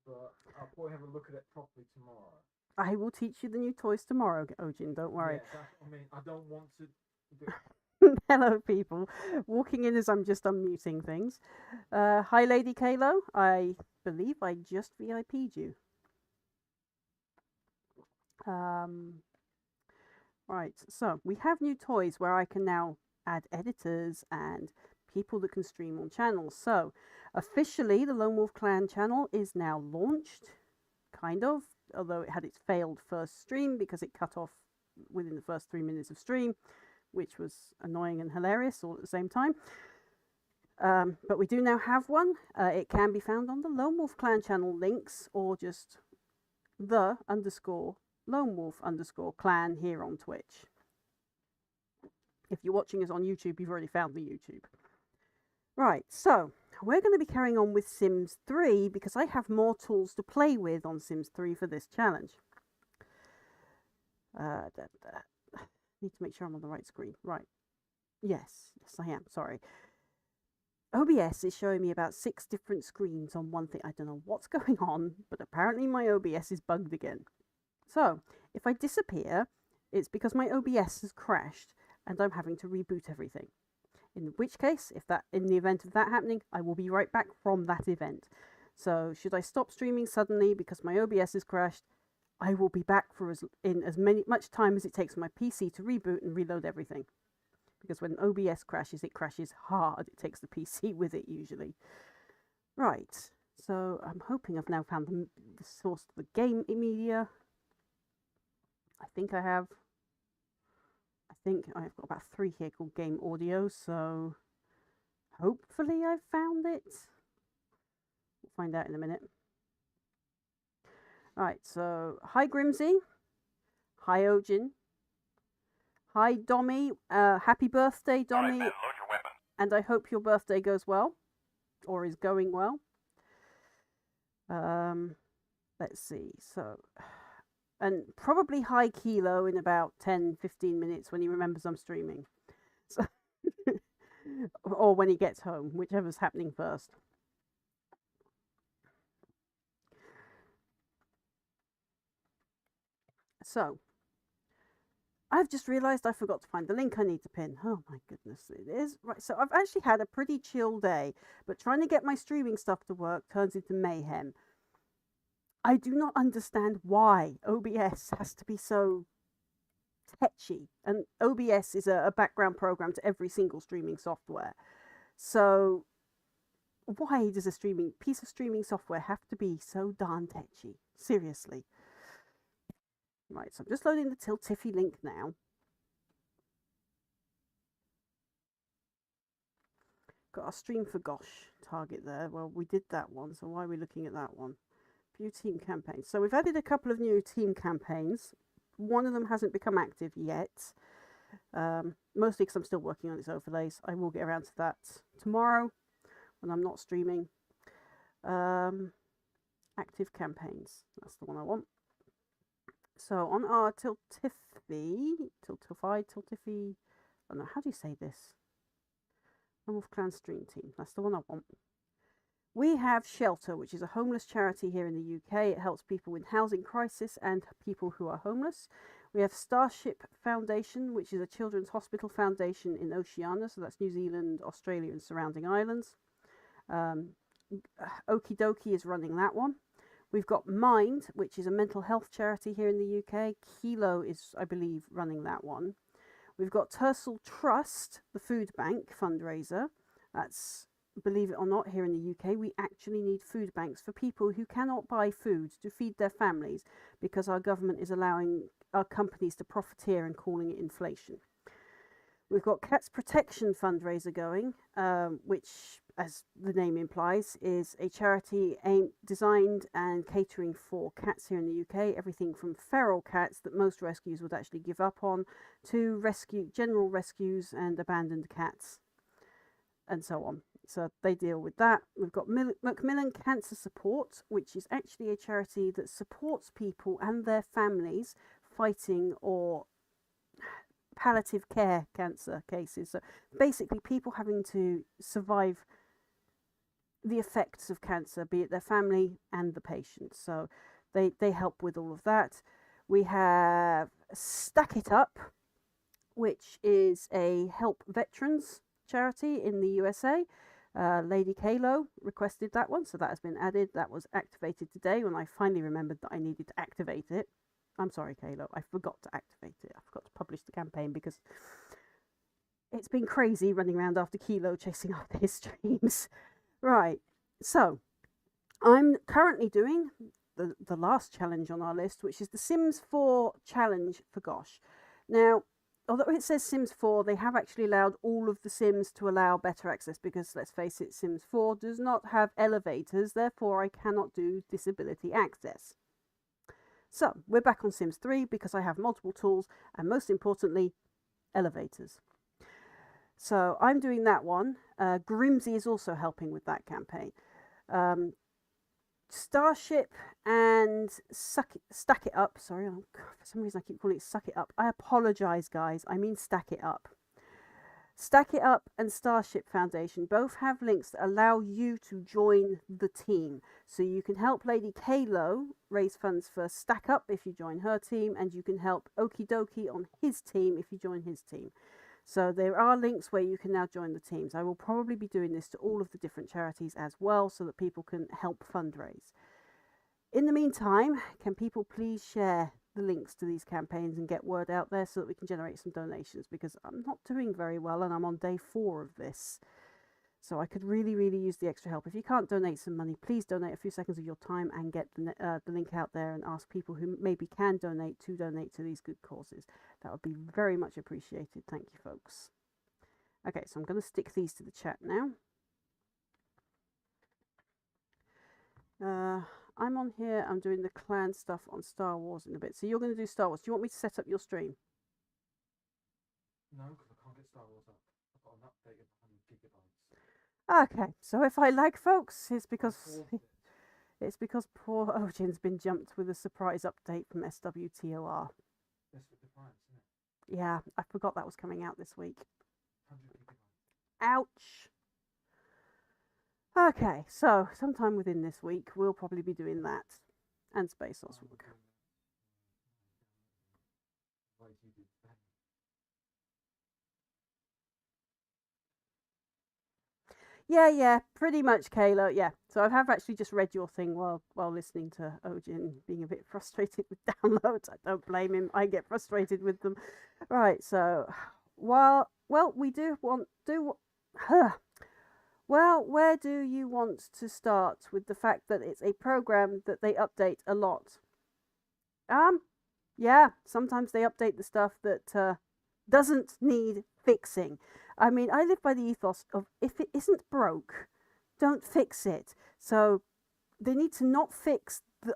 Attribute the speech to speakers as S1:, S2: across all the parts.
S1: but I'll probably have a look at it properly tomorrow.
S2: I will teach you the new toys tomorrow, Ojin, don't worry.
S1: Yeah, that's what I mean. I don't want to do.
S2: Hello, people. Walking in as I'm just unmuting things. Hi, Lady Kalo. I believe I just VIP'd you. Um, right, so we have new toys where I can now add editors and people that can stream on channels. So, officially, the Lone Wolf Clan channel is now launched, kind of, although it had its failed first stream because it cut off within the first 3 minutes of stream, which was annoying and hilarious all at the same time. But we do now have one. It can be found on the Lone Wolf Clan channel links or just the underscore Lone Wolf underscore clan here on Twitch. If you're watching us on YouTube, you've already found the YouTube. Right, so we're going to be carrying on with Sims 3 because I have more tools to play with on Sims 3 for this challenge. Need to make sure I'm on the right screen. Right. Yes, I am. Sorry. OBS is showing me about 6 different screens on one thing. I don't know what's going on, but apparently my OBS is bugged again. So, if I disappear, it's because my OBS has crashed and I'm having to reboot everything. In which case, in the event of that happening, I will be right back from that event. So, should I stop streaming suddenly because my OBS has crashed, I will be back for as much time as it takes my PC to reboot and reload everything. Because when OBS crashes, it crashes hard. It takes the PC with it usually. Right. So I'm hoping I've now found the source of the game media. I think I've got about 3 here called game audio. So hopefully I've found it. We'll find out in a minute. Right, so hi Grimsy, hi Ojin, hi Dommy, happy birthday Dommy,
S3: Right, load your weapon.
S2: And I hope your birthday goes well, or is going well. Let's see, so, and probably hi Kilo in about 10-15 minutes when he remembers I'm streaming, so or when he gets home, whichever's happening first. So, I've just realised I forgot to find the link I need to pin. Oh my goodness, it is. Right, so I've actually had a pretty chill day, but trying to get my streaming stuff to work turns into mayhem. I do not understand why OBS has to be so tetchy. And OBS is a background program to every single streaming software. So why does a piece of streaming software have to be so darn tetchy? Seriously. Right, so I'm just loading the Tiffy link now. Got our stream for Gosh target there. Well, we did that one, so why are we looking at that one? View team campaigns. So we've added a couple of new team campaigns. One of them hasn't become active yet, mostly because I'm still working on its overlays. I will get around to that tomorrow when I'm not streaming. Active campaigns. That's the one I want. So on our Tiltiffy, I don't know, how do you say this? Lonewolf Clan Stream Team. That's the one I want. We have Shelter, which is a homeless charity here in the UK. It helps people in housing crisis and people who are homeless. We have Starship Foundation, which is a children's hospital foundation in Oceania. So that's New Zealand, Australia and surrounding islands. Okie Dokie is running that one. We've got Mind, which is a mental health charity here in the UK. Kilo is, I believe, running that one. We've got Tersal Trust, the food bank fundraiser. That's, believe it or not, here in the UK, we actually need food banks for people who cannot buy food to feed their families because our government is allowing our companies to profiteer and calling it inflation. We've got Cats Protection fundraiser going, which, as the name implies, is a charity designed and catering for cats here in the UK. Everything from feral cats that most rescues would actually give up on to general rescues and abandoned cats and so on. So they deal with that. We've got Macmillan Cancer Support, which is actually a charity that supports people and their families fighting or palliative care cancer cases. So basically people having to survive the effects of cancer, be it their family and the patient. So they help with all of that. We have Stack It Up, which is a help veterans charity in the USA. Lady Kalo requested that one, so that has been added. That was activated today when I finally remembered that I needed to activate it. I'm sorry, Kalo, I forgot to activate it. I forgot to publish the campaign because it's been crazy running around after Kilo chasing after his streams. Right, so I'm currently doing the last challenge on our list, which is the Sims 4 challenge for Gosh. Now, although it says Sims 4, they have actually allowed all of the Sims to allow better access because, let's face it, Sims 4 does not have elevators, therefore I cannot do disability access. So, we're back on Sims 3 because I have multiple tools and, most importantly, elevators. So, I'm doing that one. Grimsy is also helping with that campaign. Starship and Stack It Up. Sorry, oh God, for some reason I keep calling it Suck It Up. I apologise, guys. I mean Stack It Up. Stack It Up and Starship Foundation both have links that allow you to join the team. So you can help Lady Kalo raise funds for Stack Up if you join her team, and you can help Okie Dokie on his team if you join his team. So there are links where you can now join the teams. I will probably be doing this to all of the different charities as well so that people can help fundraise. In the meantime, can people please share the links to these campaigns and get word out there so that we can generate some donations, because I'm not doing very well and I'm on day 4 of this. So I could really, really use the extra help. If you can't donate some money, please donate a few seconds of your time and get the link out there and ask people who maybe can donate to these good causes. That would be very much appreciated. Thank you, folks. Okay, so I'm going to stick these to the chat now. I'm on here. I'm doing the clan stuff on Star Wars in a bit. So you're going to do Star Wars. Do you want me to set up your stream?
S1: No, because I can't get Star Wars up. I've got an update of 100 gigabytes.
S2: Okay, so if I lag, folks, it's because poor Ojin's been jumped with a surprise update from SWTOR.
S1: That's with Defiance, isn't it?
S2: Yeah, I forgot that was coming out this week.
S1: 100 gigabytes.
S2: Ouch. Okay, so sometime within this week, we'll probably be doing that. And Space Oswald. Yeah, pretty much, Kayla. Yeah, so I have actually just read your thing while listening to Ojin being a bit frustrated with downloads. I don't blame him. I get frustrated with them. Right, so well, we do want Well, where do you want to start with the fact that it's a program that they update a lot? Yeah, sometimes they update the stuff that doesn't need fixing. I mean, I live by the ethos of if it isn't broke, don't fix it. So they need to not fix the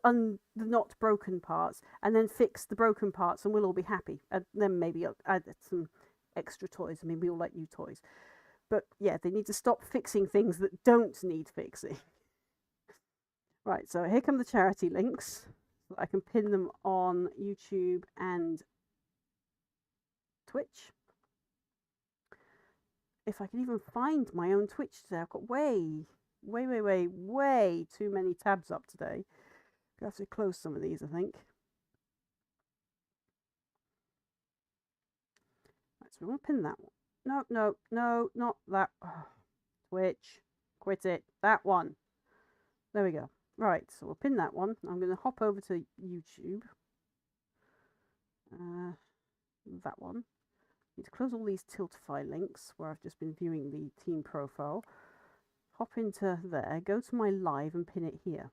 S2: not broken parts and then fix the broken parts, and we'll all be happy. And then maybe add some extra toys. I mean, we all like new toys. But yeah, they need to stop fixing things that don't need fixing. Right, so here come the charity links. I can pin them on YouTube and Twitch. If I can even find my own Twitch today. I've got way too many tabs up today. I have to close some of these, I think. Right, so we want to pin that one. No, not that. Oh, Twitch, quit it. That one. There we go. Right, so we'll pin that one. I'm going to hop over to YouTube. That one. Need to close all these Tiltify links where I've just been viewing the team profile. Hop into there, go to my live and pin it here.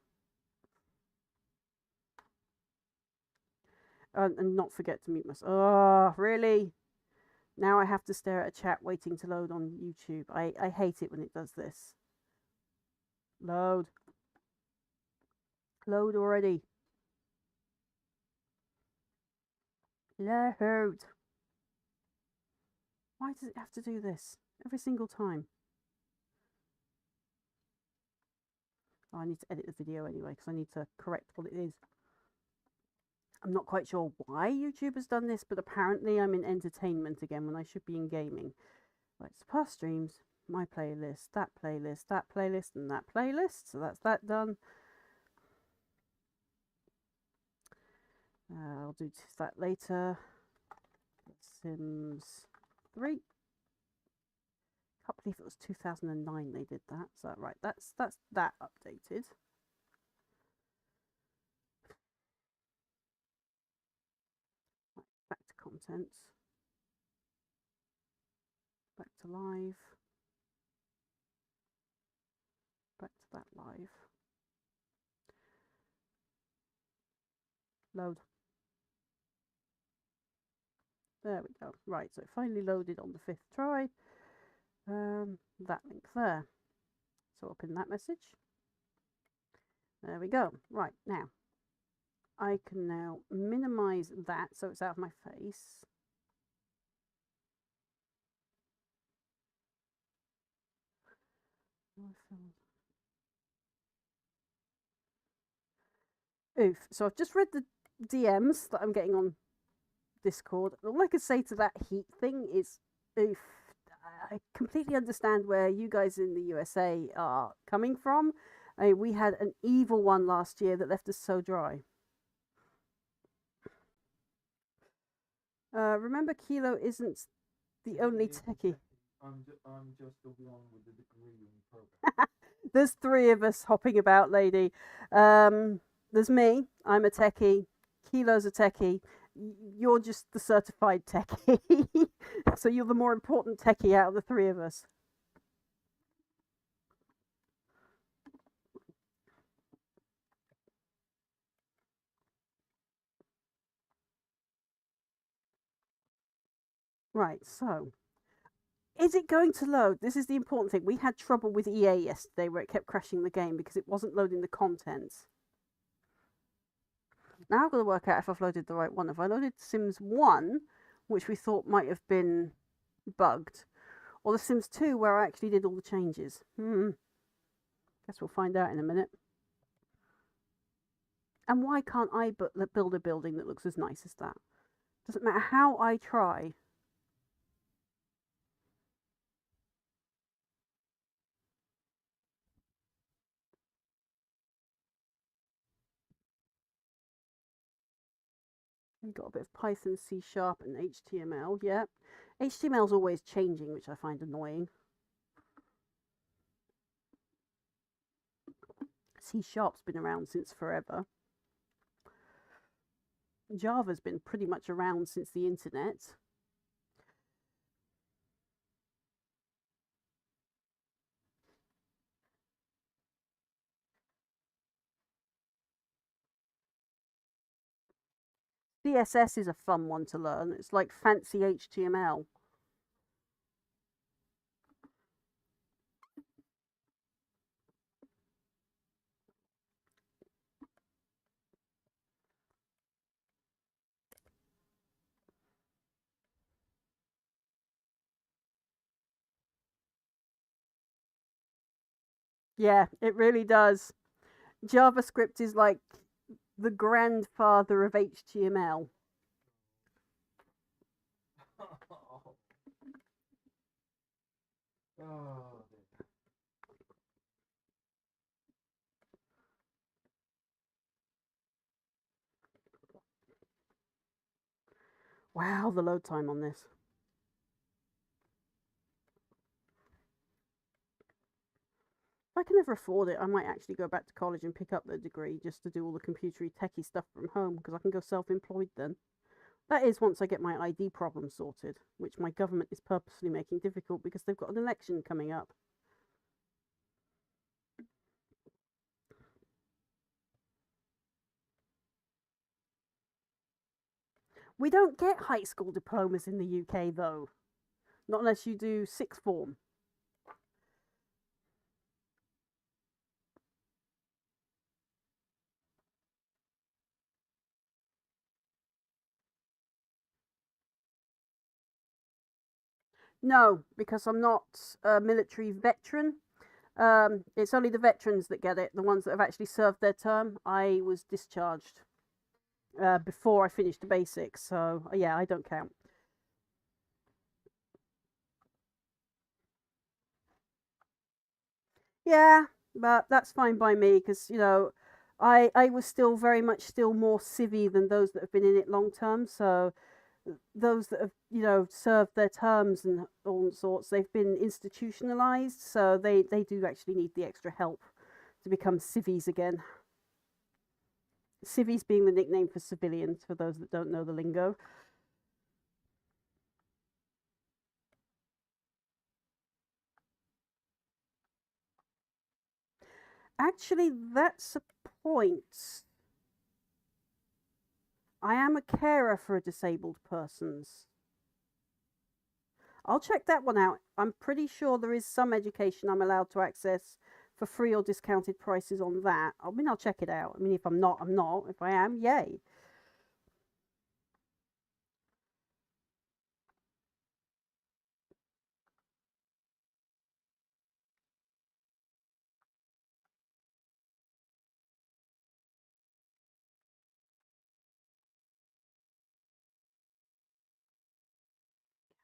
S2: And not forget to mute myself. Oh, really? Now I have to stare at a chat waiting to load on YouTube. I hate it when it does this. Load. Load already. Load. Why does it have to do this every single time? Oh, I need to edit the video anyway because I need to correct what it is. I'm not quite sure why YouTube has done this, but apparently I'm in entertainment again when I should be in gaming. Right, so past streams, my playlist, that playlist, that playlist, and that playlist. So that's that done. I'll do that later. Sims 3. Can't believe it was 2009 they did that. So right, that's that updated. Right, back to contents. Back to live. Back to that live. Load. There we go. Right, so it finally loaded on the 5th try. That link there. So open that message. There we go. Right, now I can now minimize that so it's out of my face. Oof. So I've just read the DMs that I'm getting on Discord. All I could say to that heat thing is, oof. I completely understand where you guys in the USA are coming from. I mean, we had an evil one last year that left us so dry. Remember, Kilo isn't the only techie.
S1: I'm just the one with the degree in program.
S2: There's 3 of us hopping about, lady. There's me. I'm a techie. Kilo's a techie. You're just the certified techie. So you're the more important techie out of the 3 of us. Right, so is it going to load? This is the important thing. We had trouble with EA yesterday where it kept crashing the game because it wasn't loading the contents. Now I've got to work out if I've loaded the right one. If I loaded Sims 1, which we thought might have been bugged, or the Sims 2 where I actually did all the changes. Guess we'll find out in a minute. And why can't I build a building that looks as nice as that? Doesn't matter how I try. We've got a bit of Python, C# and HTML. Yeah, HTML is always changing, which I find annoying. C#'s been around since forever. Java's been pretty much around since the internet. CSS is a fun one to learn. It's like fancy HTML. Yeah, it really does. JavaScript is like the grandfather of HTML.
S1: Oh,
S2: Wow, the load time on this. If I can ever afford it, I might actually go back to college and pick up the degree just to do all the computery techie stuff from home because I can go self-employed then. That is once I get my ID problem sorted, which my government is purposely making difficult because they've got an election coming up. We don't get high school diplomas in the UK though. Not unless you do sixth form. No, because I'm not a military veteran. It's only the veterans that get it, the ones that have actually served their term. I was discharged before I finished the basics, so yeah, I don't count. Yeah, but that's fine by me because, I was still very much still more civvy than those that have been in it long term. So those that have, served their terms and all sorts, they've been institutionalized. So they do actually need the extra help to become civvies again. Civvies being the nickname for civilians, for those that don't know the lingo. Actually, that's a point. I am a carer for disabled persons. I'll check that one out. I'm pretty sure there is some education I'm allowed to access for free or discounted prices on that. I mean, I'll check it out. I mean, if I'm not, I'm not. If I am, yay.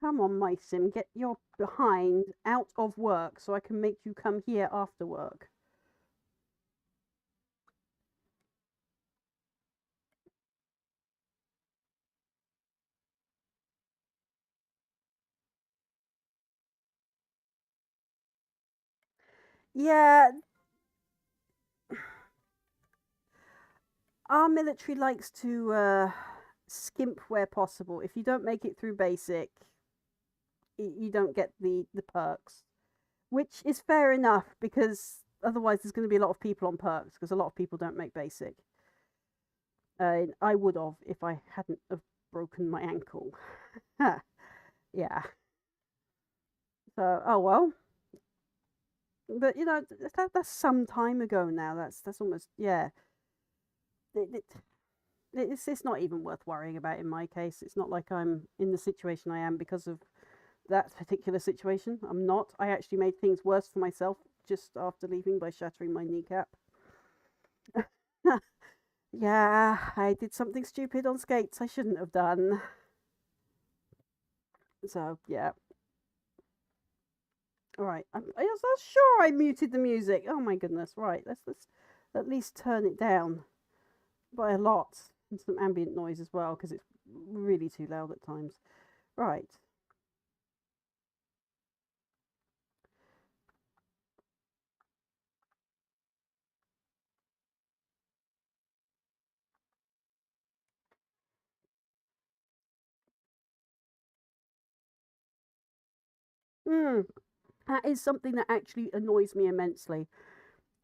S2: Come on, my sim, get your behind out of work so I can make you come here after work. Yeah, our military likes to skimp where possible. If you don't make it through basic, you don't get the perks, which is fair enough because otherwise there's going to be a lot of people on perks because a lot of people don't make basic. I would have if I hadn't have broken my ankle. Yeah. So, oh well. But that's some time ago now. That's almost, yeah. It, it, it's not even worth worrying about in my case. It's not like I'm in the situation I am because of that particular situation. I'm not. I actually made things worse for myself just after leaving by shattering my kneecap. Yeah, I did something stupid on skates I shouldn't have done. So, yeah. All right. I was not sure I muted the music. Oh my goodness. Right. Let's at least turn it down by a lot and some ambient noise as well because it's really too loud at times. Right. Mm, that is something that actually annoys me immensely.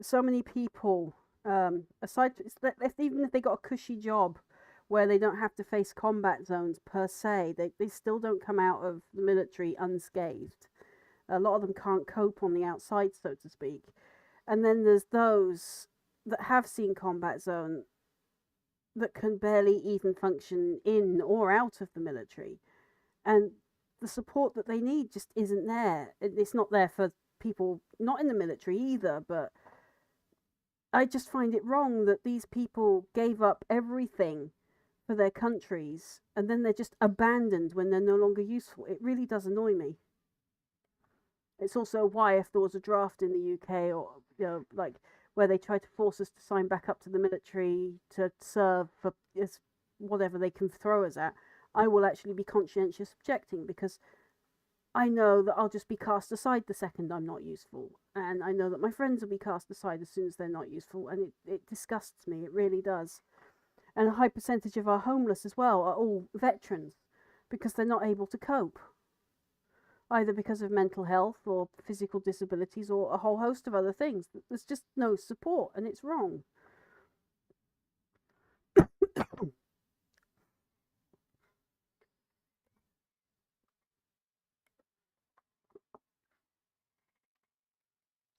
S2: So many people, aside even if they got a cushy job where they don't have to face combat zones per se, they still don't come out of the military unscathed. A lot of them can't cope on the outside, so to speak. And then there's those that have seen combat zone that can barely even function in or out of the military. And the support that they need just isn't there. It's not there for people not in the military either, but I just find it wrong that these people gave up everything for their countries and then they're just abandoned when they're no longer useful. It really does annoy me. It's also why if there was a draft in the UK or like where they try to force us to sign back up to the military to serve for whatever they can throw us at, I will actually be conscientious objecting because I know that I'll just be cast aside the second I'm not useful. And I know that my friends will be cast aside as soon as they're not useful. And it disgusts me. It really does. And a high percentage of our homeless as well are all veterans because they're not able to cope, either because of mental health or physical disabilities or a whole host of other things. There's just no support and it's wrong.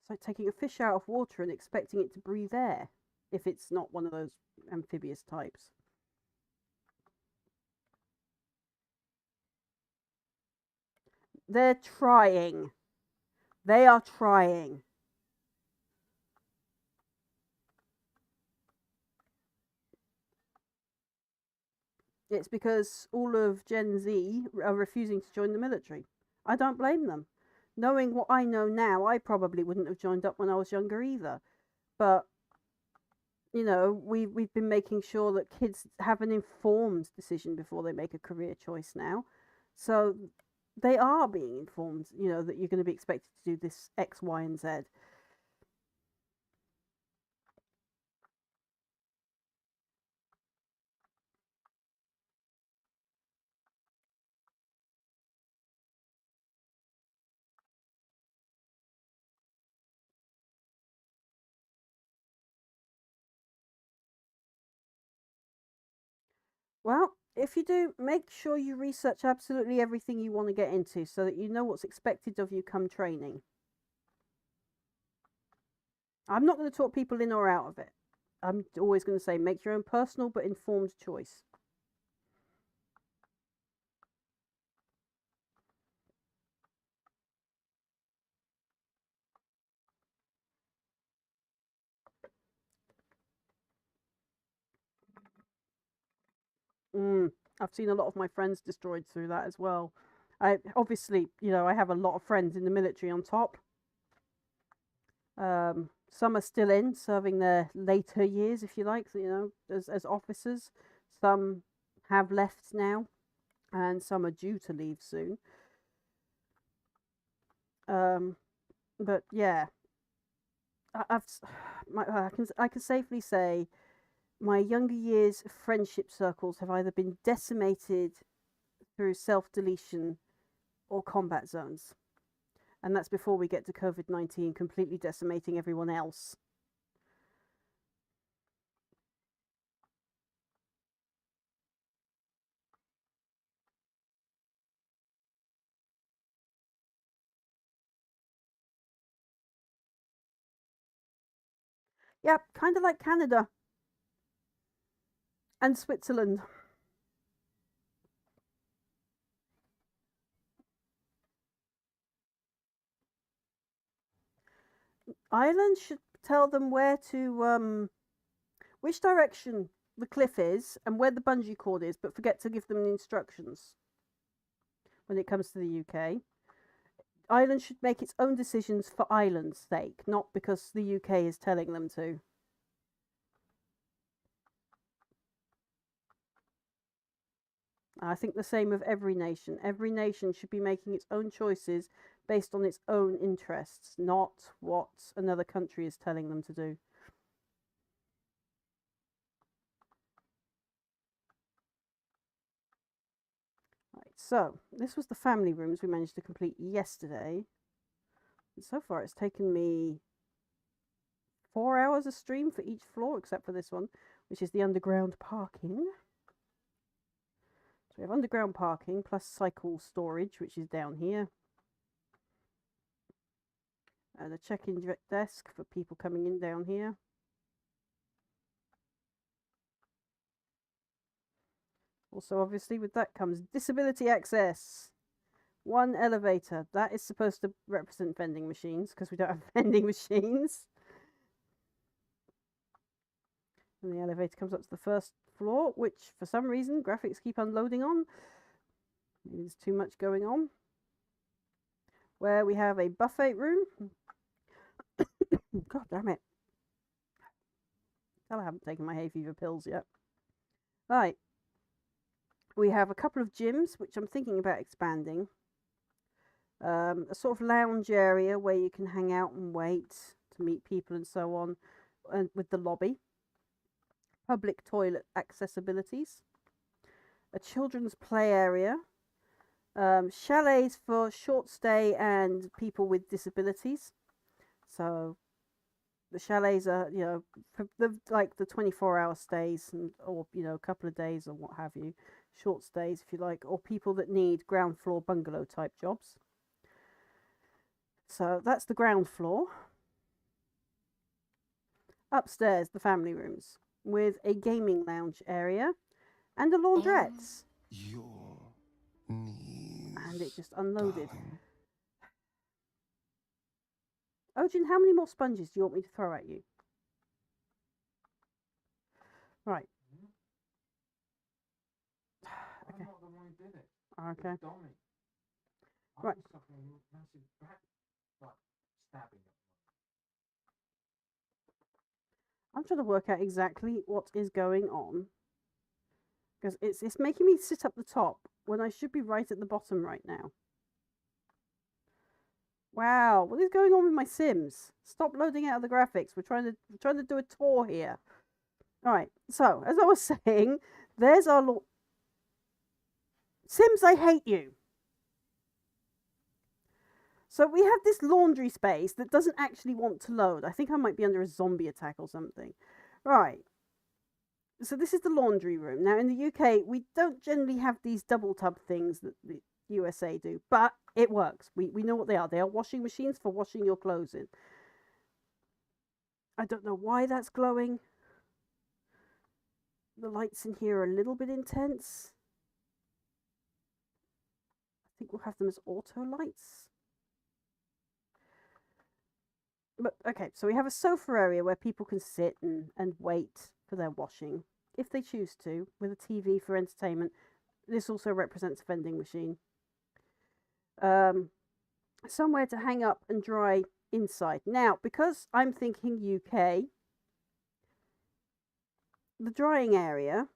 S2: It's like taking a fish out of water and expecting it to breathe air if it's not one of those amphibious types. They're trying. They are trying. It's because all of Gen Z are refusing to join the military. I don't blame them. Knowing what I know now, I probably wouldn't have joined up when I was younger either. But you know, we've been making sure that kids have an informed decision before they make a career choice now. So they are being informed, you know, that you're going to be expected to do this X, Y, and Z. Well, if you do, make sure you research absolutely everything you want to get into so that you know what's expected of you come training. I'm not going to talk people in or out of it. I'm always going to say make your own personal but informed choice. I've seen a lot of my friends destroyed through that as well. I obviously, you know, I have a lot of friends in the military on top. Some are still in, serving their later years, if you like, you know, as officers. Some have left now, and some are due to leave soon. But yeah, I've I can safely say my younger years friendship circles have either been decimated through self-deletion or combat zones. And that's before we get to COVID-19 completely decimating everyone else. Yeah, kind of like Canada and Switzerland. Ireland should tell them where to, which direction the cliff is and where the bungee cord is, but forget to give them the instructions when it comes to the UK. Ireland should make its own decisions for Ireland's sake, not because the UK is telling them to. I think the same of every nation. Every nation should be making its own choices based on its own interests, not what another country is telling them to do. Right, so this was the family rooms we managed to complete yesterday. And so far, it's taken me 4 hours a stream for each floor, except for this one, which is the underground parking. So we have underground parking plus cycle storage, which is down here. And a check-in desk for people coming in down here. Also, obviously, with that comes disability access. One elevator. That is supposed to represent vending machines because we don't have vending machines. And the elevator comes up to the first floor, which for some reason graphics keep unloading on. Maybe there's too much going on. Where we have a buffet room. God damn it. Tell I haven't taken my hay fever pills yet. Right. We have a couple of gyms, which I'm thinking about expanding. A sort of lounge area where you can hang out and wait to meet people and so on, and with the lobby. Public toilet accessibilities. A children's play area. Chalets for short stay and people with disabilities. So the chalets are, you know, for the 24-hour stays and, or, you know, a couple of days or what have you, short stays if you like, or people that need ground floor bungalow type jobs. So that's the ground floor. Upstairs, the family rooms with a gaming lounge area and a laundrette.
S3: Your knees,
S2: and it just unloaded.
S3: darling.
S2: Ojin, how many more sponges do you want me to throw at you? Right.
S1: I'm not the one who did it.
S2: Okay.
S1: Dommy.
S2: Right.
S1: I'm suffering massive back, like, stabbing at the
S2: I'm trying to work out exactly what is going on. Because it's making me sit up the top when I should be right at the bottom right now. Wow, what is going on with my Sims? Stop loading out of the graphics. We're trying to do a tour here. All right. So as I was saying, there's our Sims. I hate you. So we have this laundry space that doesn't actually want to load. I think I might be under a zombie attack or something. Right. So this is the laundry room. Now in the UK, we don't generally have these double tub things that the USA do, but it works. We know what they are. They are washing machines for washing your clothes in. I don't know why that's glowing. The lights in here are a little bit intense. I think we'll have them as auto lights. But okay, so we have a sofa area where people can sit and wait for their washing, if they choose to, with a TV for entertainment. This also represents a vending machine. Somewhere to hang up and dry inside. Now, because I'm thinking UK, the drying area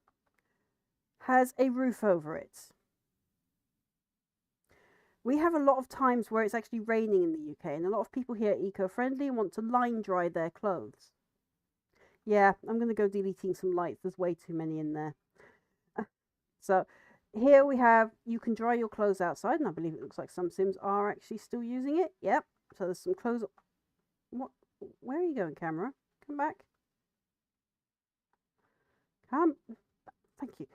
S2: has a roof over it. We have a lot of times where it's actually raining in the UK, and a lot of people here are eco-friendly and want to line dry their clothes. Yeah, I'm going to go deleting some lights. There's way too many in there. So here we have, you can dry your clothes outside, and I believe it looks like some Sims are actually still using it. Yep. So there's some clothes. What? Where are you going, camera? Come back. Come. Thank you.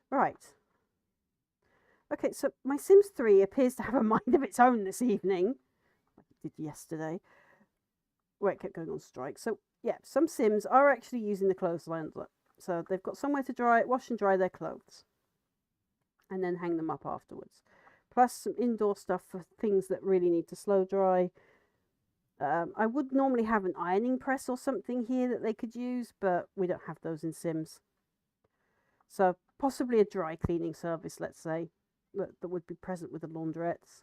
S2: Right. Okay, so my Sims 3 appears to have a mind of its own this evening, like it did yesterday, where it kept going on strike. So, yeah, some Sims are actually using the clothesline. So they've got somewhere to wash and dry their clothes, and then hang them up afterwards. Plus some indoor stuff for things that really need to slow dry. I would normally have an ironing press or something here that they could use, but we don't have those in Sims. So possibly a dry cleaning service, let's say, that would be present with the laundrettes.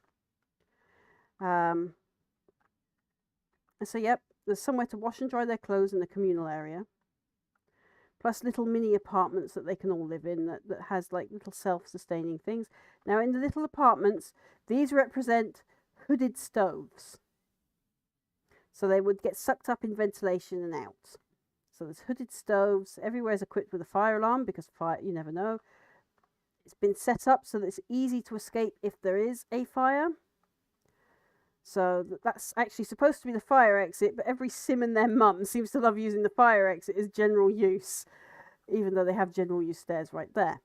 S2: So, yep, there's somewhere to wash and dry their clothes in the communal area. Plus little mini apartments that they can all live in that has like little self-sustaining things. Now in the little apartments, these represent hooded stoves. So they would get sucked up in ventilation and out. So there's hooded stoves. Everywhere is equipped with a fire alarm because fire, you never know. It's been set up so that it's easy to escape if there is a fire. So that's actually supposed to be the fire exit, but every Sim and their mum seems to love using the fire exit as general use, even though they have general use stairs right there.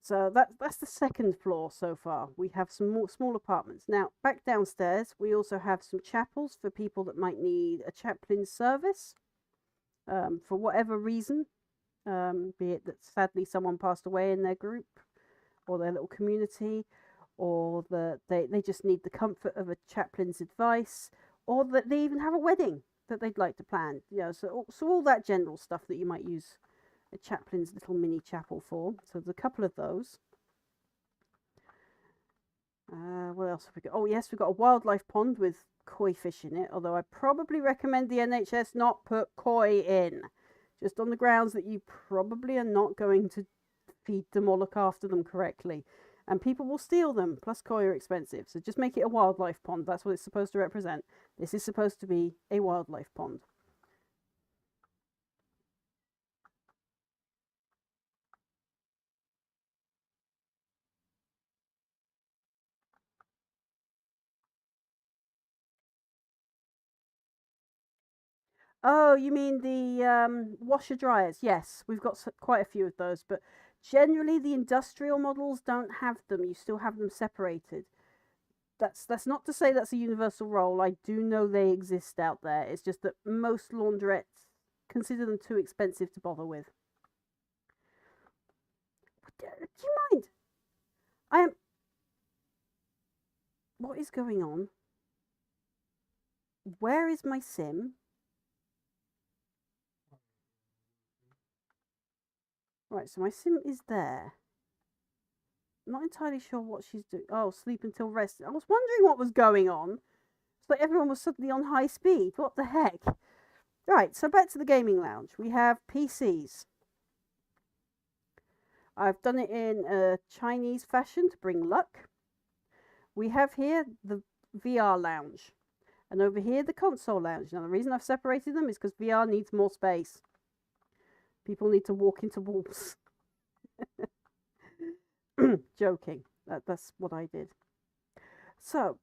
S2: So that's the second floor so far. We have some more small apartments. Now, back downstairs, we also have some chapels for people that might need a chaplain service for whatever reason, be it that sadly someone passed away in their group or their little community, or that they just need the comfort of a chaplain's advice, or that they even have a wedding that they'd like to plan. You know, so all that general stuff that you might use a chaplain's little mini chapel for. So there's a couple of those. What else have we got? Oh yes, we've got a wildlife pond with koi fish in it, although I probably recommend the NHS not put koi in, just on the grounds that you probably are not going to feed them or look after them correctly, and people will steal them. Plus koi are expensive, so just make it a wildlife pond. That's what it's supposed to represent. This is supposed to be a wildlife pond. Oh, you mean the washer dryers? Yes, we've got quite a few of those, but generally the industrial models don't have them. You still have them separated. That's not to say that's a universal role. I do know they exist out there. It's just that most laundrettes consider them too expensive to bother with. Do you mind? I am. What is going on? Where is my Sim? Right, so my Sim is there. Not entirely sure what she's doing. Oh, sleep until rest. I was wondering what was going on. It's like everyone was suddenly on high speed. What the heck? Right, so back to the gaming lounge. We have PCs. I've done it in a Chinese fashion to bring luck. We have here the VR lounge. And over here, the console lounge. Now, the reason I've separated them is because VR needs more space. People need to walk into walls. Joking. That's what I did. So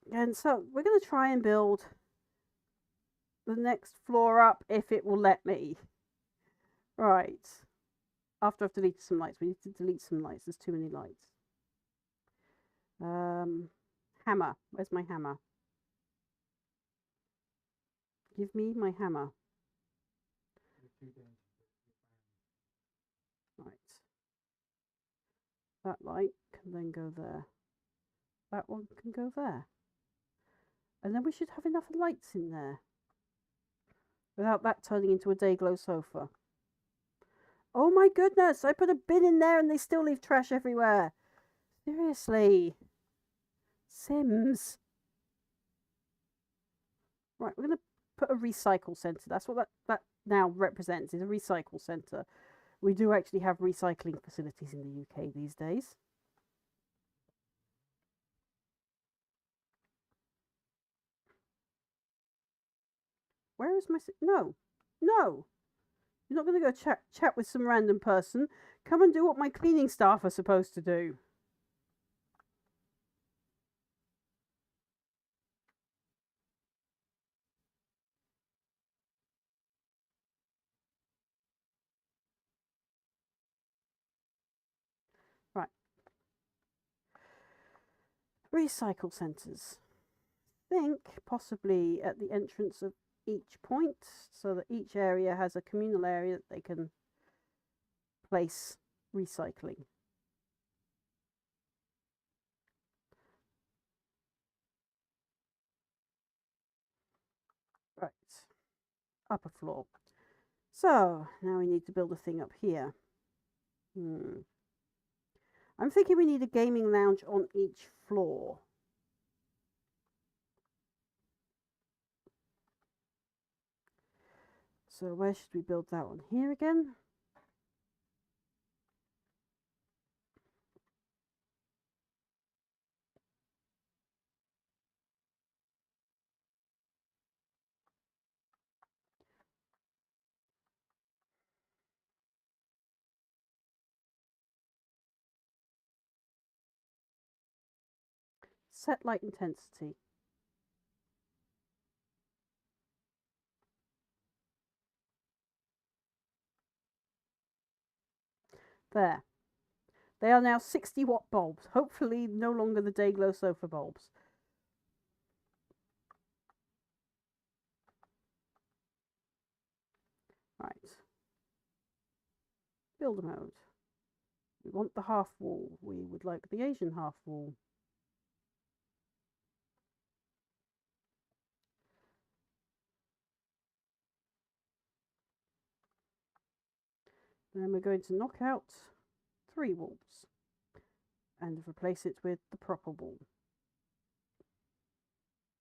S2: we're going to try and build the next floor up if it will let me. Right. After I've deleted some lights. We need to delete some lights. There's too many lights. Hammer. Where's my hammer? Give me my hammer. Right. That light can then go there. That one can go there. And then we should have enough lights in there without that turning into a day-glow sofa. Oh my goodness, I put a bin in there and they still leave trash everywhere. Seriously. Sims. Right, we're going to put a recycle centre. That's what that now represents, is a recycle centre. We do actually have recycling facilities in the UK these days. Where is my... No. No. You're not going to go chat with some random person. Come and do what my cleaning staff are supposed to do. Right. Recycle centres. Think possibly at the entrance of each point, so that each area has a communal area that they can place recycling. Right, upper floor. So now we need to build a thing up here. I'm thinking we need a gaming lounge on each floor. So where should we build that one? Here again? Set light intensity. There. They are now 60-watt bulbs. Hopefully no longer the day-glow sofa bulbs. Right. Builder mode. We want the half wall. We would like the Asian half wall. Then we're going to knock out 3 walls and replace it with the proper wall.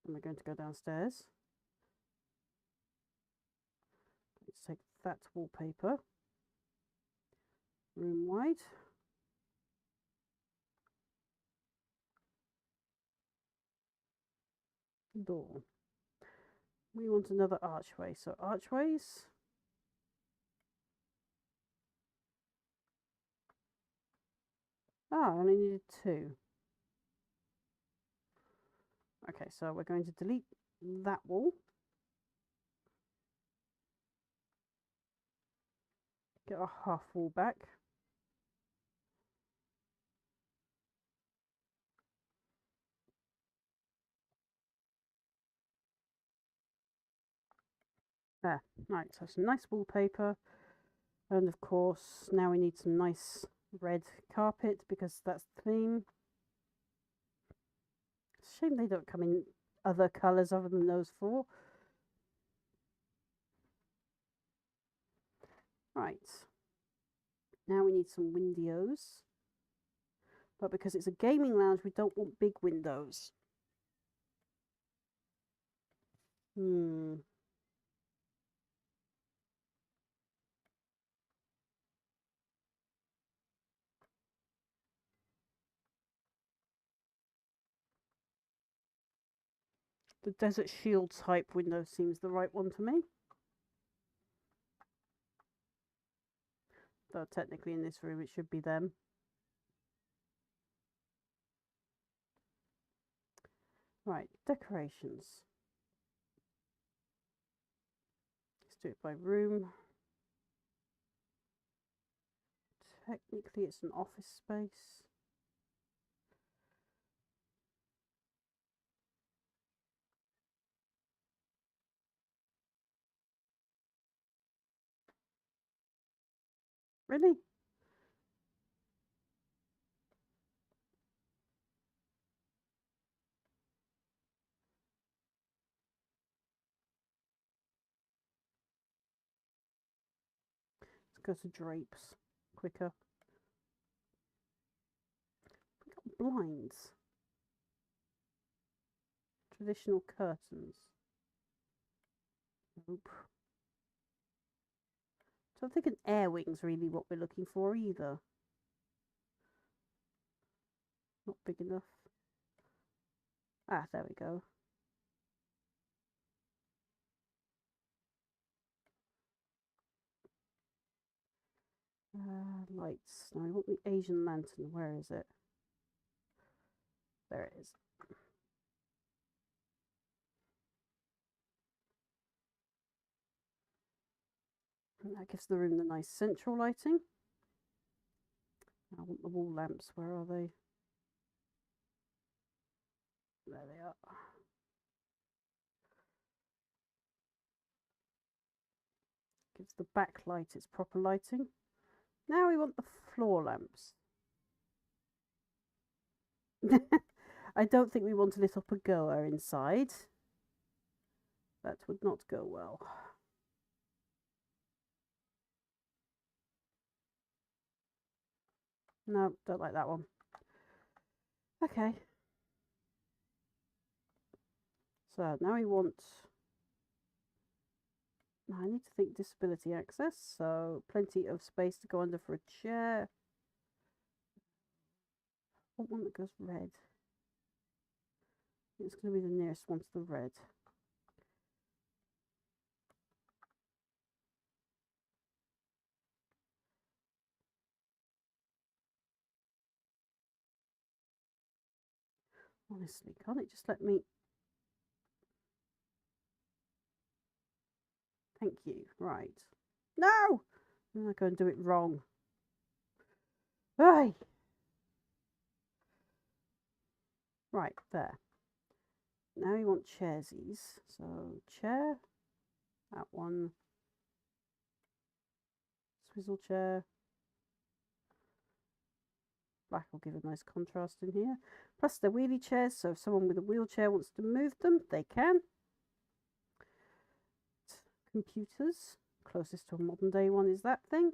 S2: And we're going to go downstairs. Let's take that wallpaper. Room wide. Door. We want another archway. So archways. I only needed 2. Okay, so we're going to delete that wall. Get our half wall back. There. Right, so some nice wallpaper. And of course, now we need some nice red carpet because that's the theme. It's a shame they don't come in other colours other than those 4. Right. now we need some windows. But because it's a gaming lounge, we don't want big windows. Hmm. The Desert Shield type window seems the right one to me. Though technically in this room it should be them. Right, decorations. Let's do it by room. Technically it's an office space. Really? Let's go to drapes quicker. We got blinds. Traditional curtains. Nope. Don't think an air wing's really what we're looking for either. Not big enough. Ah, there we go. Lights. Now I want the Asian lantern. Where is it? There it is. And that gives the room the nice central lighting. I want the wall lamps. Where are they? There they are. Gives the backlight its proper lighting. Now we want the floor lamps. I don't think we want a little pergola inside. That would not go well. No, don't like that one. Okay. So now we want... I need to think disability access. So plenty of space to go under for a chair. I want one that goes red. It's going to be the nearest one to the red. Honestly, can't it just let me... Thank you. Right. No! I'm going to go and do it wrong. Hey! Right, there. Now we want chairsies. So, chair. That one. Swizzle chair. Black will give a nice contrast in here. Plus they're wheelie chairs, so if someone with a wheelchair wants to move them, they can. Computers. Closest to a modern day one is that thing.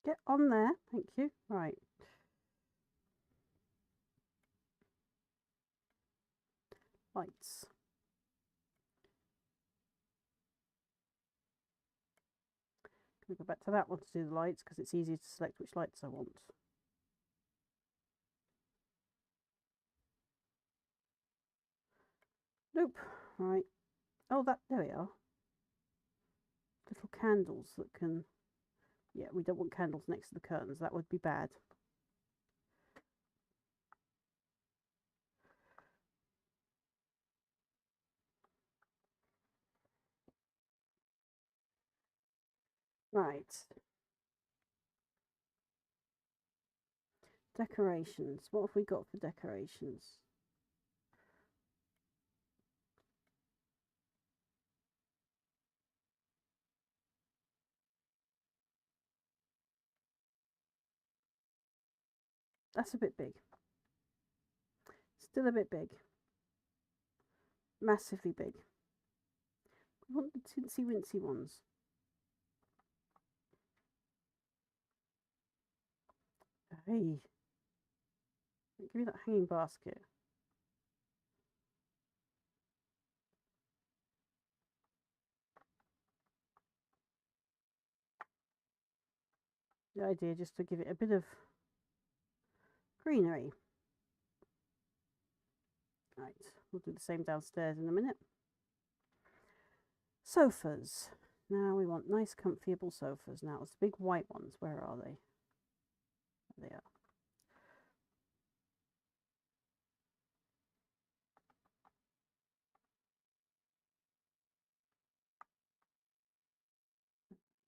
S2: Get on there, thank you. Right. Lights. Going to go back to that one to do the lights because it's easier to select which lights I want. Nope. Right. Oh, there we are. Little candles that can... Yeah, we don't want candles next to the curtains. That would be bad. Right. Decorations. What have we got for decorations? That's a bit big. Still a bit big. Massively big. I want the teensy wincy ones. Hey. Give me that hanging basket. The idea just to give it a bit of greenery. Right, we'll do the same downstairs in a minute. Sofas. Now we want nice, comfortable sofas. Now it's the big white ones. Where are they? There they are.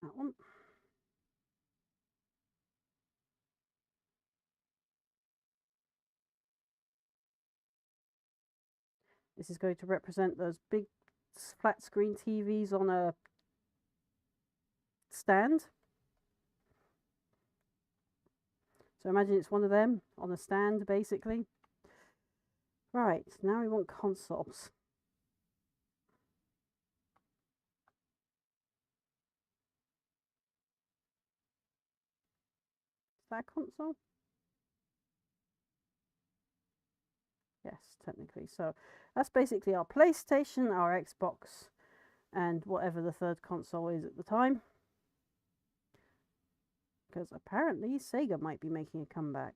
S2: That one. This is going to represent those big flat screen TVs on a stand. So imagine it's one of them on a stand, basically. Right, now we want consoles. Is that a console? Yes, technically. So that's basically our PlayStation, our Xbox, and whatever the third console is at the time. Because apparently Sega might be making a comeback.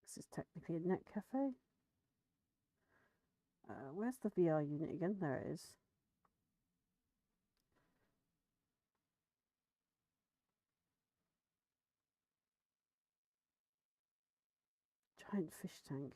S2: This is technically a net cafe. Where's the VR unit again? There it is. Giant fish tank.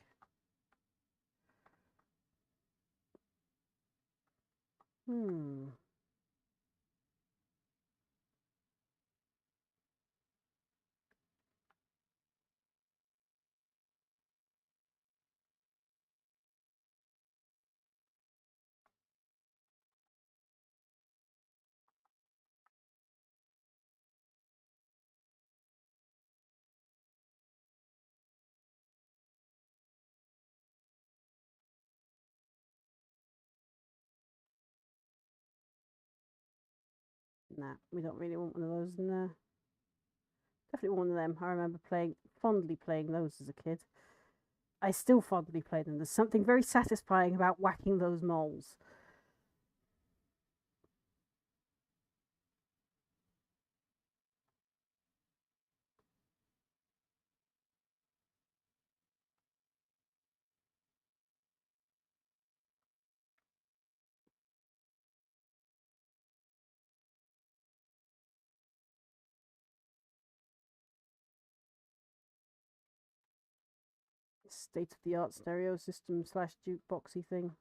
S2: Nah, we don't really want one of those in there. Definitely one of them. I remember fondly playing those as a kid. I still fondly play them. There's something very satisfying about whacking those moles. State-of-the-art stereo system slash jukeboxy thing.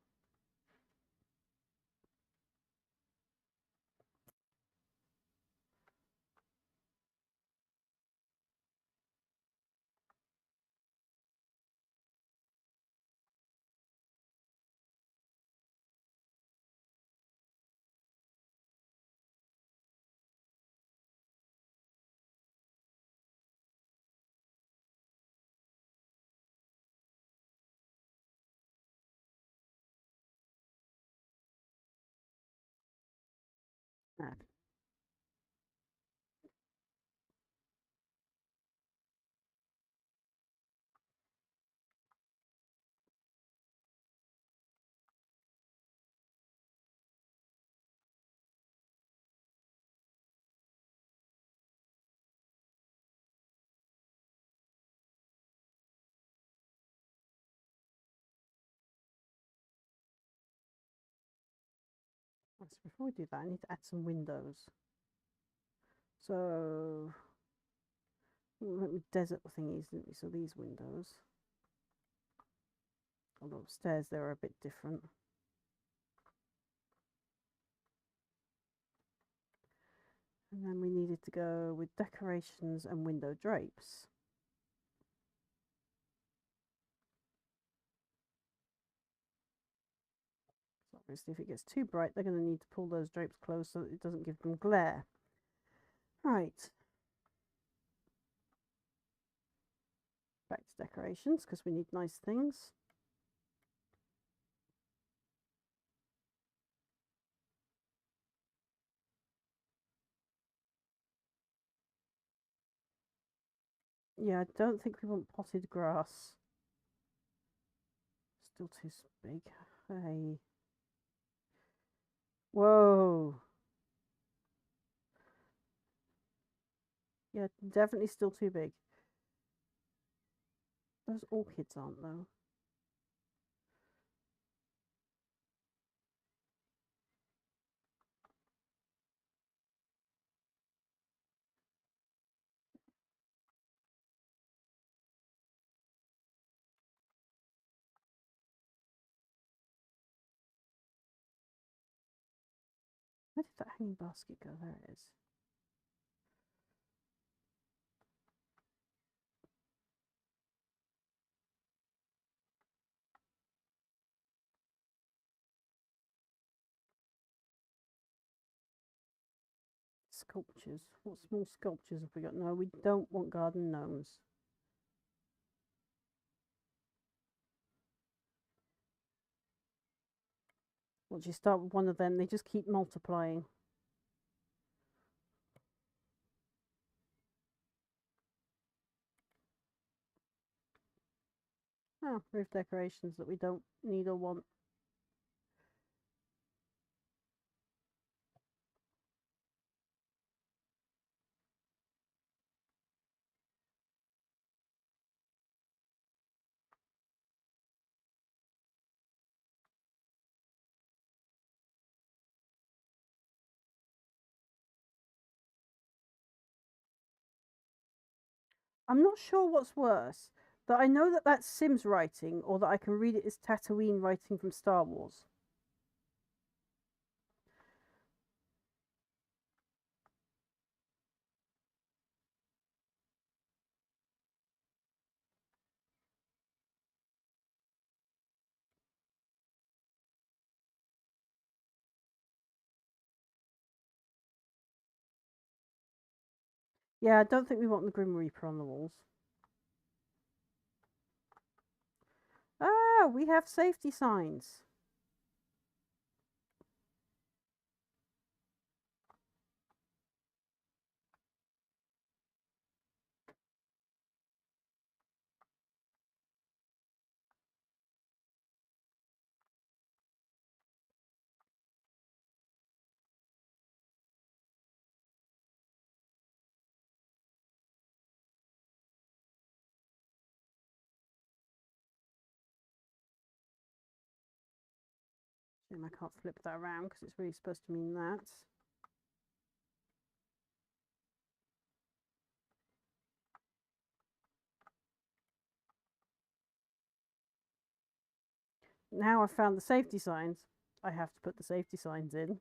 S2: Ah. So before we do that, I need to add some windows. So let me desert thingies, didn't we? So these windows. Although upstairs they were a bit different. And then we needed to go with decorations and window drapes. So obviously if it gets too bright, they're going to need to pull those drapes close so that it doesn't give them glare. Right. Back to decorations because we need nice things. Yeah, I don't think we want potted grass. Still too big. Hey. Whoa. Yeah, definitely still too big. Those orchids aren't though. Where did that hanging basket go? There it is. Sculptures. What small sculptures have we got? No, we don't want garden gnomes. Once you start with one of them, they just keep multiplying. Oh, roof decorations that we don't need or want. I'm not sure what's worse. That I know that that's Sims writing or that I can read it as Tatooine writing from Star Wars. Yeah, I don't think we want the Grim Reaper on the walls. Ah, we have safety signs. Shame I can't flip that around because it's really supposed to mean that. Now I've found the safety signs, I have to put the safety signs in.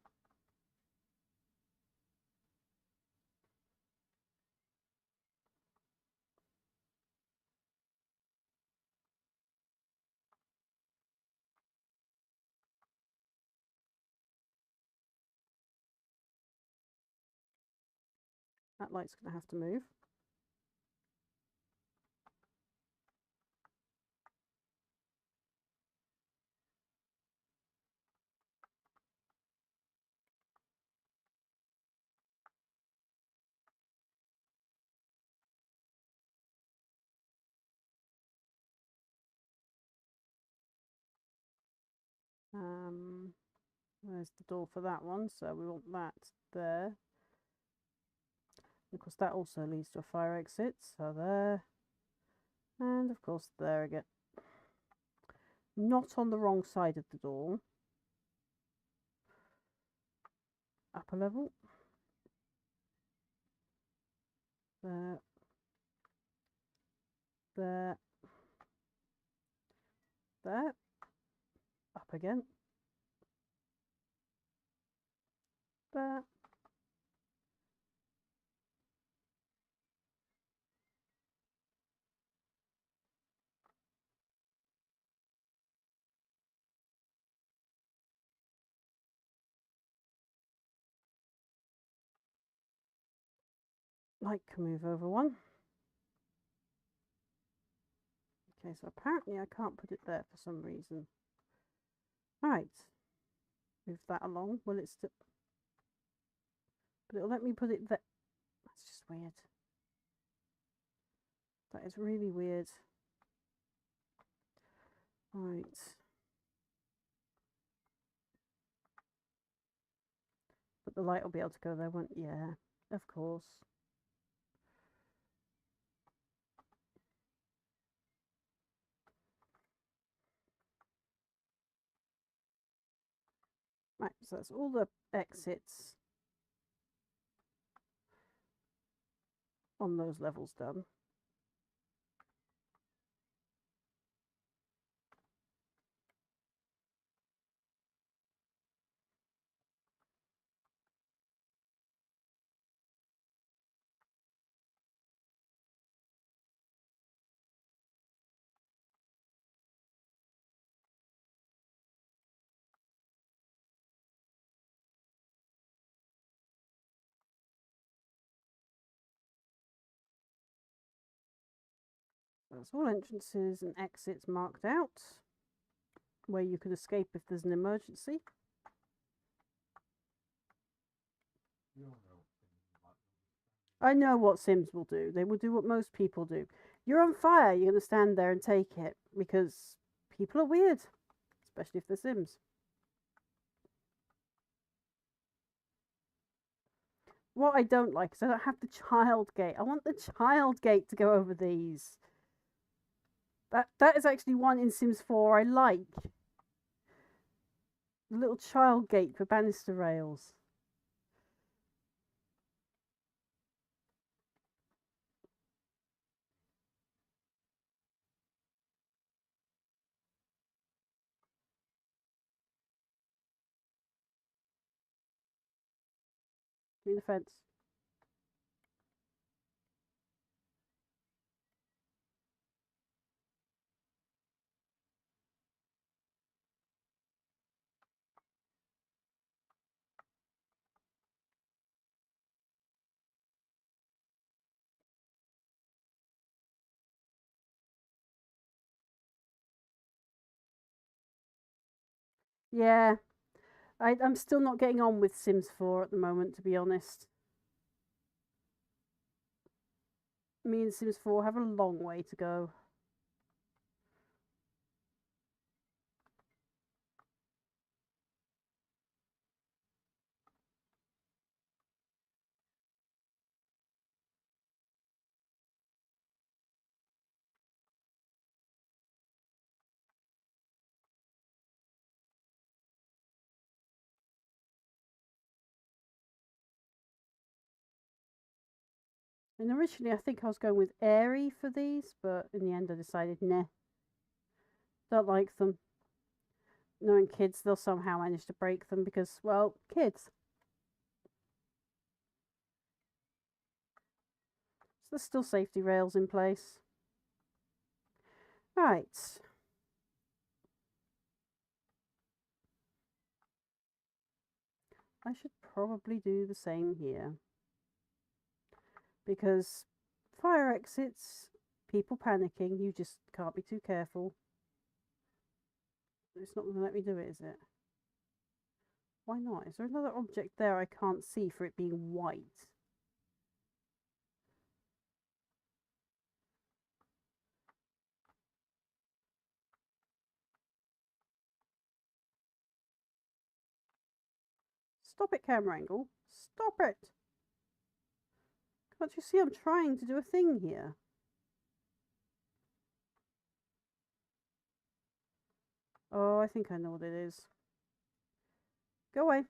S2: That light's going to have to move. There's the door for that one, so we want that there. Of course, that also leads to a fire exit, so there. And of course, there again. Not on the wrong side of the door. Upper level. There. There. There. Up again. There. Light can move over one. Okay, so apparently I can't put it there for some reason. Right. Move that along. Will it still... But it'll let me put it there. That's just weird. That is really weird. Right. But the light will be able to go there, won't... Yeah, of course. Right, so that's all the exits on those levels done. That's all entrances and exits marked out, where you can escape if there's an emergency. I know what Sims will do. They will do what most people do. You're on fire, you're going to stand there and take it, because people are weird, especially if they're Sims. What I don't like is I don't have the child gate. I want the child gate to go over these. That is actually one in Sims 4 I like. The little child gate for banister rails. Give me the fence. Yeah, I'm still not getting on with Sims 4 at the moment, to be honest. Me and Sims 4 have a long way to go. And originally I think I was going with airy for these, but in the end I decided, nah, don't like them. Knowing kids, they'll somehow manage to break them because, well, kids. So there's still safety rails in place. Right. I should probably do the same here. Because fire exits, people panicking, you just can't be too careful. It's not going to let me do it, is it? Why not? Is there another object there I can't see for it being white? Stop it, camera angle. Stop it! Can't you see I'm trying to do a thing here? Oh, I think I know what it is. Go away.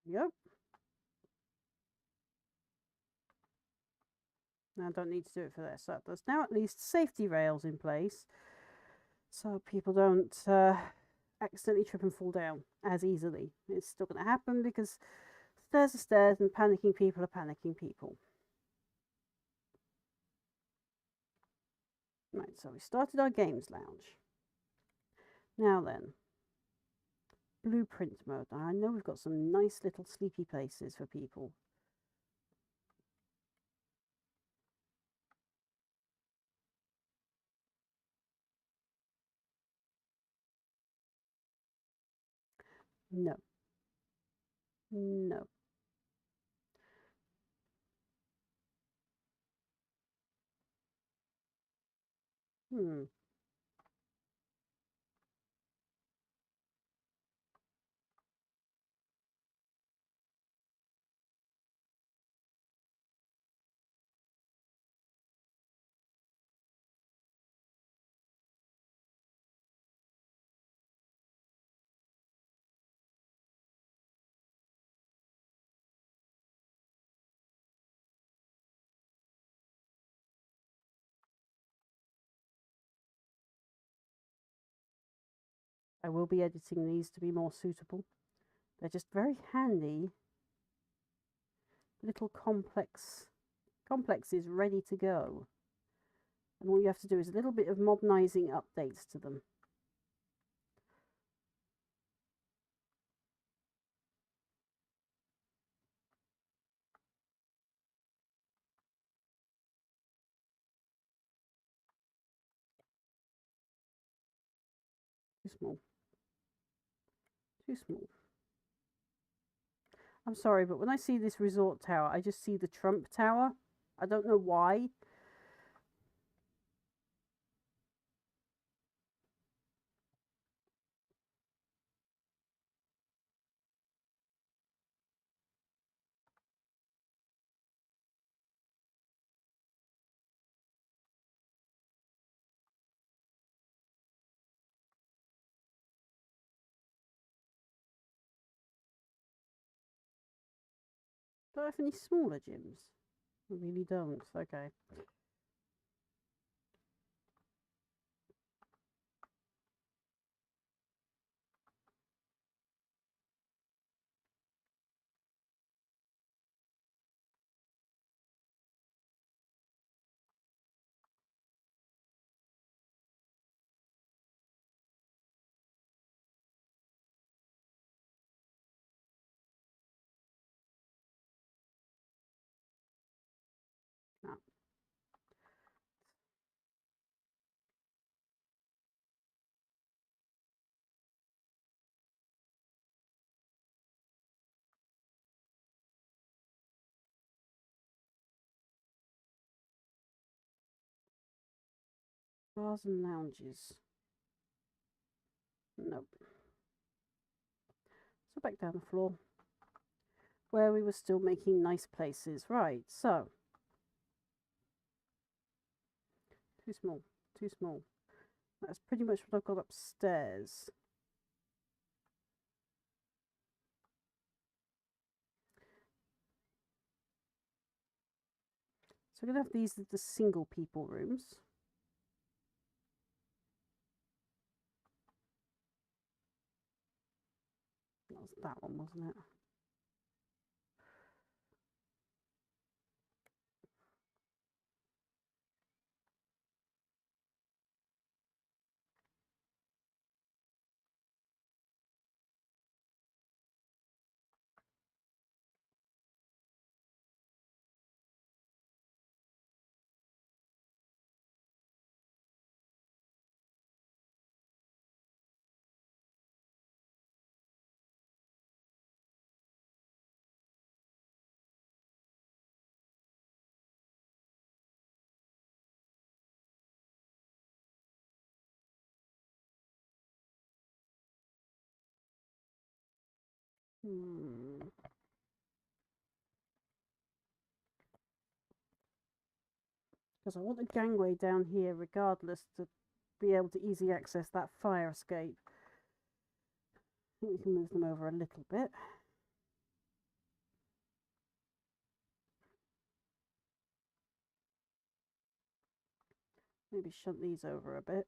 S2: Yep. Now I don't need to do it for this. So there's now at least safety rails in place so people don't accidentally trip and fall down as easily. It's still going to happen because stairs are stairs and panicking people are panicking people. Right, so we started our games lounge. Now then, blueprint mode. Now I know we've got some nice little sleepy places for people. No. No. Hmm. I will be editing these to be more suitable. They're just very handy little complexes ready to go. And all you have to do is a little bit of modernizing updates to them. Too small. Too small. I'm sorry, but when I see this resort tower, I just see the Trump Tower. I don't know why. Do I have any smaller gyms? I really don't. Okay. No. Bars and lounges. Nope. So back down the floor where we were still making nice places. Right, so. Too small. Too small. That's pretty much what I've got upstairs. So we're going to have these as the single people rooms. That was that one, wasn't it? Because I want a gangway down here regardless to be able to easily access that fire escape. I think we can move them over a little bit. Maybe shunt these over a bit.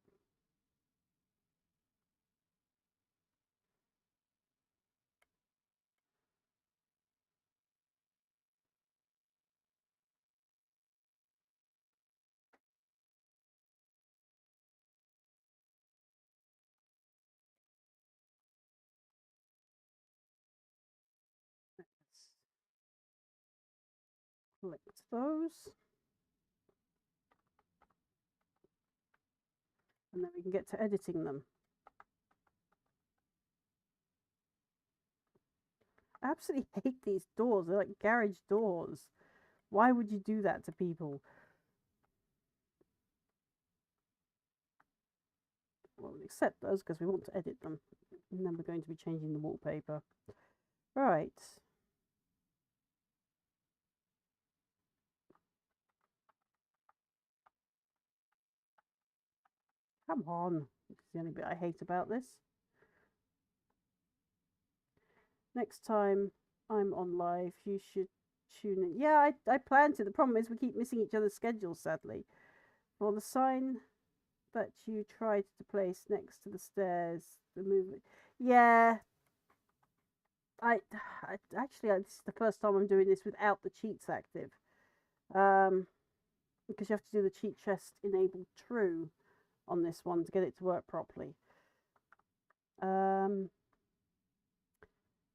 S2: Let's collect those. And then we can get to editing them. I absolutely hate these doors. They're like garage doors. Why would you do that to people? Well, we'll accept those because we want to edit them. And then we're going to be changing the wallpaper. Right. Come on. This is the only bit I hate about this. Next time I'm on live, you should tune in. Yeah, I plan to. The problem is we keep missing each other's schedules, sadly. For the sign that you tried to place next to the stairs, the movement. Yeah. I actually, this is the first time I'm doing this without the cheats active. Because you have to do the cheat chest enabled true on this one to get it to work properly.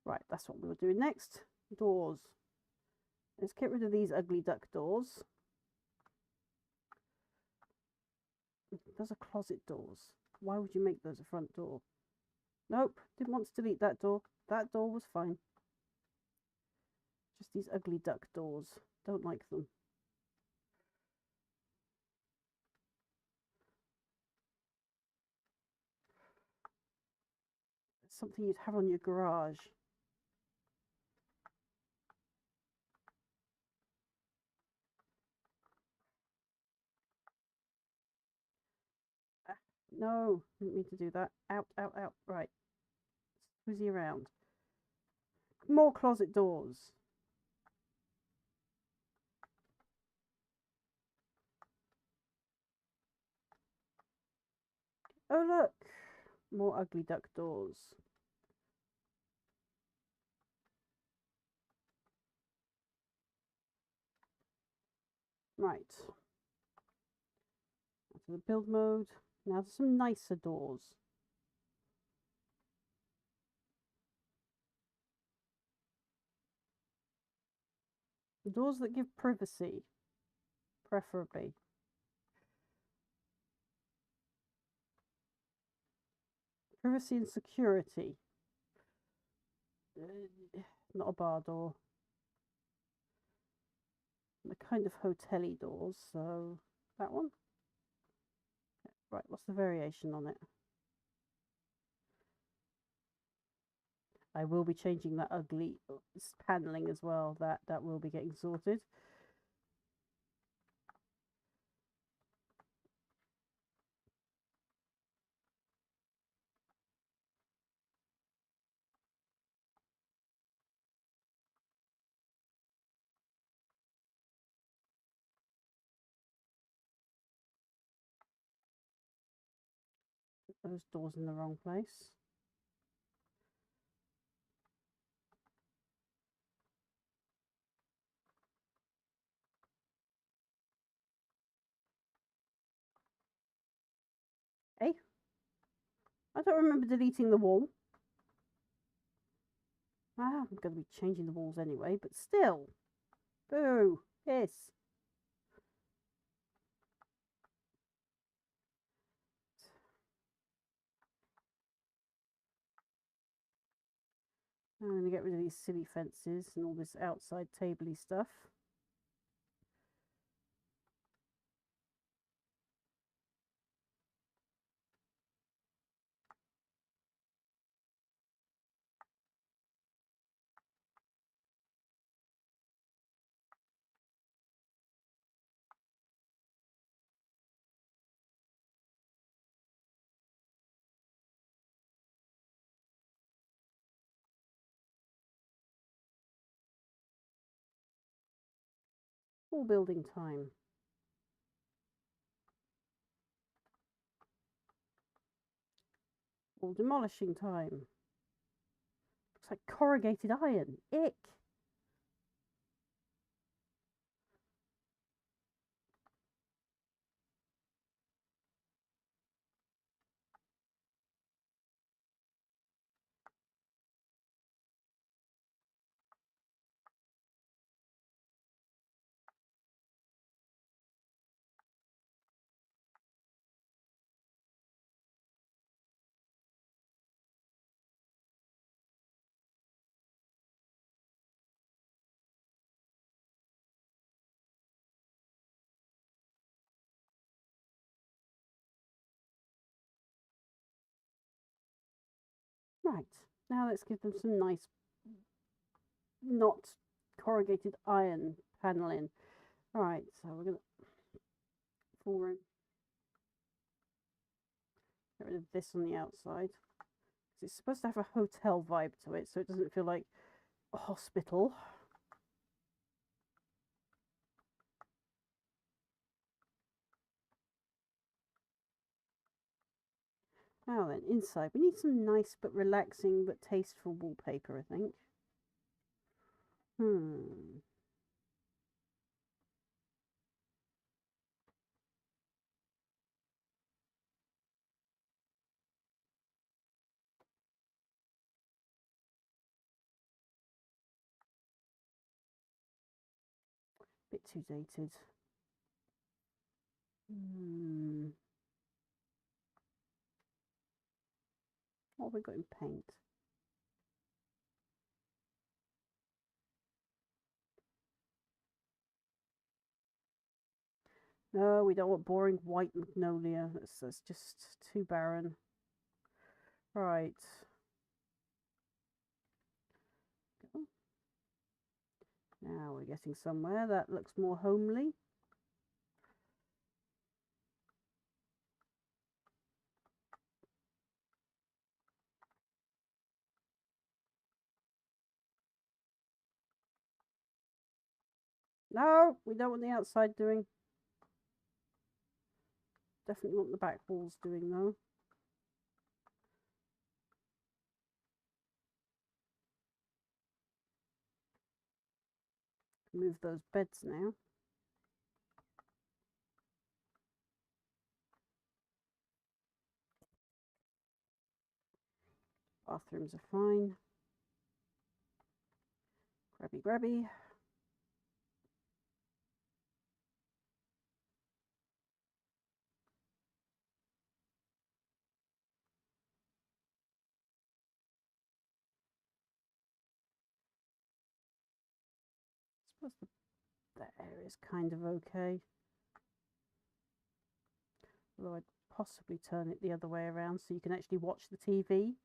S2: Right, that's what we were doing next. Doors. Let's get rid of these ugly duck doors. Those are closet doors. Why would you make those a front door? Nope, didn't want to delete that door. That door was fine. Just these ugly duck doors. Don't like them. It's something you'd have on your garage. No, didn't mean to do that. Out, out, out. Right. Squeezy around. More closet doors. Oh, look. More ugly duck doors. Right. To the build mode. Now there's some nicer doors. Doors that give privacy, preferably. Privacy and security. Not a bar door. The kind of hotel-y doors, so that one. Right, what's the variation on it? I will be changing that ugly paneling as well. That will be getting sorted. Put those doors in the wrong place. Hey, I don't remember deleting the wall. I'm going to be changing the walls anyway, but still. Boo. Yes. I'm going to get rid of these silly fences and all this outside tabley stuff. All building time. Awful demolishing time. Looks like corrugated iron. Ick. Right, now let's give them some nice, not corrugated iron paneling. Right, so we're going to full room. Get rid of this on the outside. It's supposed to have a hotel vibe to it, so it doesn't feel like a hospital. Now then, inside. We need some nice but relaxing but tasteful wallpaper, I think. Bit too dated. What have we got in paint? No, we don't want boring white magnolia. That's just too barren. Right. Now we're getting somewhere. That looks more homely. No, we don't want the outside doing. Definitely want the back walls doing though. Move those beds now. Bathrooms are fine. Grabby, grabby. I suppose that area is kind of okay. Although I'd possibly turn it the other way around so you can actually watch the TV.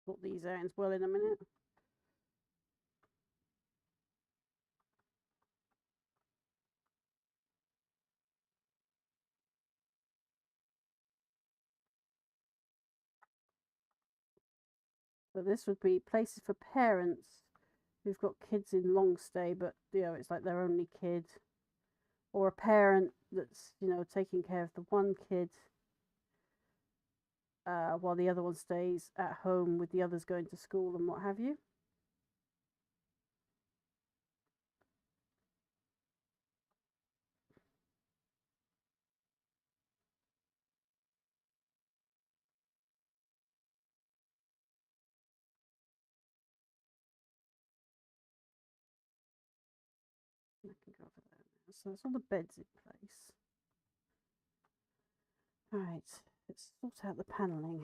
S2: Sort these out as well in a minute. So this would be places for parents who've got kids in long stay, but you know it's like their only kid, or a parent that's taking care of the one kid while the other one stays at home with the others going to school and what have you. I can go over there now. So that's all the beds in place. All right, let's sort out the panelling.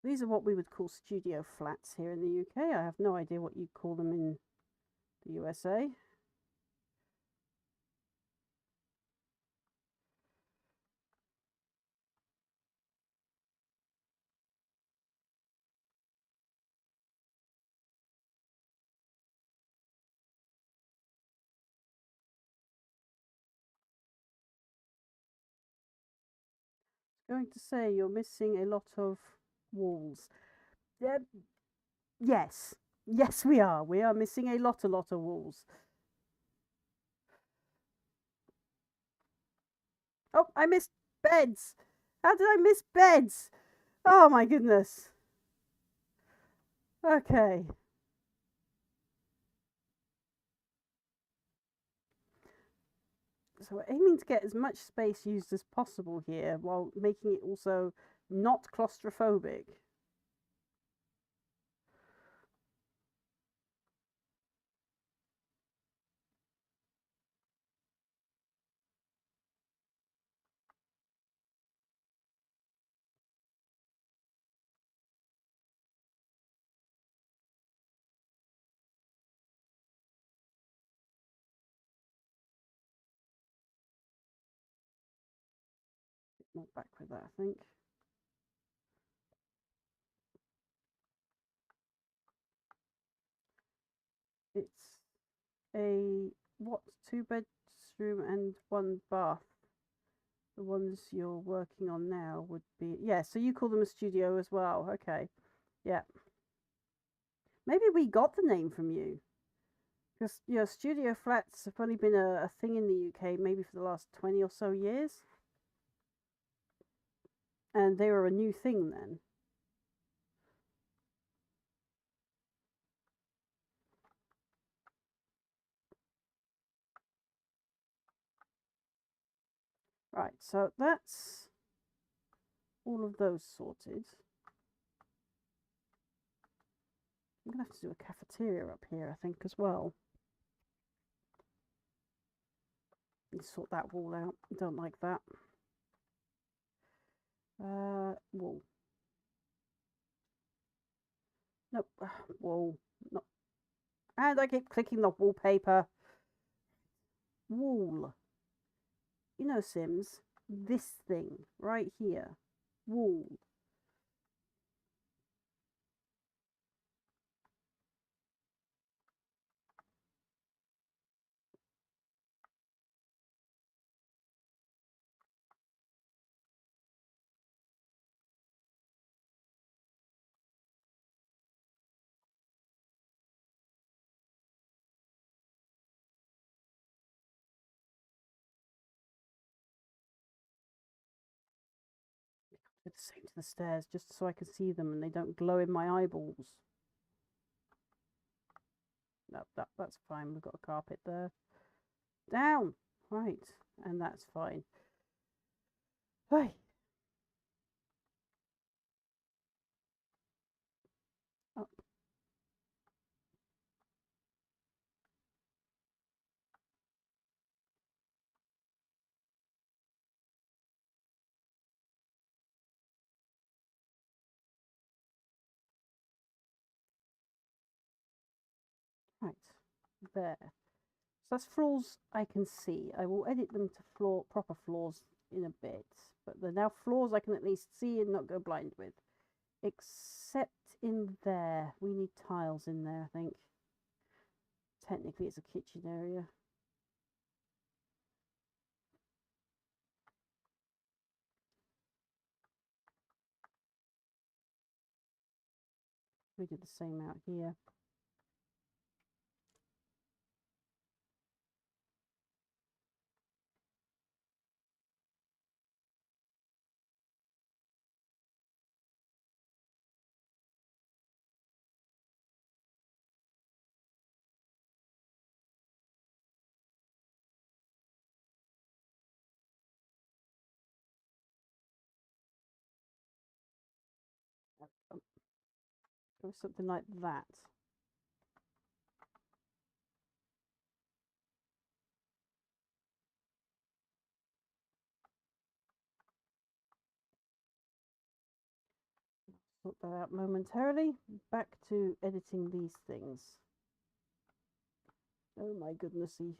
S2: These are what we would call studio flats here in the UK. I have no idea what you'd call them in the USA. Going to say you're missing a lot of walls. Yes, yes, we are. We are missing a lot of walls. Oh, I missed beds. How did I miss beds? Oh my goodness. Okay. So we're aiming to get as much space used as possible here while making it also not claustrophobic. More back with that, I think. It's a what, 2-bedroom and 1 bath. The ones you're working on now would be, yeah, so you call them a studio as well. Okay. Yeah. Maybe we got the name from you. Because, you know, studio flats have only been a thing in the UK maybe for the last 20 or so years. And they were a new thing then. Right, so that's all of those sorted. I'm going to have to do a cafeteria up here, I think, as well. And sort that wall out. Don't like that. Wall. Nope. Wall. No. And I keep clicking the wallpaper. Wall. You know, Sims, this thing right here. Wall. Do the same to the stairs just so I can see them and they don't glow in my eyeballs. No, that's fine. We've got a carpet there. Down. Right. And that's fine. Hey. Up. Right. There. So that's floors I can see. I will edit them to proper floors in a bit. But they're now floors I can at least see and not go blind with. Except in there. We need tiles in there, I think. Technically it's a kitchen area. We did the same out here. Or something like that. Sort that out momentarily. Back to editing these things. Oh my goodnessy.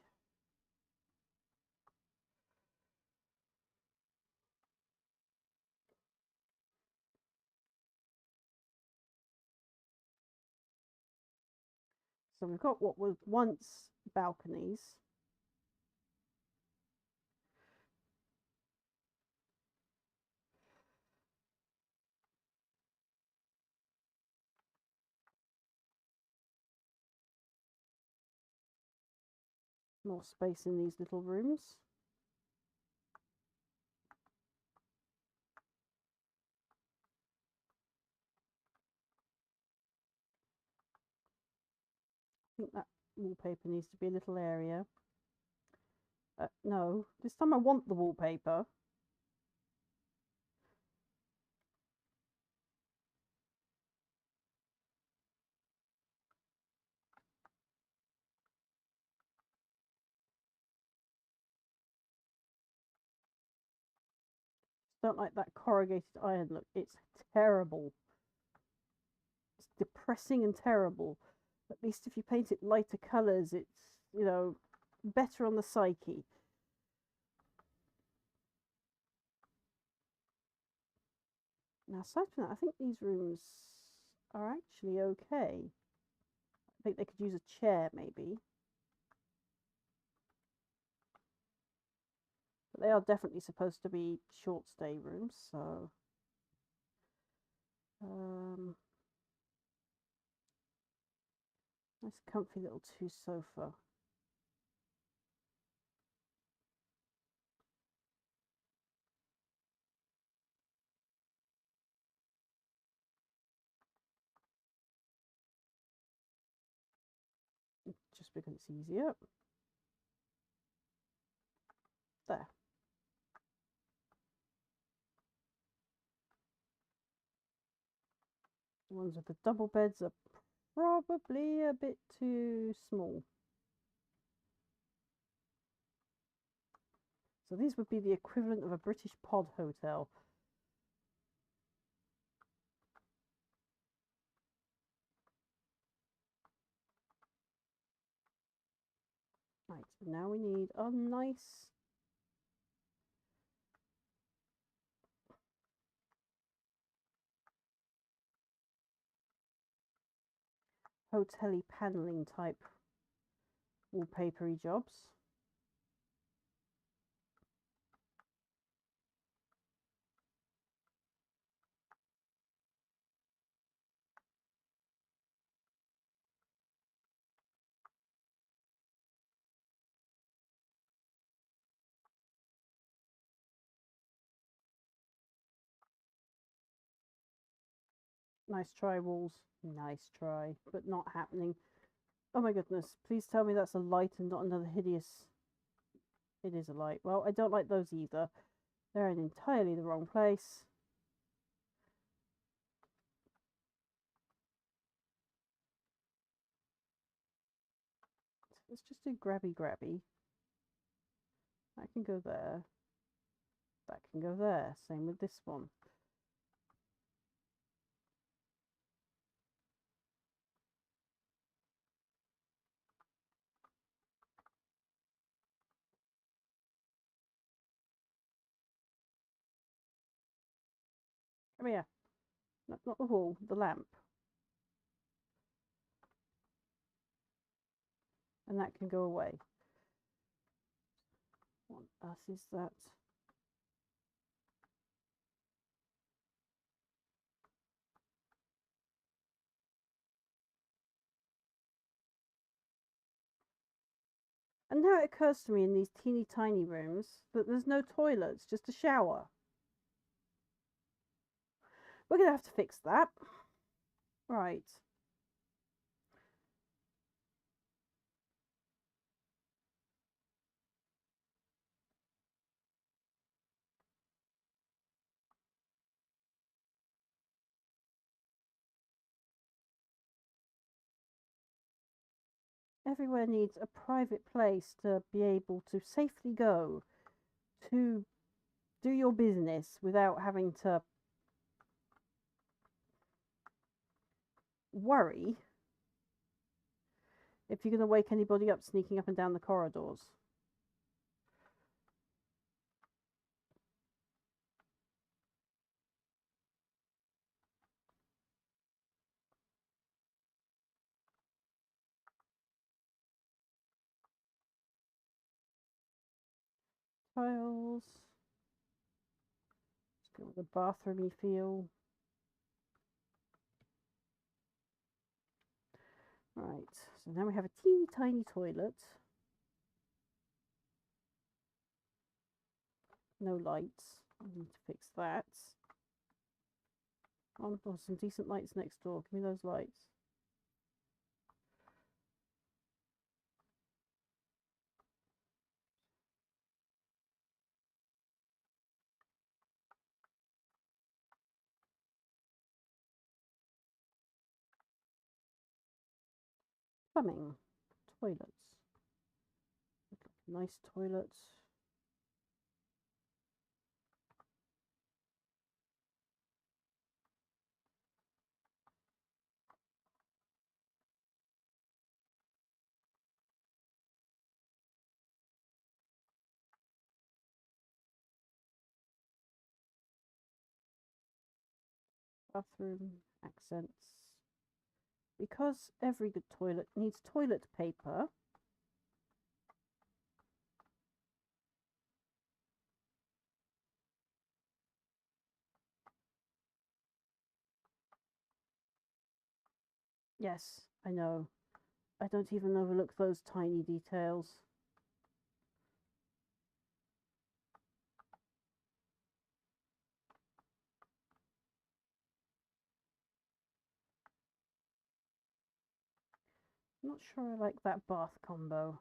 S2: So we've got what was once balconies. More space in these little rooms. I think that wallpaper needs to be a little area. No, this time I want the wallpaper. Don't like that corrugated iron look. It's terrible. It's depressing and terrible. At least if you paint it lighter colours, it's, you know, better on the psyche. Now, aside from that, I think these rooms are actually okay. I think they could use a chair, maybe. But they are definitely supposed to be short stay rooms, so... nice comfy little two sofa. Just because it's easier. There. The ones with the double beds are probably a bit too small. So these would be the equivalent of a British pod hotel. Right, now we need a nice hotel-y panelling type wallpapery jobs. Nice try, walls. Nice try, but not happening. Oh my goodness, please tell me that's a light and not another hideous... It is a light. Well, I don't like those either. They're in entirely the wrong place. Let's just do grabby grabby. That can go there. That can go there. Same with this one. Come here. Not the wall, the lamp. And that can go away. What else is that? And now it occurs to me in these teeny tiny rooms that there's no toilets, just a shower. We're going to have to fix that. Right. Everywhere needs a private place to be able to safely go to do your business without having to worry if you're going to wake anybody up sneaking up and down the corridors. Tiles. Let's go with a bathroomy feel. Right, so now we have a teeny tiny toilet. No lights. I need to fix that. Oh, some decent lights next door. Give me those lights. Plumbing. Toilets. Nice toilets. Bathroom accents. Because every good toilet needs toilet paper, yes, I know. I don't even overlook those tiny details. I'm not sure I like that bath combo.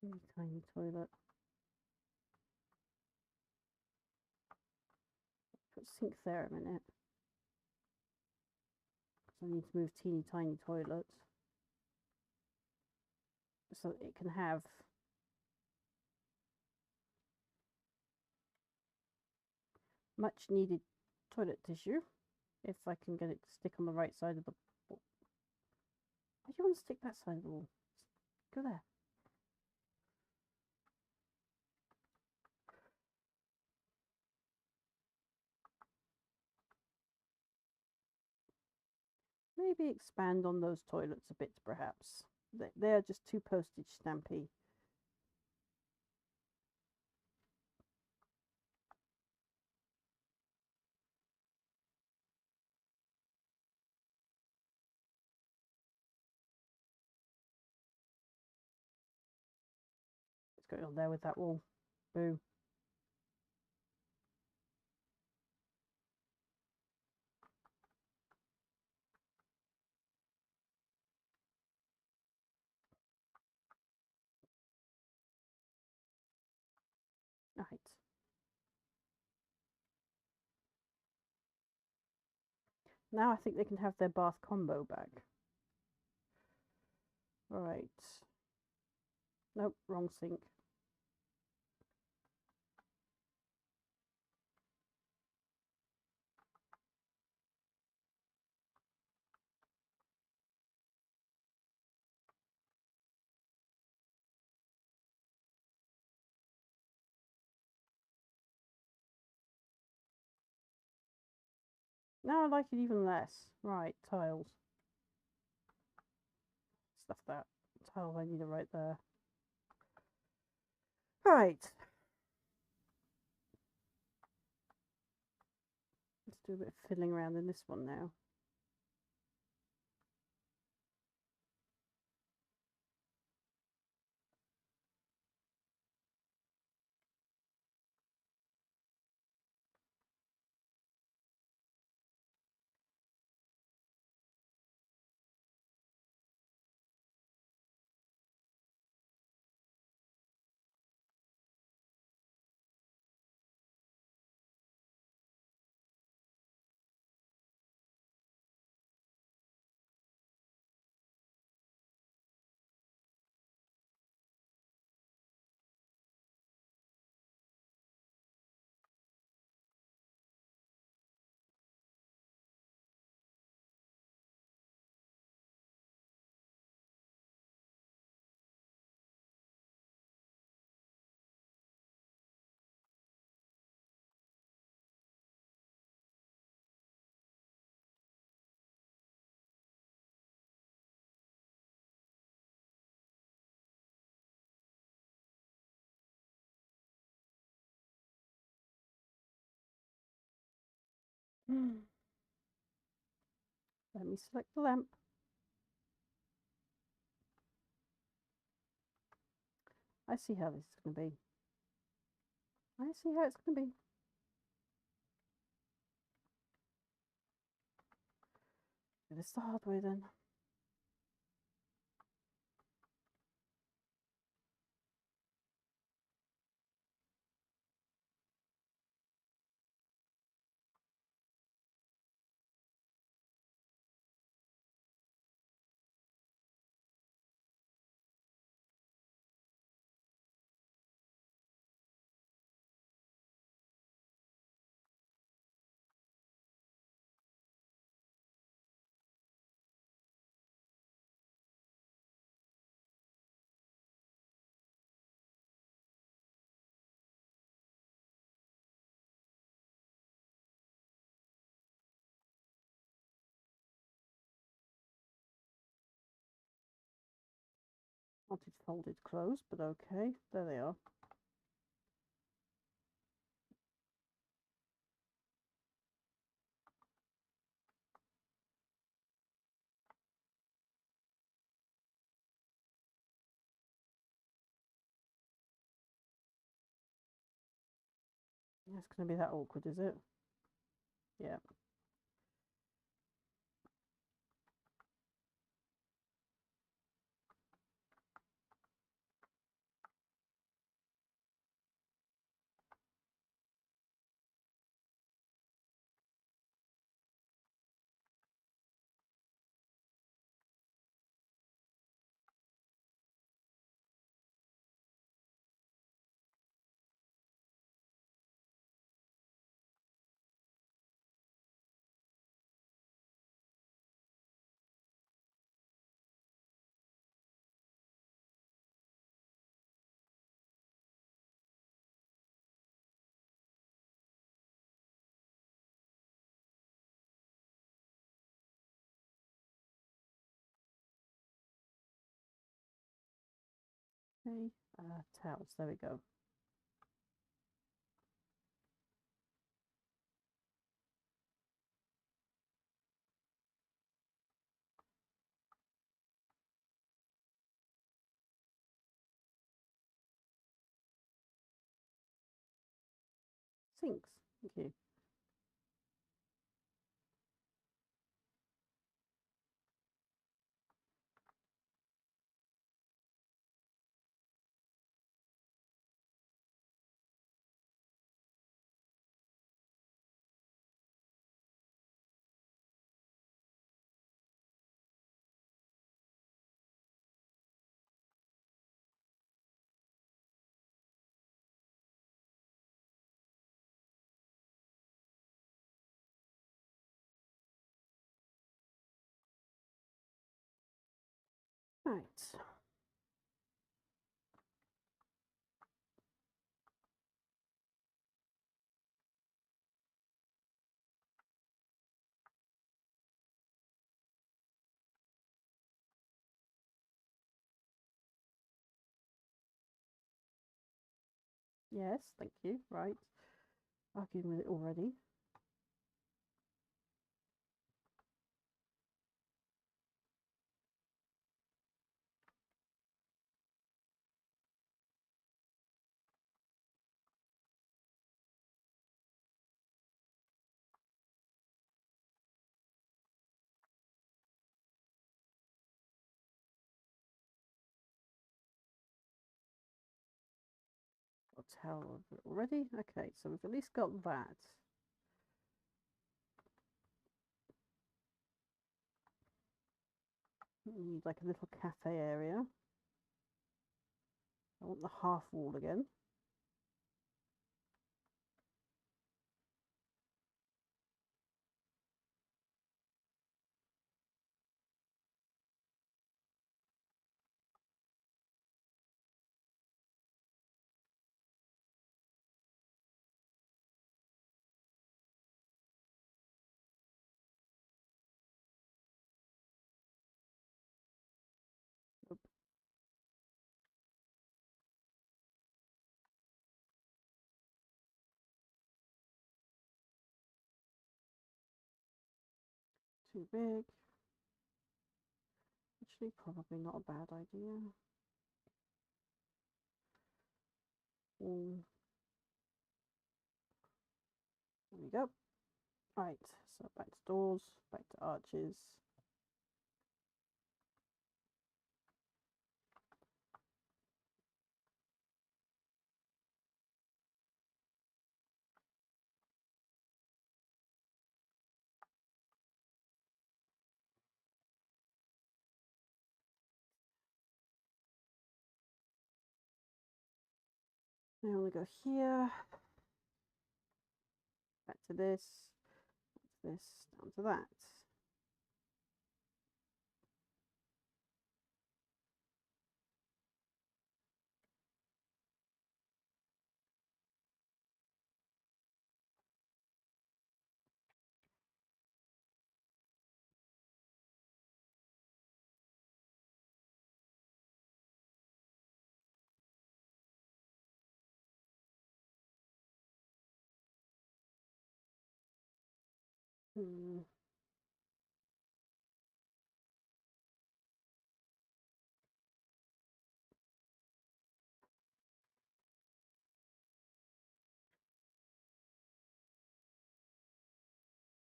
S2: Really tiny toilet. Put sink there a minute. So I need to move teeny tiny toilets so that it can have much needed toilet tissue if I can get it to stick on the right side of the wall. Why do you want to stick that side of the wall? Go there. Maybe expand on those toilets a bit, perhaps. They're just too postage stampy. What's going on there with that wall? Boo. Right. Now I think they can have their bath combo back. Right. Nope, wrong sink. Now I like it even less. Right, tiles. Stuff that. Tile I need it right there. Right. Let's do a bit of fiddling around in this one now. Let me select the lamp. I see how this is going to be. I see how it's going to be. Do this the hard way then. Wanted folded close, but okay, there they are. It's going to be that awkward, is it? Yeah. Okay. Towels, there we go. Sinks. Thank you. Right. Yes, thank you. Right. Arguing with it already. Got a towel of it already. Okay, so we've at least got that. We need like a little cafe area. I want the half wall again. Nope. too big. Actually, probably not a bad idea. There we go. Right, so back to doors, back to arches. Now we go here, back to this, down to that.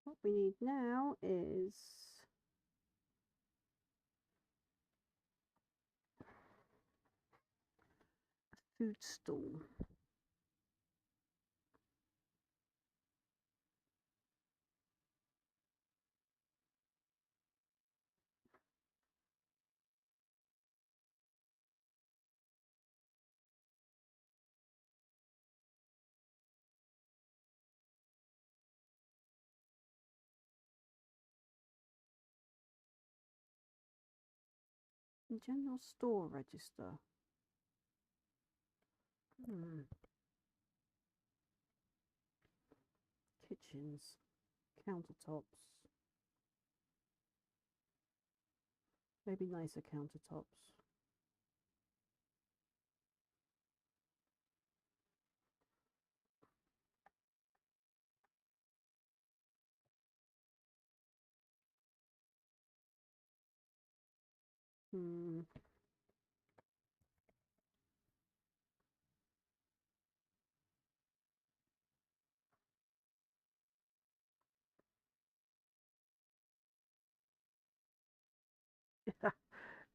S2: What we need now is a food stall. General store register. Kitchens, countertops. Maybe nicer countertops.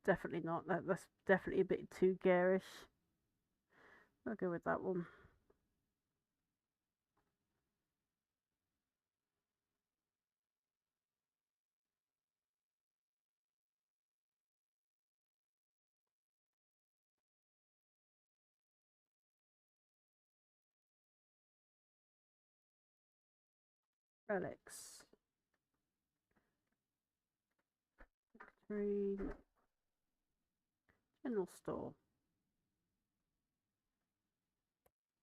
S2: Definitely not. That's definitely a bit too garish. I'll go with that one. Relics. Factory. General store.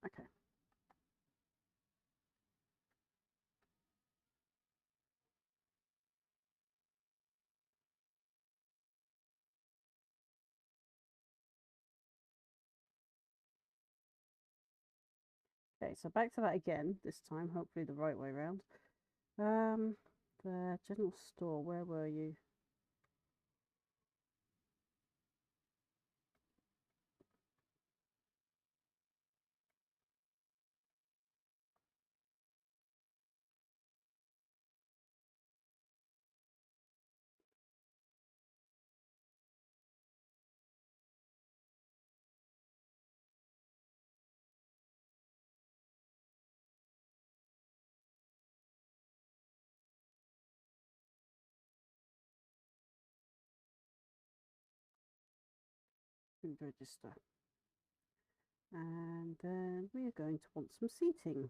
S2: Okay. Okay, so back to that again, this time, hopefully the right way around. The general store, where were you? Food register. And then we are going to want some seating.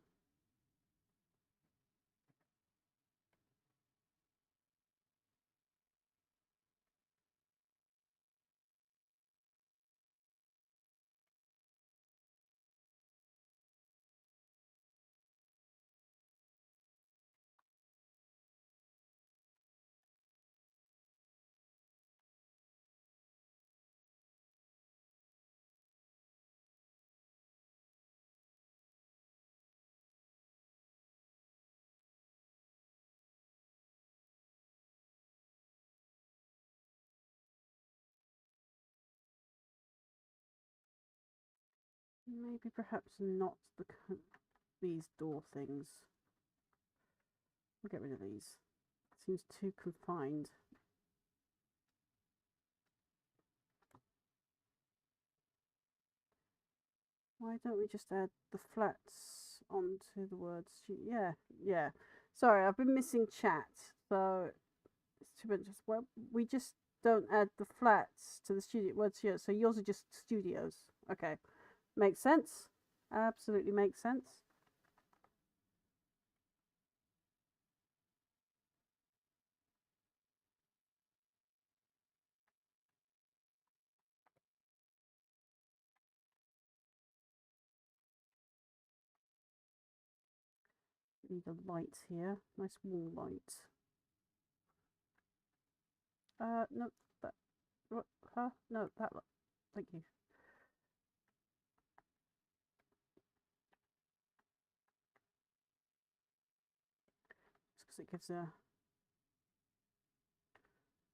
S2: Maybe perhaps not these door things. We'll get rid of these. Seems too confined. Why don't we just add the flats onto the words? Yeah, yeah. Sorry, I've been missing chat, so it's too much. Well, we just don't add the flats to the studio words here. So yours are just studios. Okay, makes sense. Absolutely makes sense. Need a light here. Nice wall light. No, that. What? Huh? No, that. Thank you. Just because it gives a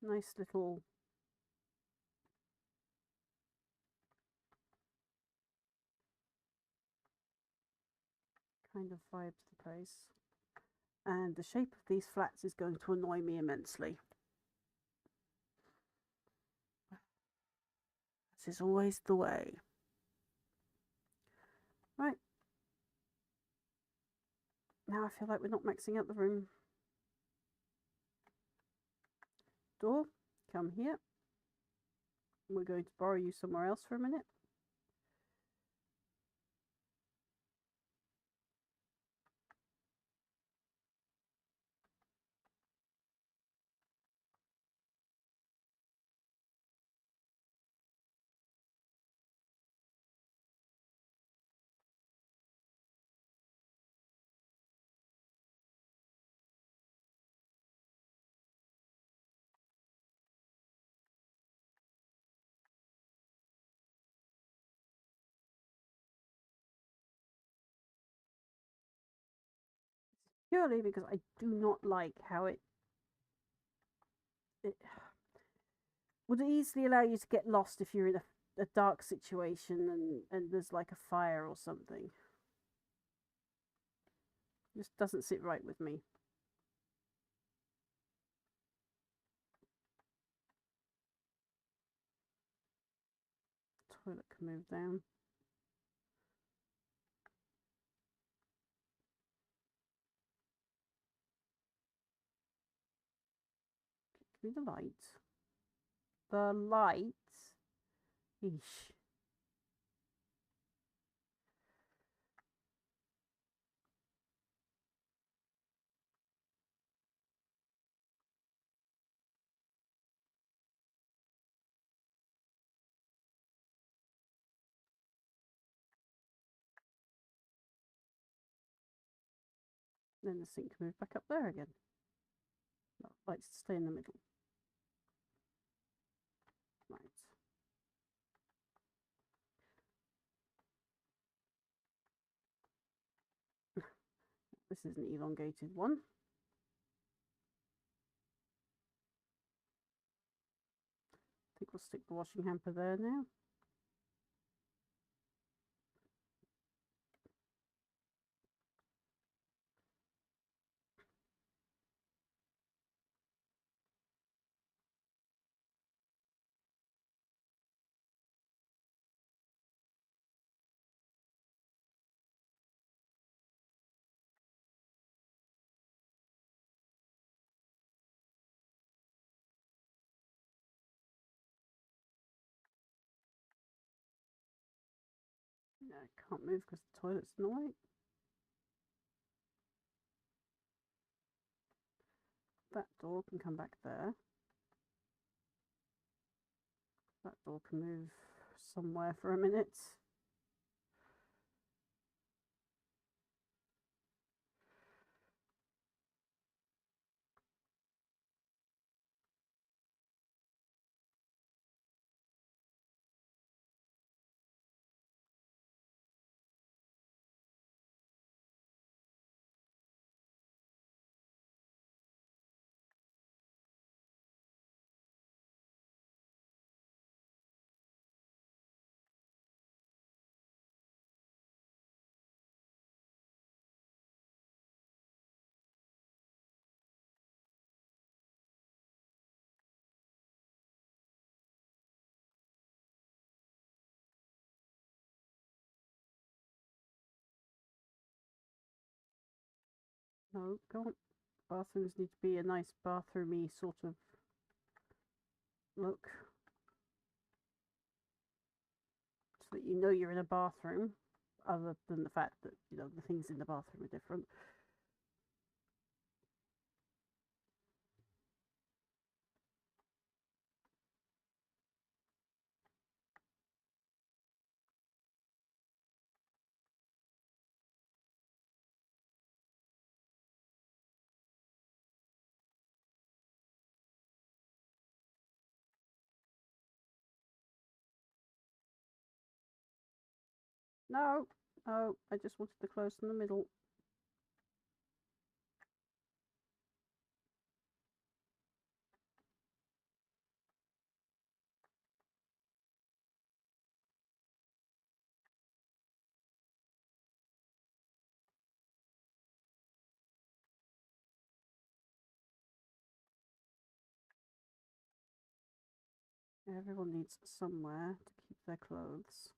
S2: nice little kind of vibe to the place. And the shape of these flats is going to annoy me immensely. This is always the way. Right. Now I feel like we're not maxing out the room. Door, come here. We're going to borrow you somewhere else for a minute. Purely because I do not like how it would easily allow you to get lost if you're in a dark situation and there's like a fire or something. Just doesn't sit right with me. Toilet can move down. Give me the light. The light. Eesh. Then the sink can move back up there again. That likes to stay in the middle. Right. This is an elongated one. I think we'll stick the washing hamper there now. No, I can't move because the toilet's in the way. That door can come back there. That door can move somewhere for a minute. No, go on. Bathrooms need to be a nice bathroomy sort of look, so that you know you're in a bathroom, other than the fact that, you know, the things in the bathroom are different. No, no, I just wanted the close in the middle. Everyone needs somewhere to keep their clothes.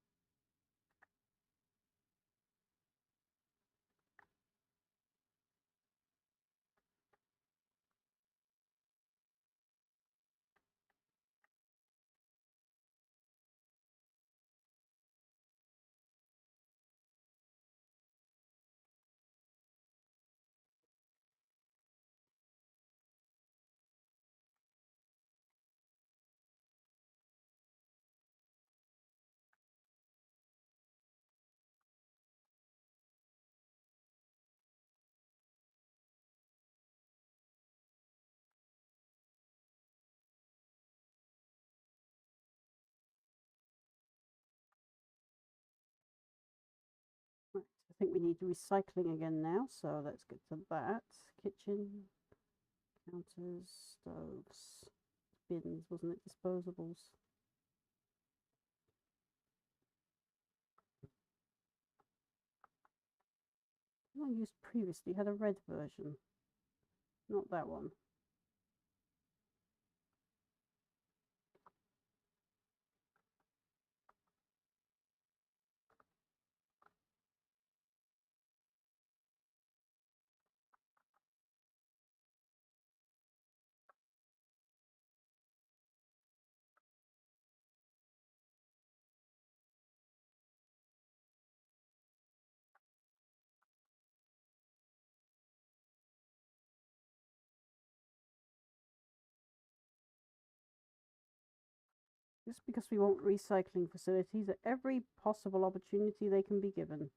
S2: Right, I think we need recycling again now, so let's get to that. Kitchen, counters, stoves, bins, wasn't it? Disposables. The one I used previously had a red version, not that one. Just because we want recycling facilities at every possible opportunity they can be given.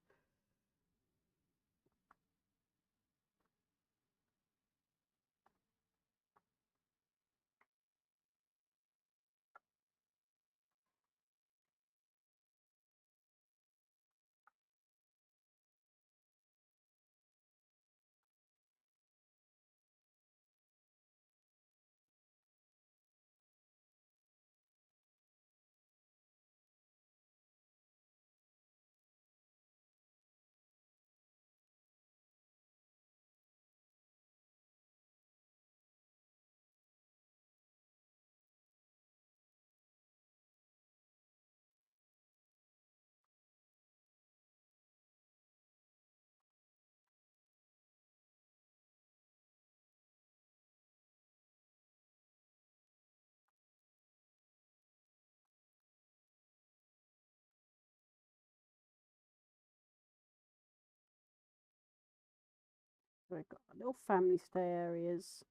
S2: So we've got our little family stay areas.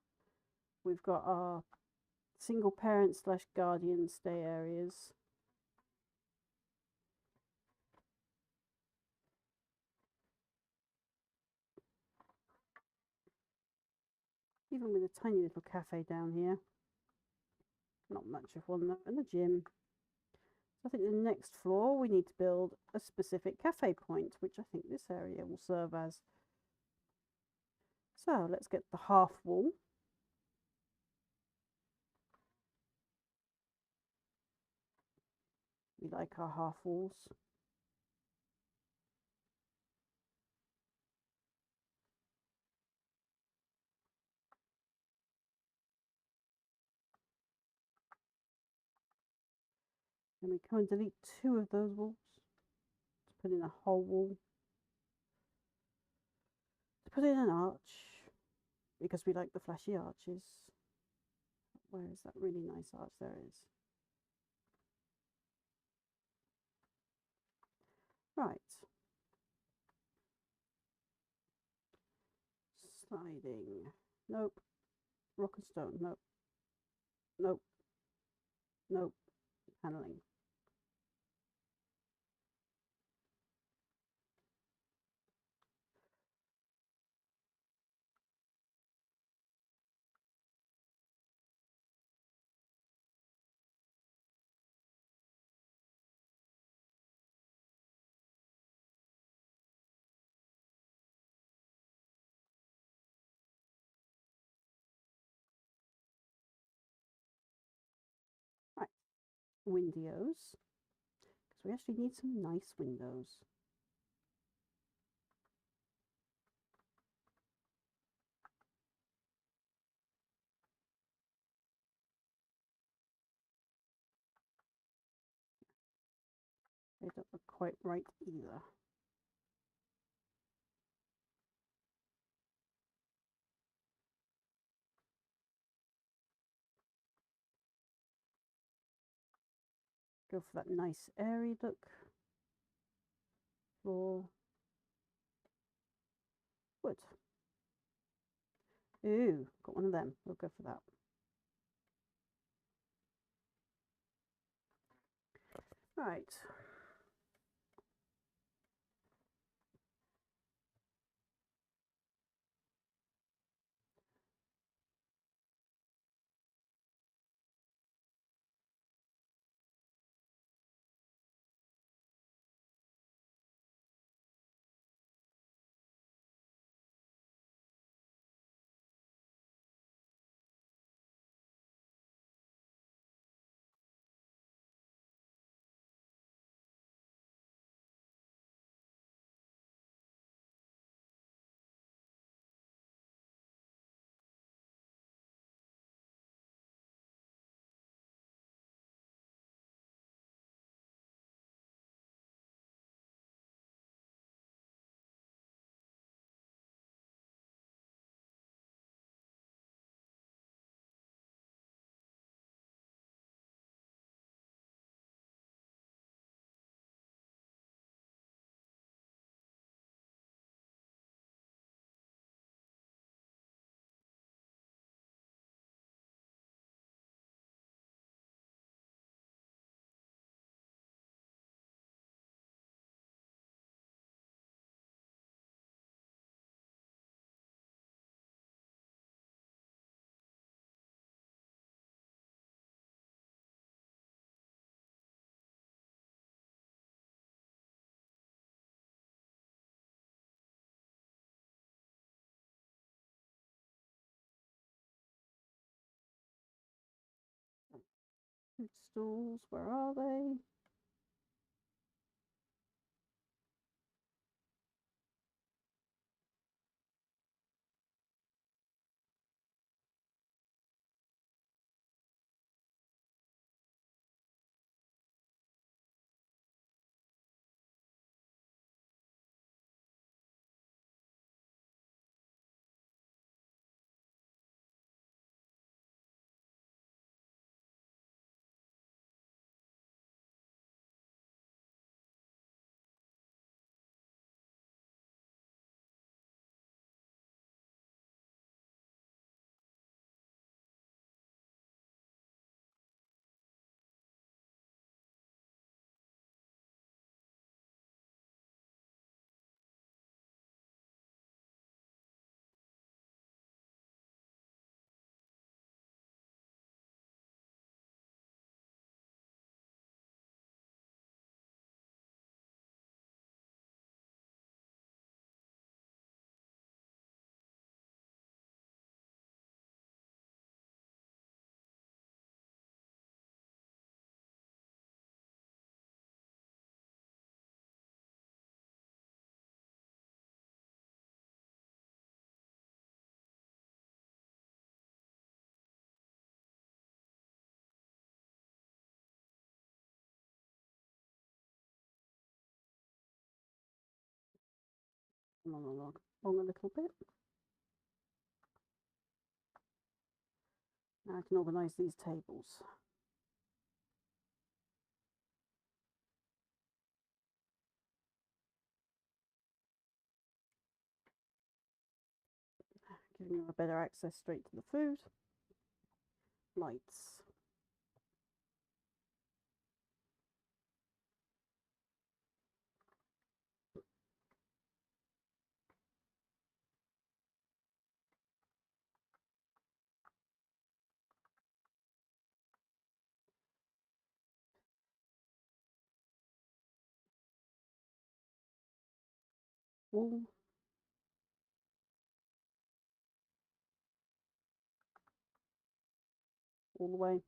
S2: We've got our single parent / guardian stay areas. Even with a tiny little cafe down here. Not much of one though, and a gym. So I think the next floor we need to build a specific cafe point, which I think this area will serve as. So let's get the half wall. We like our half walls. And we come and delete 2 of those walls to put in a whole wall. To put in an arch. because we like the flashy arches. Where is that really nice arch? There it is. Right. Sliding. Nope. Rock and stone. Nope. Nope. Nope. Paneling. Right. Windows. Because we actually need some nice windows. They don't look quite right either. Go for that nice airy look for wood. Ooh, got one of them. We'll go for that. Right. Stools, where are they? Along a little bit. Now I can organise these tables. Giving them a better access straight to the food. Lights. Wall. All the way.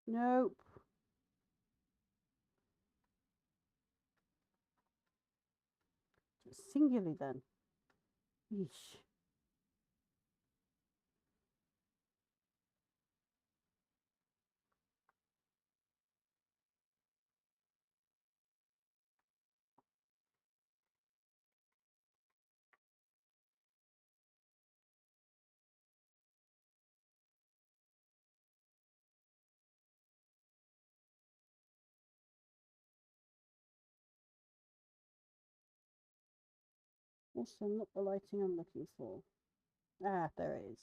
S2: Nope. Singularly then. Yeesh. Also not the lighting I'm looking for. Ah, there it is.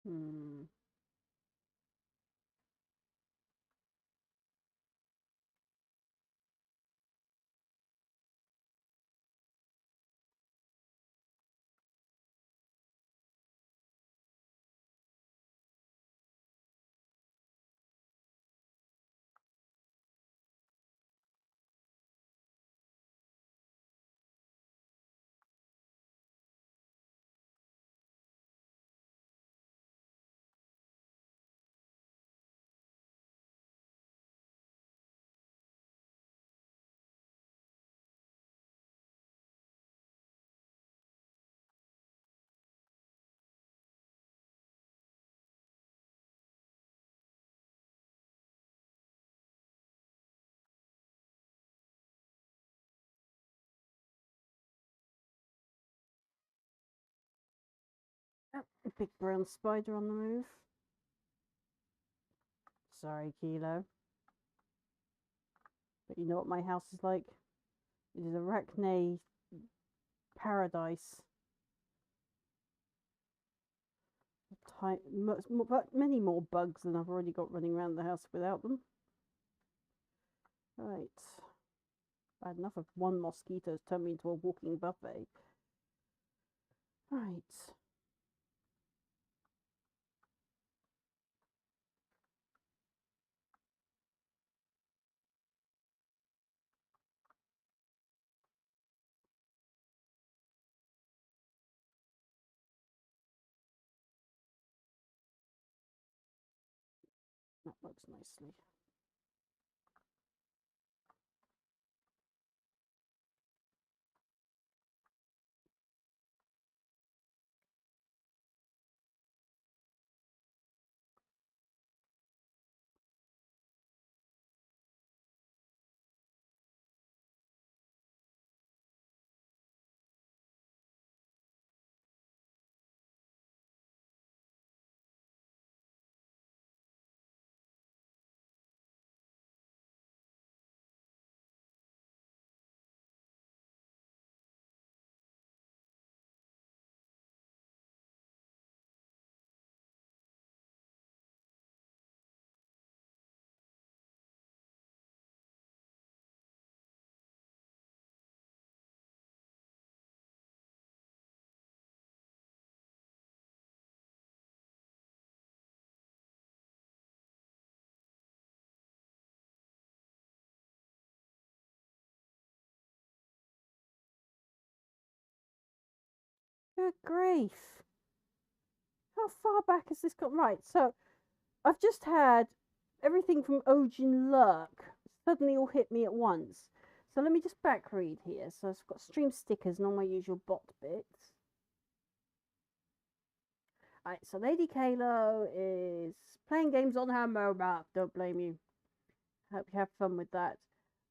S2: Hmm. Oh, a big brown spider on the move. Sorry, Kilo. But you know what my house is like? It is arachne paradise. Many more bugs than I've already got running around the house without them. Right. Bad enough of one mosquito's turned me into a walking buffet. Right. That works nicely. Good grief. How far back has this got? Right, so I've just had everything from Ojin Lurk suddenly all hit me at once. So let me just back read here. So I've got stream stickers and all my usual bot bits. Right, so Lady Kalo is playing games on her mobile. Don't blame you. Hope you have fun with that.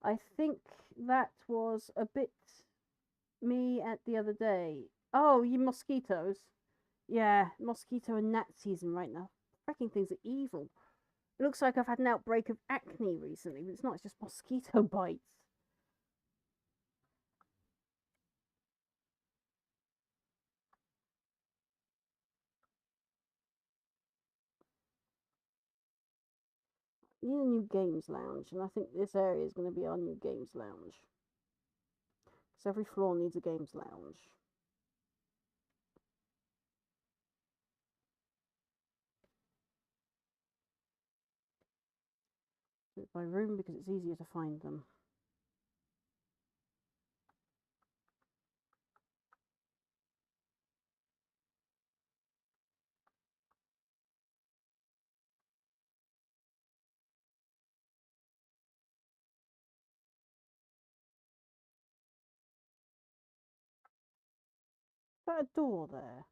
S2: I think that was a bit me at the other day. Oh, you mosquitoes. Yeah, mosquito and gnat season right now. Freaking things are evil. It looks like I've had an outbreak of acne recently, but it's not, it's just mosquito bites. Need a new games lounge, and I think this area is going to be our new games lounge. Because every floor needs a games lounge. Do it by room because it's easier to find them. Is that a door there?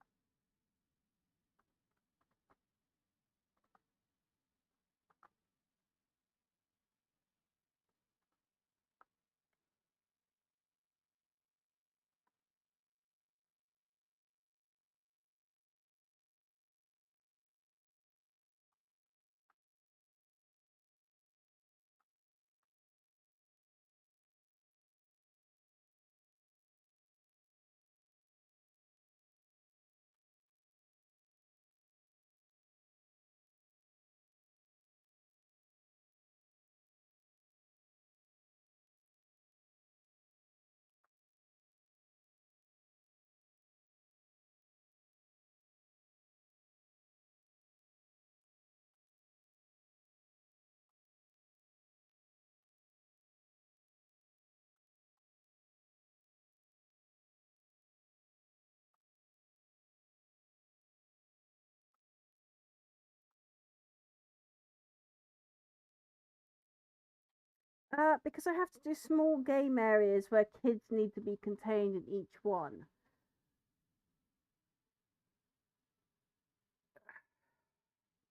S2: Because I have to do small game areas where kids need to be contained in each one.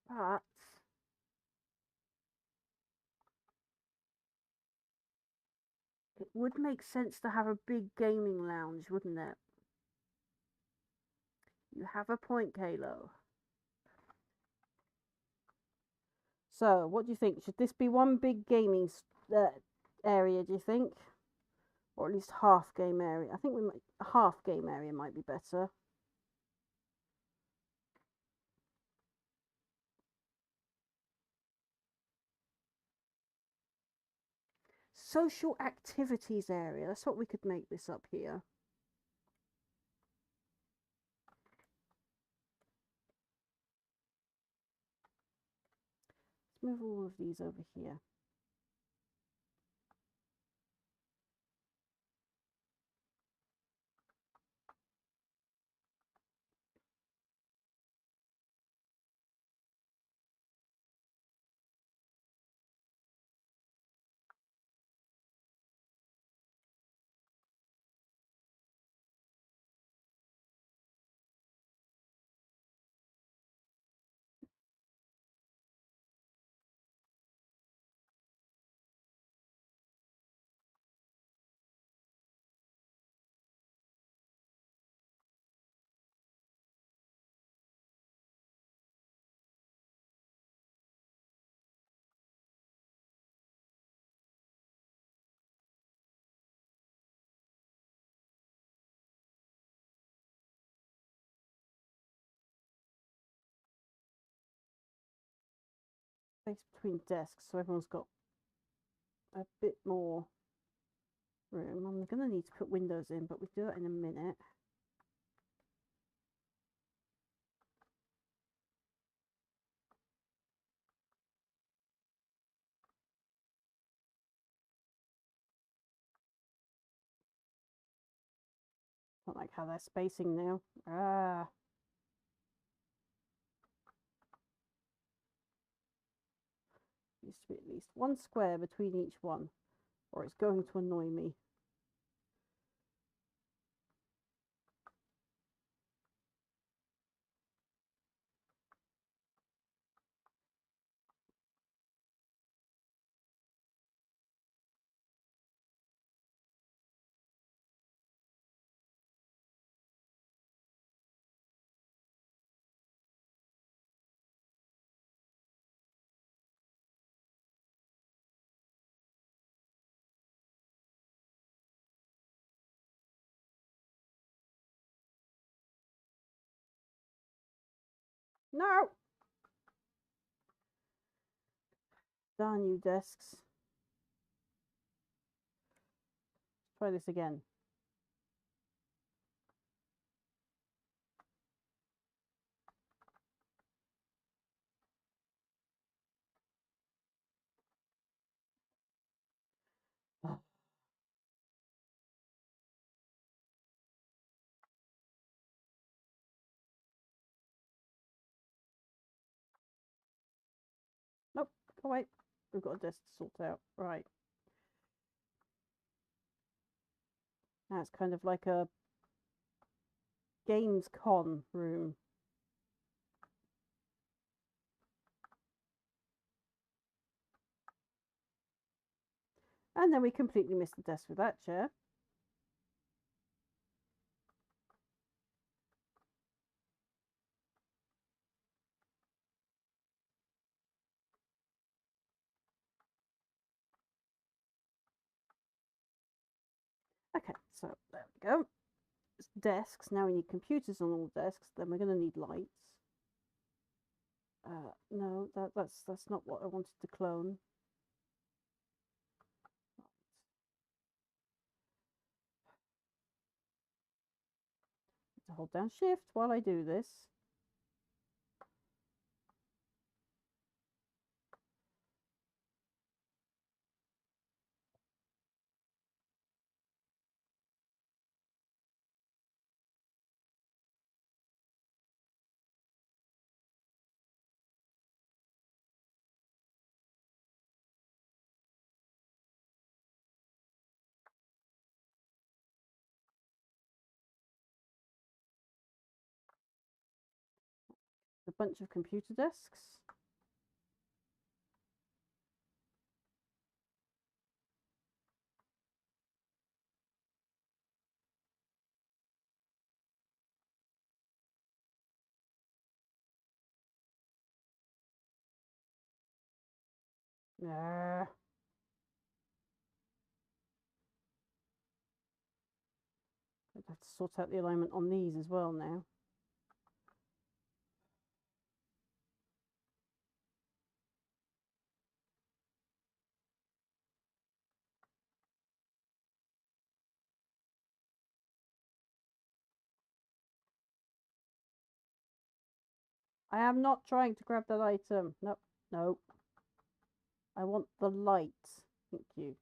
S2: But it would make sense to have a big gaming lounge, wouldn't it? You have a point, Kalo. So, what do you think? Should this be one big gaming area, do you think? Or at least half game area? I think half game area might be better. Social activities area. That's what we could make this up here. Let's move all of these over here. Space between desks so everyone's got a bit more room. I'm going to need to put windows in, but we'll do it in a minute. Don't like how they're spacing now. Ah. Needs to be at least 1 square between each one, or it's going to annoy me. No! Darn you, desks. Try this again. Nope. Oh, wait. We've got a desk to sort out. Right. Now it's kind of like a games con room. And then we completely missed the desk with that chair. Okay, so there we go. It's desks. Now we need computers on all desks. Then we're going to need lights. No, that's not what I wanted to clone. To hold down shift while I do this. A bunch of computer desks. Nah. I'd have to sort out the alignment on these as well now. I am not trying to grab that item. Nope, nope. I want the light. Thank you.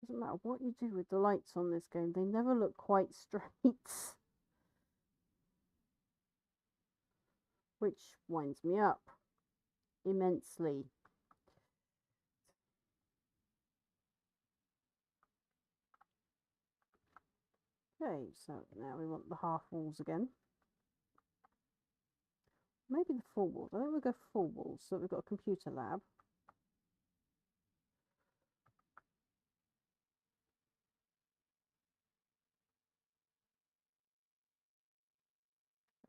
S2: Doesn't matter what you do with the lights on this game, they never look quite straight. Which winds me up immensely. Okay, so now we want the half walls again. Maybe the full walls. I think we'll go full walls so we've got a computer lab.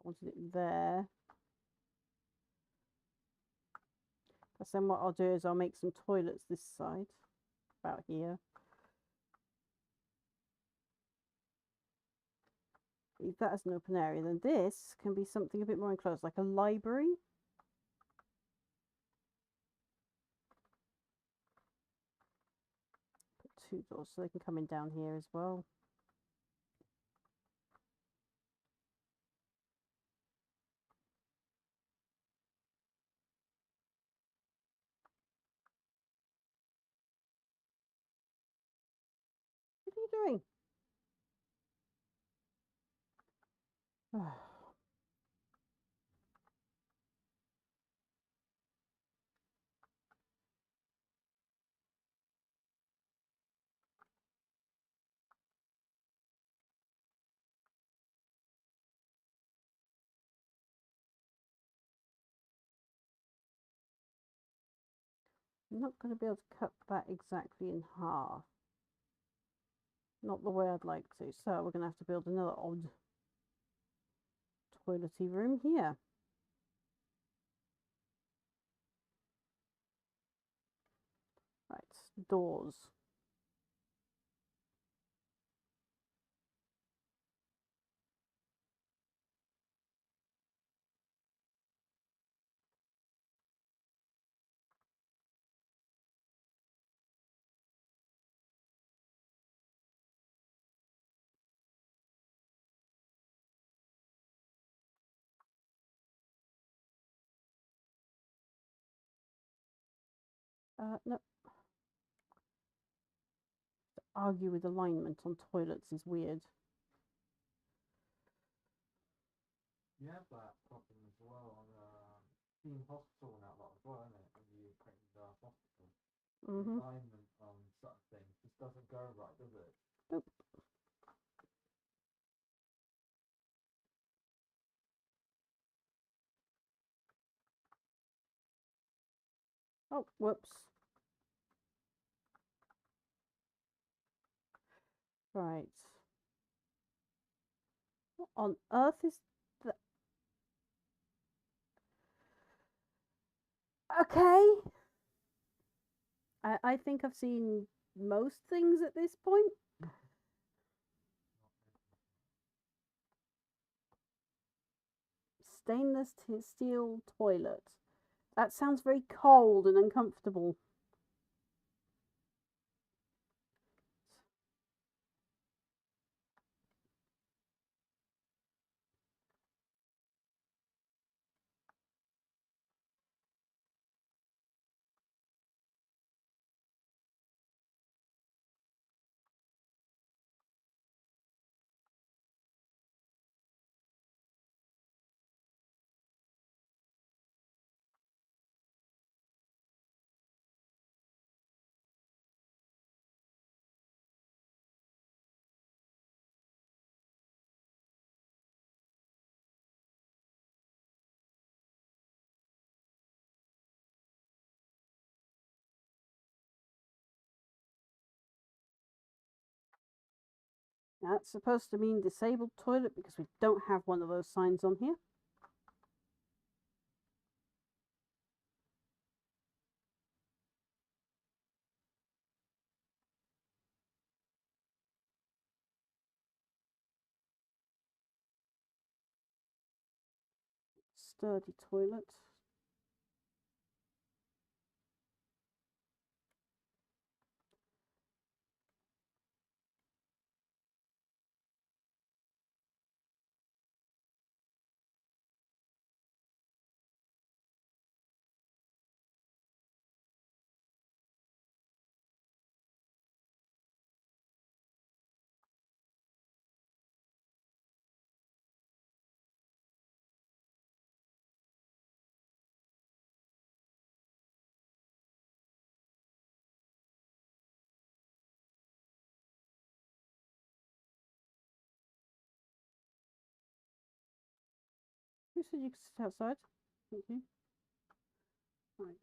S2: wanted it there. Because then what I'll do is I'll make some toilets this side, about here. Leave that as an open area. Then this can be something a bit more enclosed, like a library. Put 2 doors so they can come in down here as well. What are you doing? I'm not going to be able to cut that exactly in half. Not the way I'd like to. So we're going to have to build another odd toilety room here. Right, doors. No. To argue with alignment on toilets is weird.
S1: You have that problem as well on Team Hospital and that lot as well, isn't it? When you create the hospital. The alignment on certain things just doesn't go right, does it?
S2: Nope. Oh, whoops. Right. What on earth is that? Okay. I think I've seen most things at this point. Stainless steel toilet. That sounds very cold and uncomfortable. That's supposed to mean disabled toilet because we don't have one of those signs on here. Sturdy toilet. Who said you could sit outside? Thank you. Right.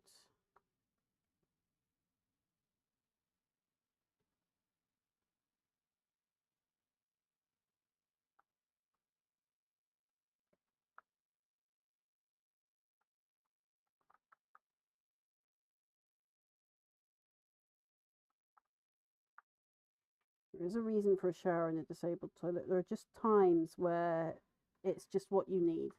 S2: There is a reason for a shower in a disabled toilet. There are just times where it's just what you need.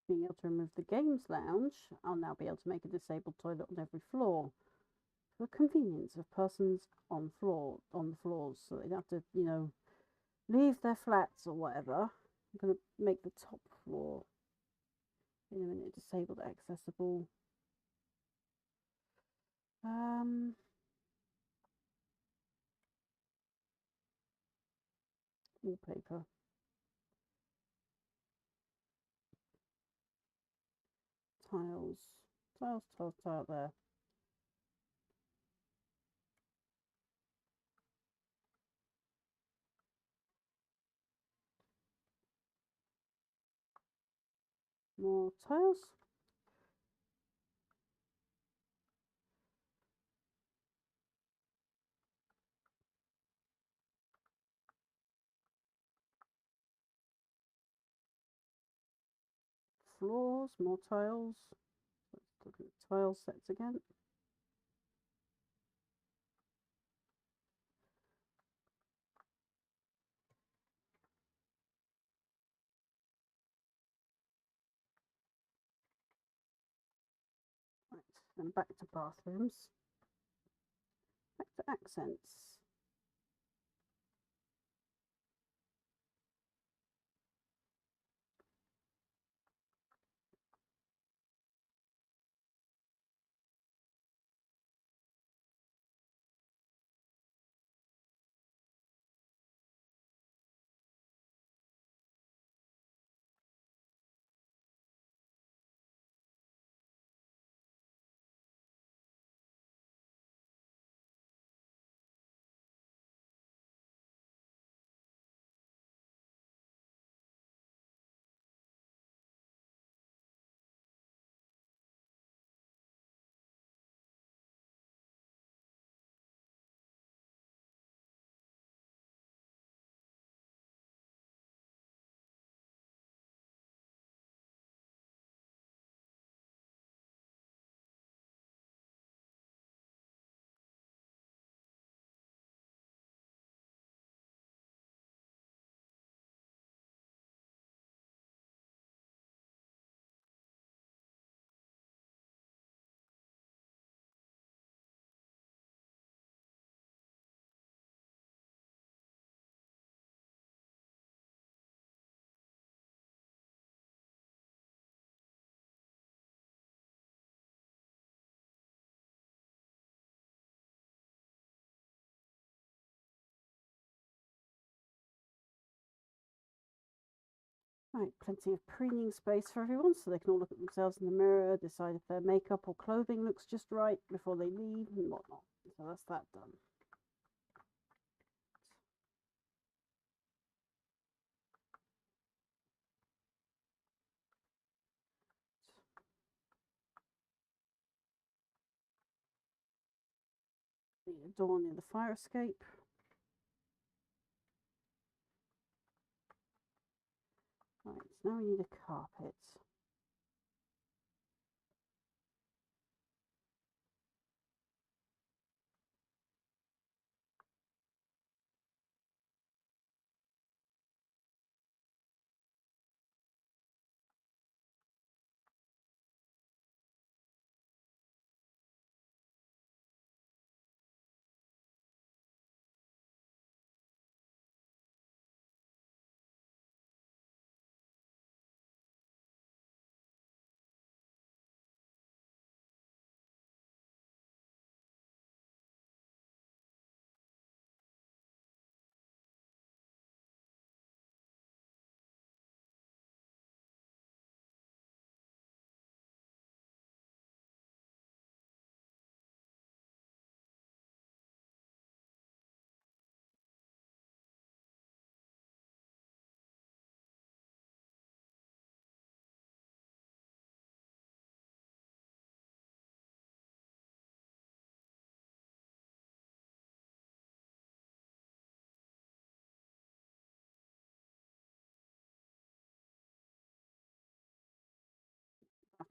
S2: Being able to remove the games lounge, I'll now be able to make a disabled toilet on every floor for the convenience of persons on the floors, so they don't have to, you know, leave their flats or whatever. I'm going to make the top floor in a minute disabled accessible. Wallpaper. Tiles. Tile there. More tiles. Floors, more tiles. Let's look at the tile sets again. Right, then back to bathrooms. Back to accents. Right, plenty of preening space for everyone so they can all look at themselves in the mirror, decide if their makeup or clothing looks just right before they leave and whatnot. So that's that done. Need a door near the fire escape. Right, so now we need a carpet.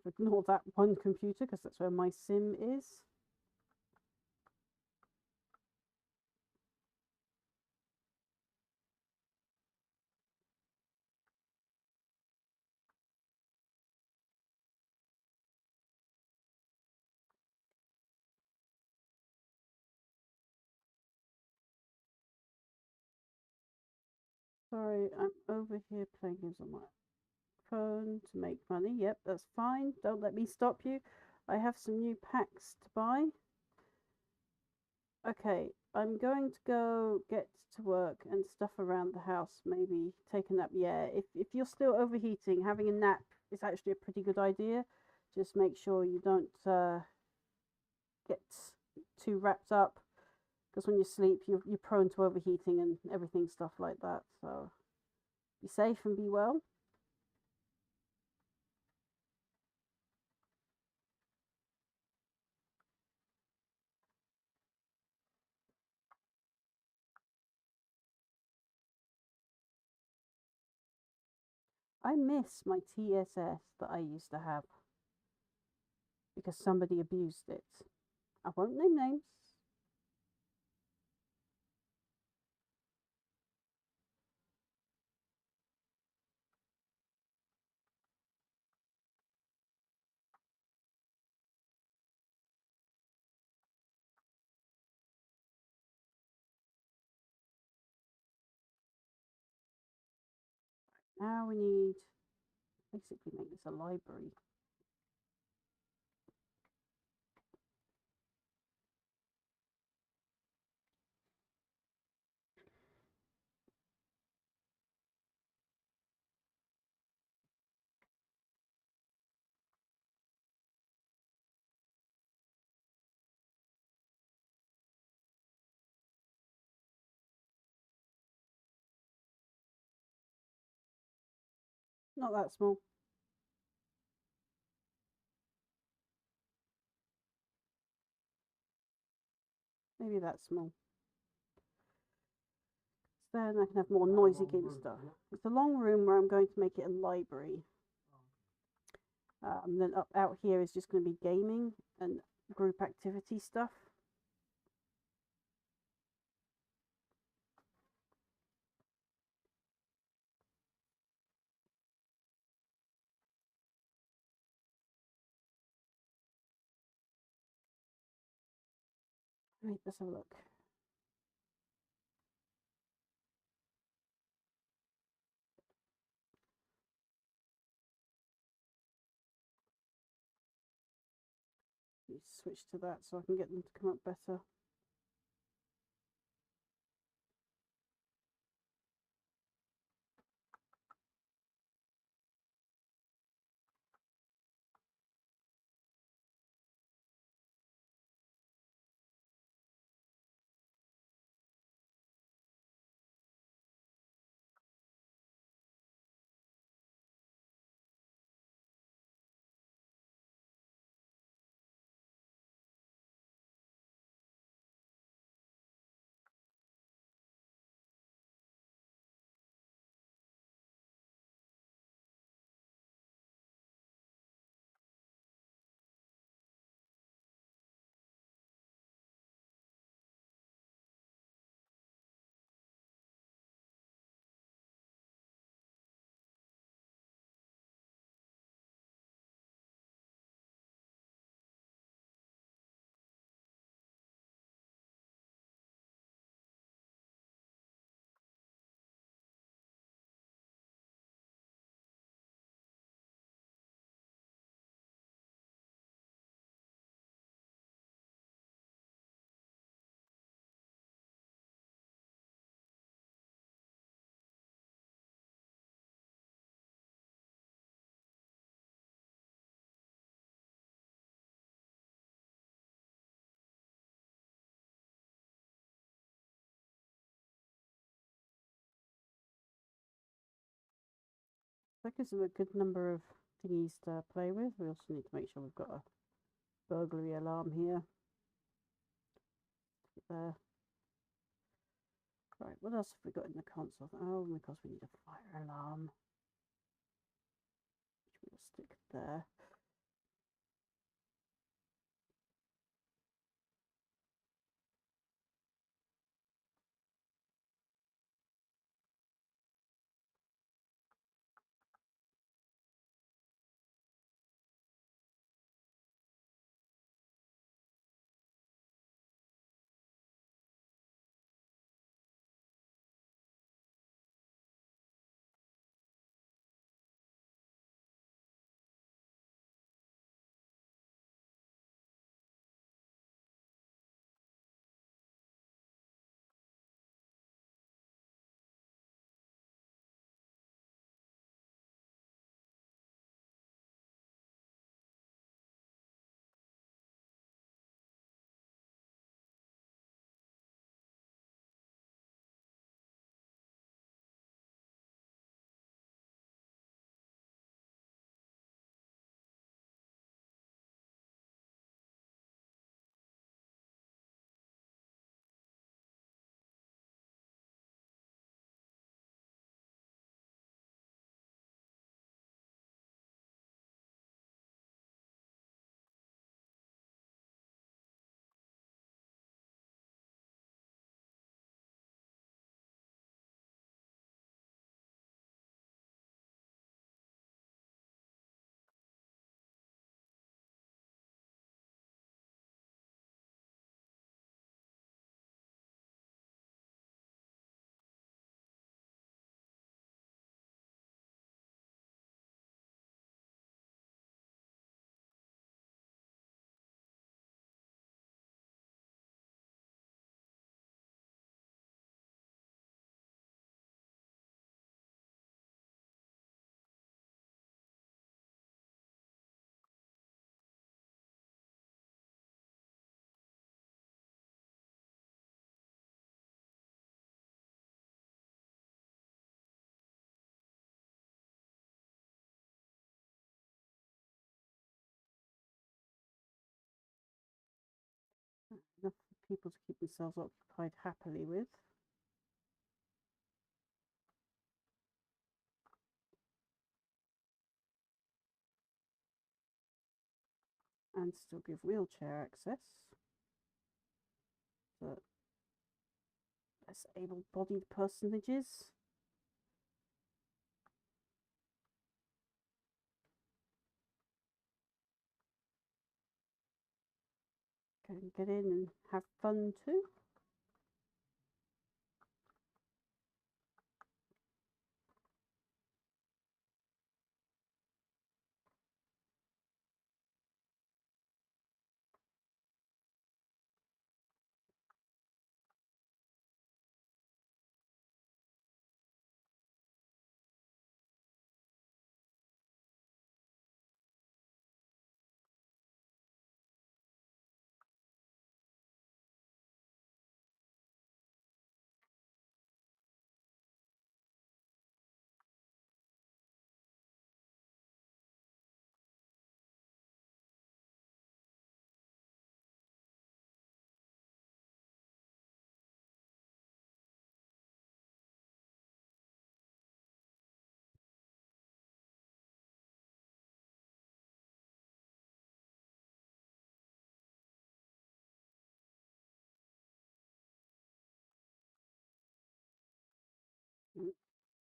S2: Ignore that one computer because that's where my sim is. Sorry, I'm over here playing games on my phone to make money. Yep, that's fine. Don't let me stop you. I have some new packs to buy. Okay, I'm going to go get to work and stuff around the house. Maybe take a nap. Yeah, if you're still overheating, having a nap is actually a pretty good idea. Just make sure you don't get too wrapped up, because when you sleep, you're prone to overheating and everything, stuff like that. So be safe and be well. I miss my TSS that I used to have because somebody abused it. I won't name names. Now we need basically make this a library. Not that small. Maybe that small. So then I can have more noisy game stuff. It's a long room where I'm going to make it a library. And then out here is just going to be gaming and group activity stuff. Right, let's have a look. Switch to that so I can get them to come up better. That gives them a good number of thingies to play with. We also need to make sure we've got a burglary alarm here. There. Right, what else have we got in the console? Oh, because we need a fire alarm. Which we'll stick there. people to keep themselves occupied happily with. And still give wheelchair access to less able-bodied personages. Can get in and have fun too.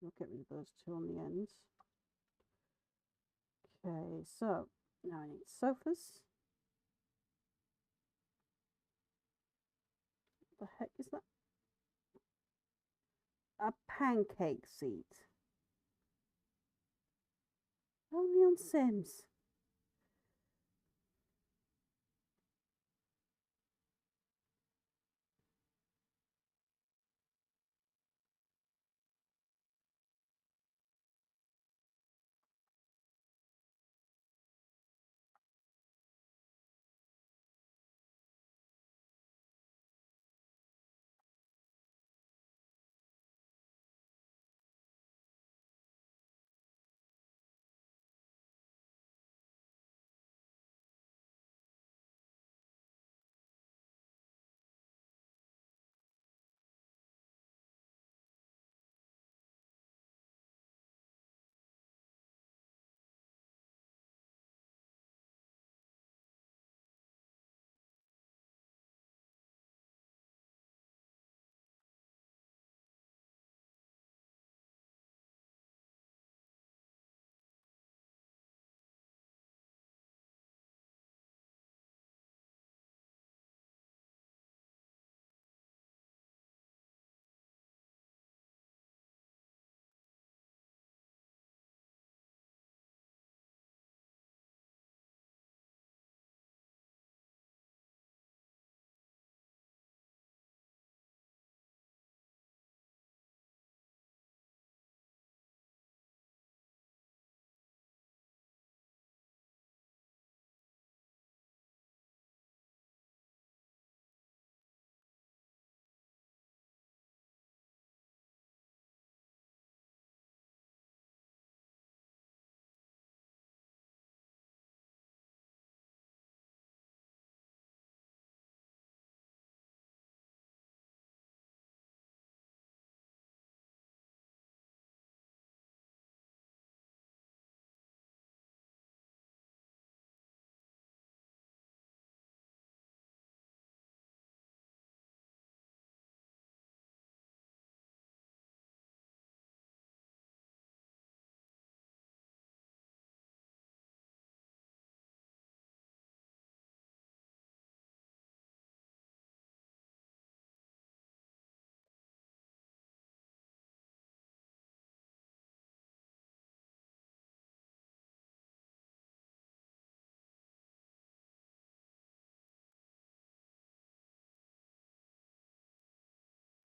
S2: We'll get rid of those two on the ends. Okay, so now I need sofas. What the heck is that? A pancake seat. Only on Sims.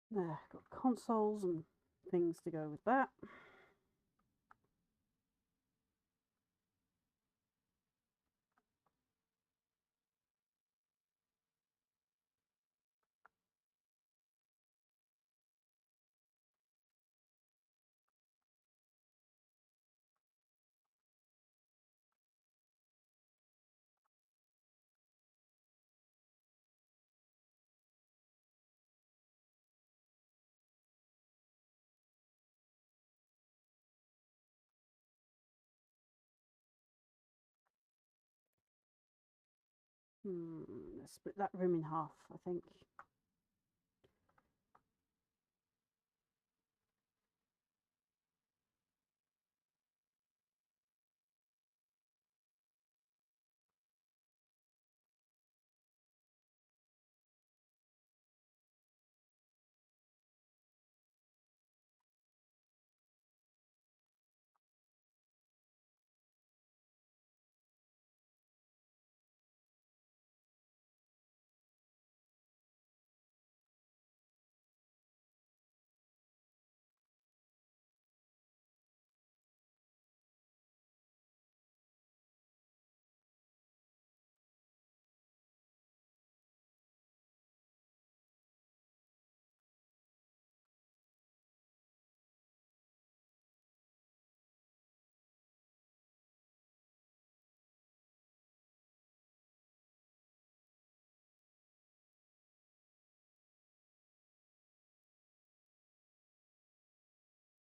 S2: There, got consoles and things to go with that. Let's split that room in half, I think.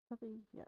S2: Probably, yeah.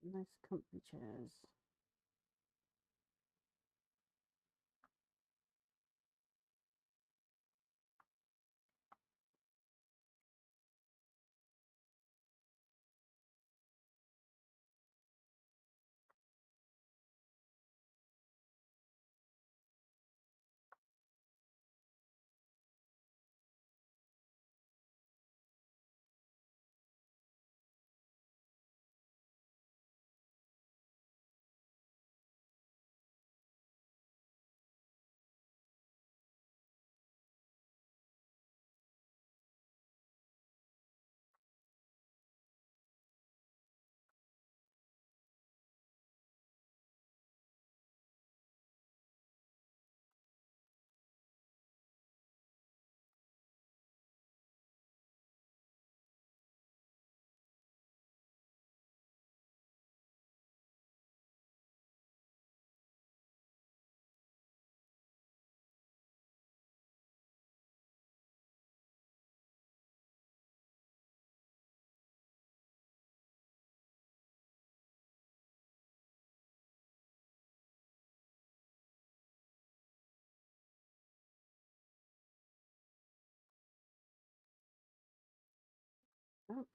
S2: Nice comfy chairs. don't.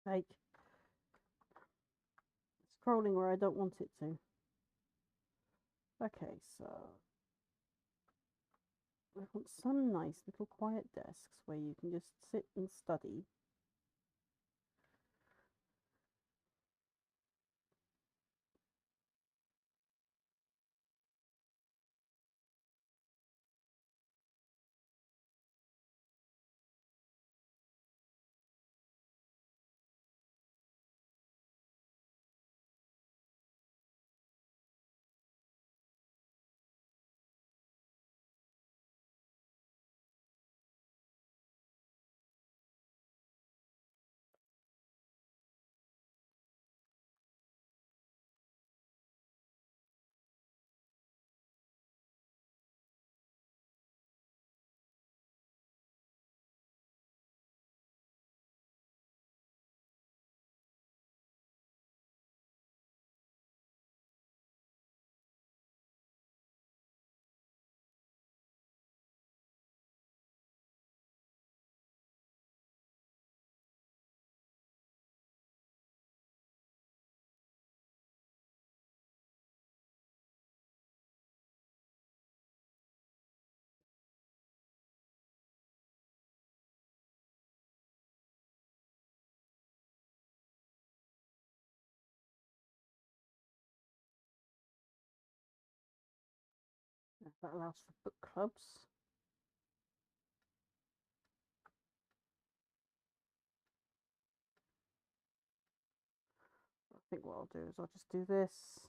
S2: Like scrolling where I don't want it to. Okay, so I want some nice little quiet desks where you can just sit and study. That allows for book clubs. I think what I'll do is I'll just do this.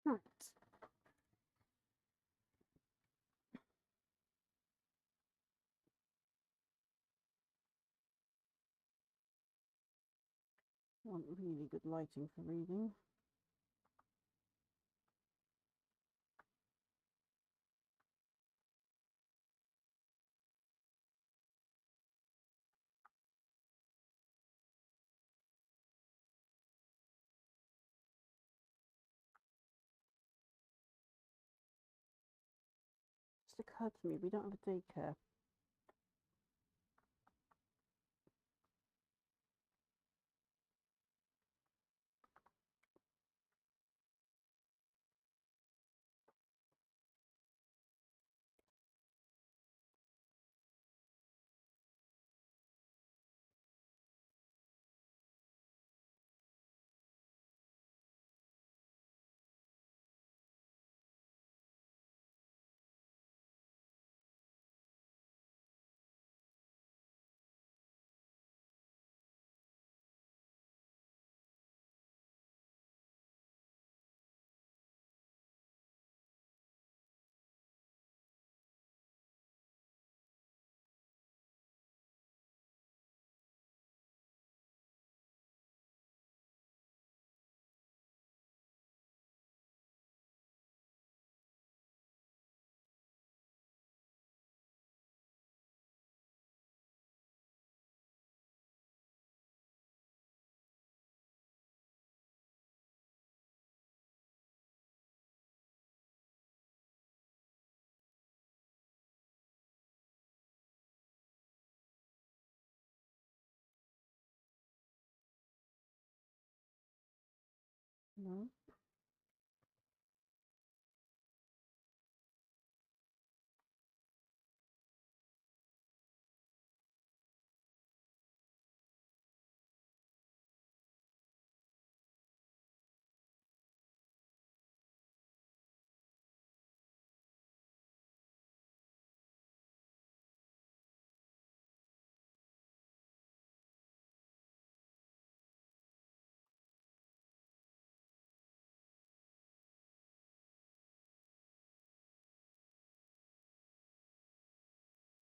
S2: Right. Want really good lighting for reading. Just occurred to me we don't have a daycare. No.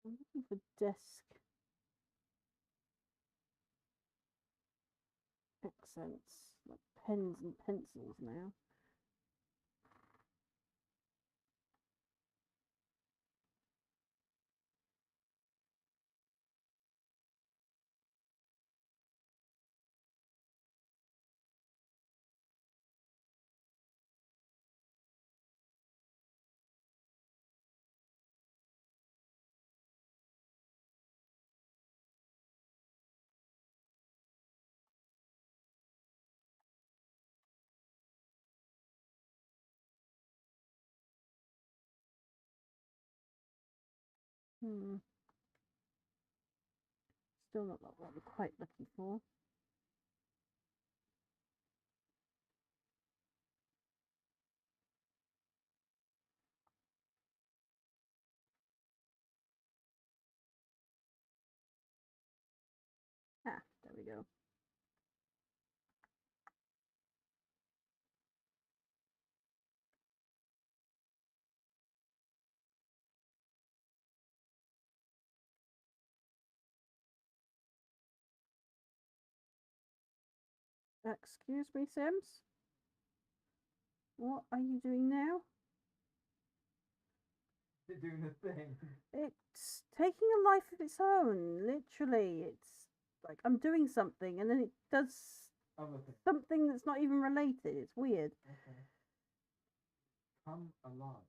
S2: I'm looking for desk accents, like pens and pencils now. Still not what we're quite looking for. Ah, there we go. Excuse me, Sims? What are you doing now?
S1: They're doing a thing.
S2: It's taking a life of its own, literally. It's like I'm doing something and then it does something that's not even related. It's weird.
S1: Okay. Come alive.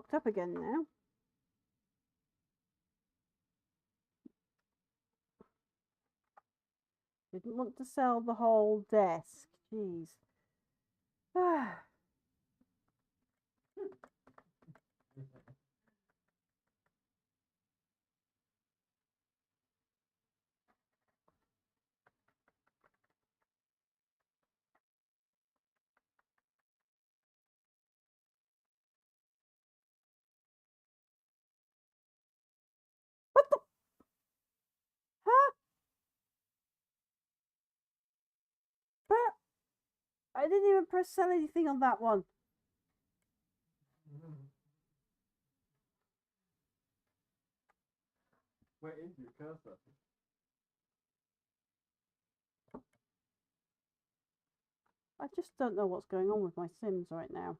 S2: locked up again now. Didn't want to sell the whole desk. Jeez. What the? Huh? But I didn't even press sell anything on that one.
S1: Where is your cursor?
S2: I just don't know what's going on with my Sims right now.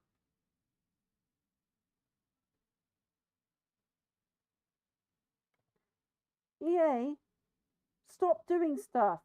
S2: EA, stop doing stuff.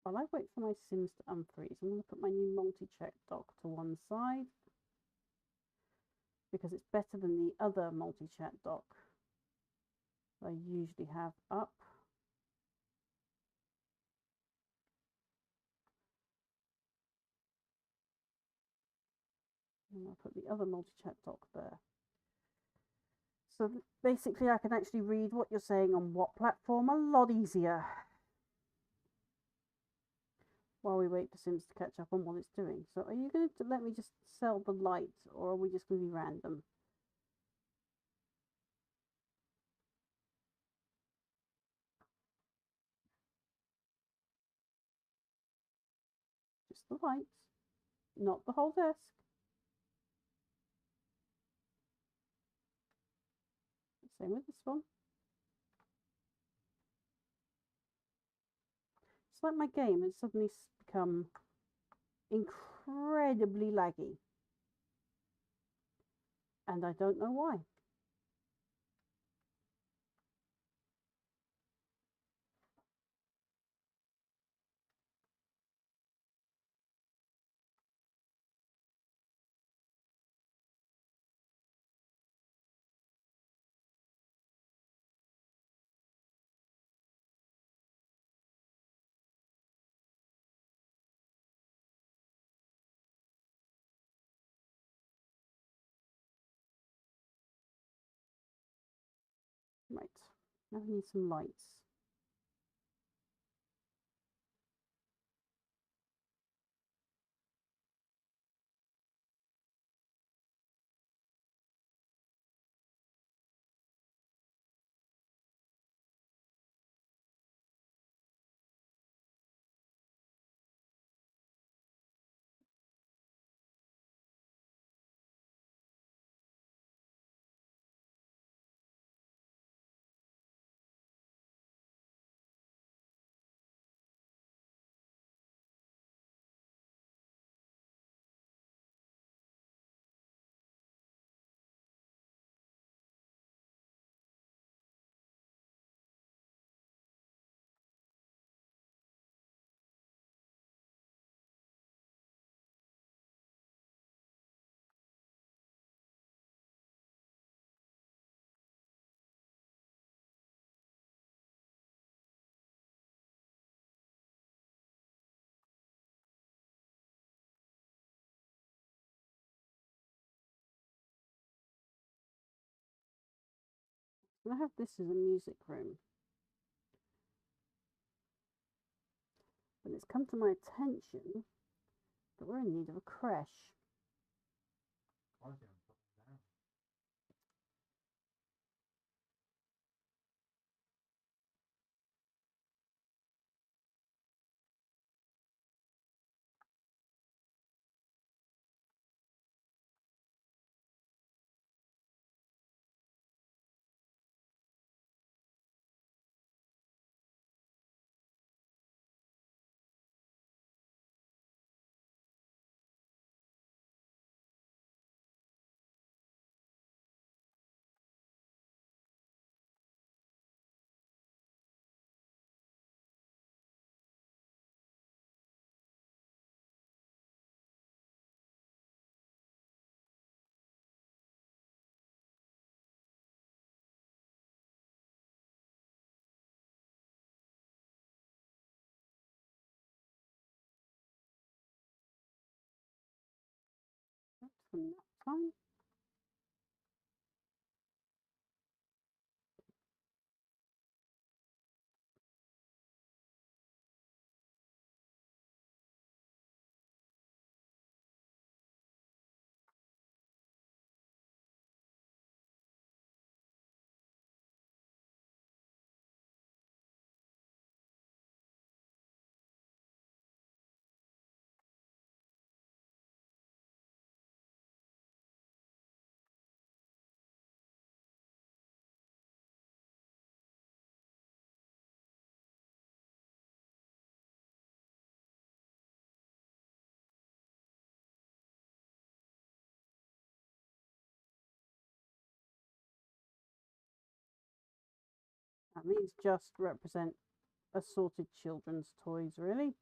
S2: While I wait for my Sims to unfreeze, I'm going to put my new multi-check dock to one side because it's better than the other multi-chat dock I usually have up. And I'll put the other multi-chat dock there. So basically I can actually read what you're saying on what platform a lot easier while we wait for Sims to catch up on what it's doing. So are you going to let me just sell the light, or are we just going to be random? Just the lights, not the whole desk. Same with this one. It's like my game has suddenly become incredibly laggy. And I don't know why. Right, now I need some lights. I have this as a music room. But it's come to my attention that we're in need of a creche. from that time. And these just represent assorted children's toys, really.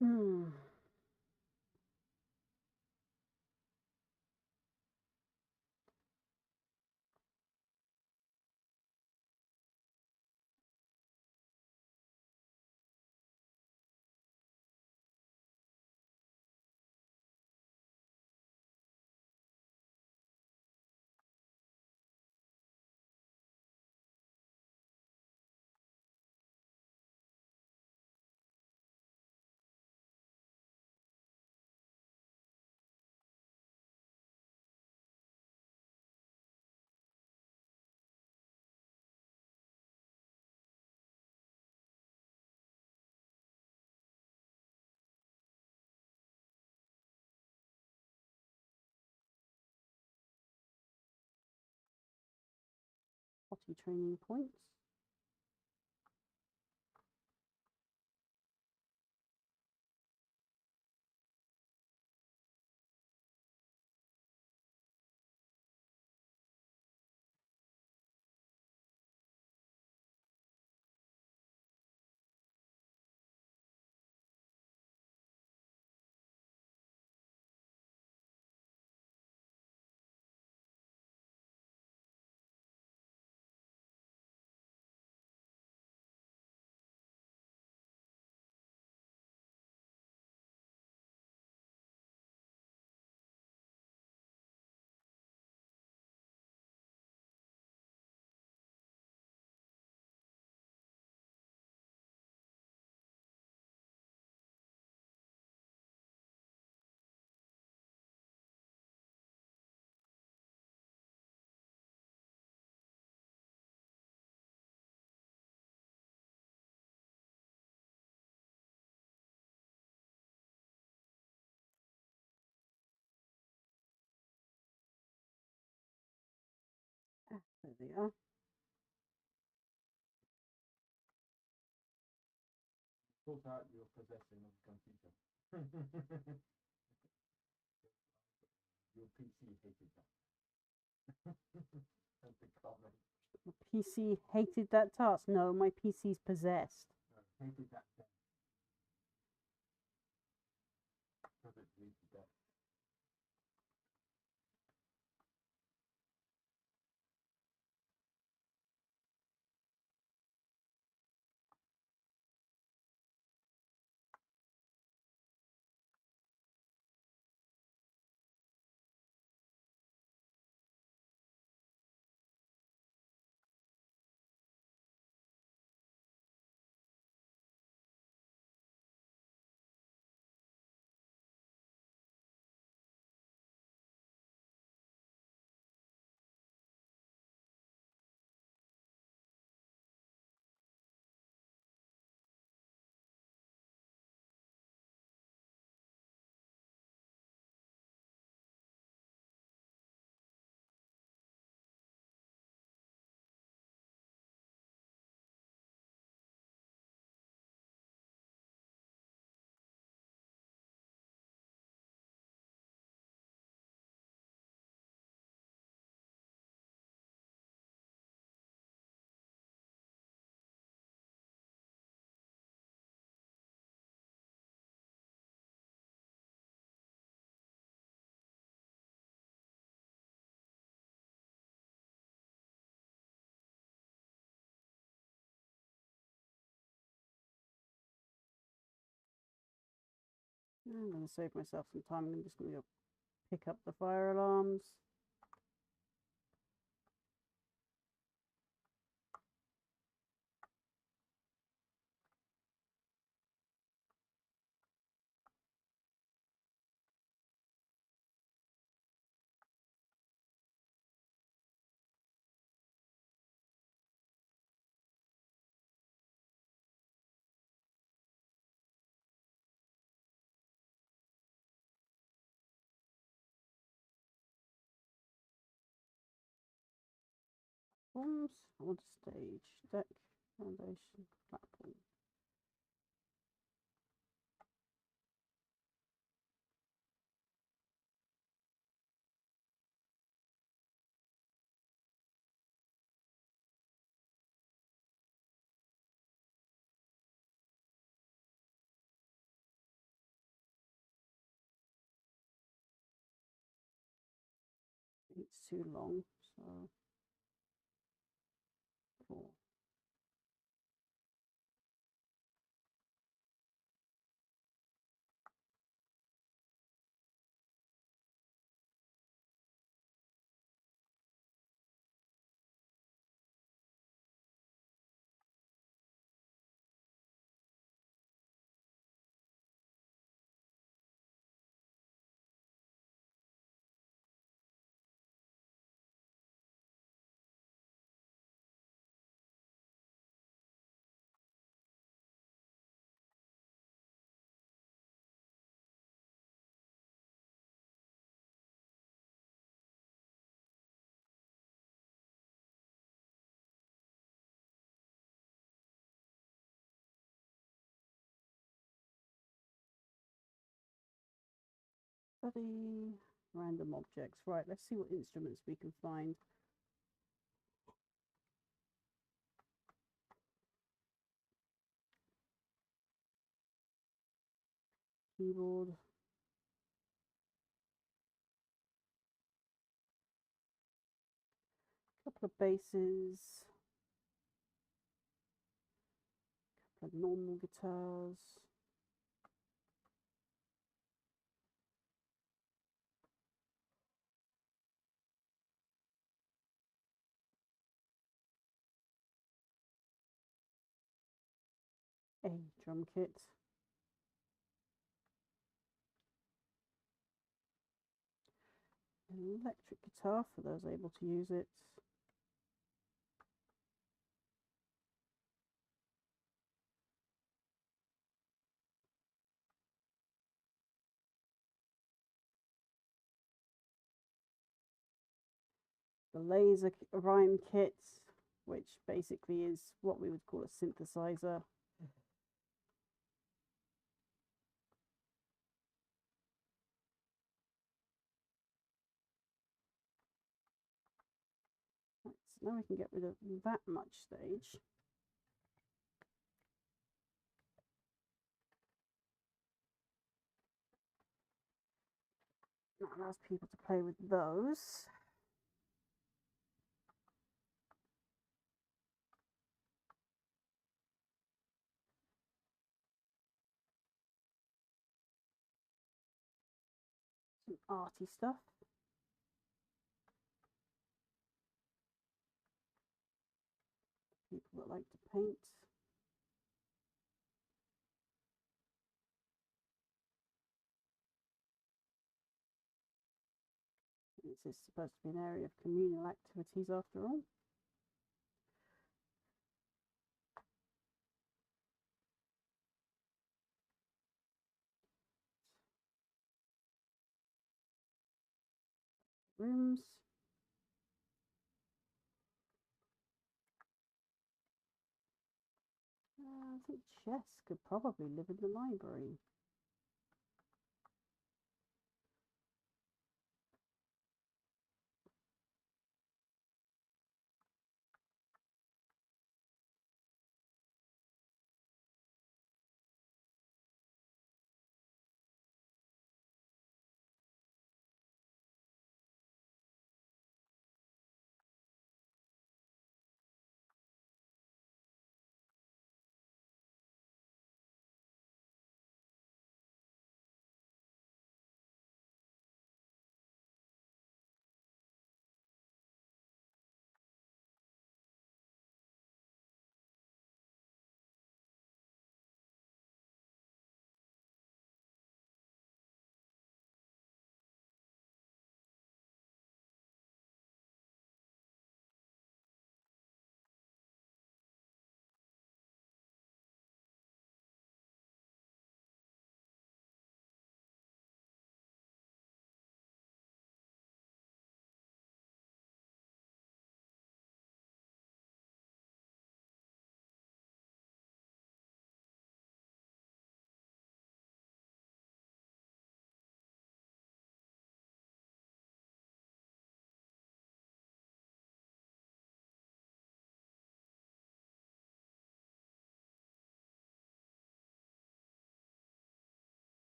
S2: Hmm. Potty training points. There they are.
S1: Sort out your possession of the computer. Your PC hated that. That's the comment.
S2: My PC hated that task. No, my PC's possessed.
S1: No, hated that thing. Because it hated that.
S2: I'm going to save myself some time. I'm just going to go pick up the fire alarms. Forms, wood stage, deck, foundation, platform. It's too long, so 4. Study random objects. Right, let's see what instruments we can find. Keyboard. Couple of basses. Couple of normal guitars. A drum kit. An electric guitar for those able to use it. the laser rhyme kit, which basically is what we would call a synthesizer. Right, so now we can get rid of that much stage. That allows people to play with those. Some arty stuff. People that like to paint. This is supposed to be an area of communal activities after all. Rooms. I think chess could probably live in the library.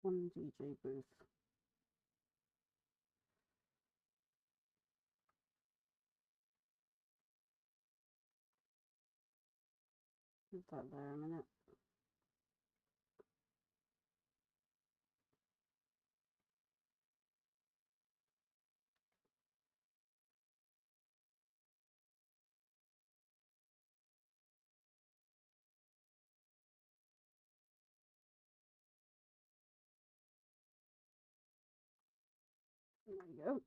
S2: One DJ booth. Leave that there a minute. There you go.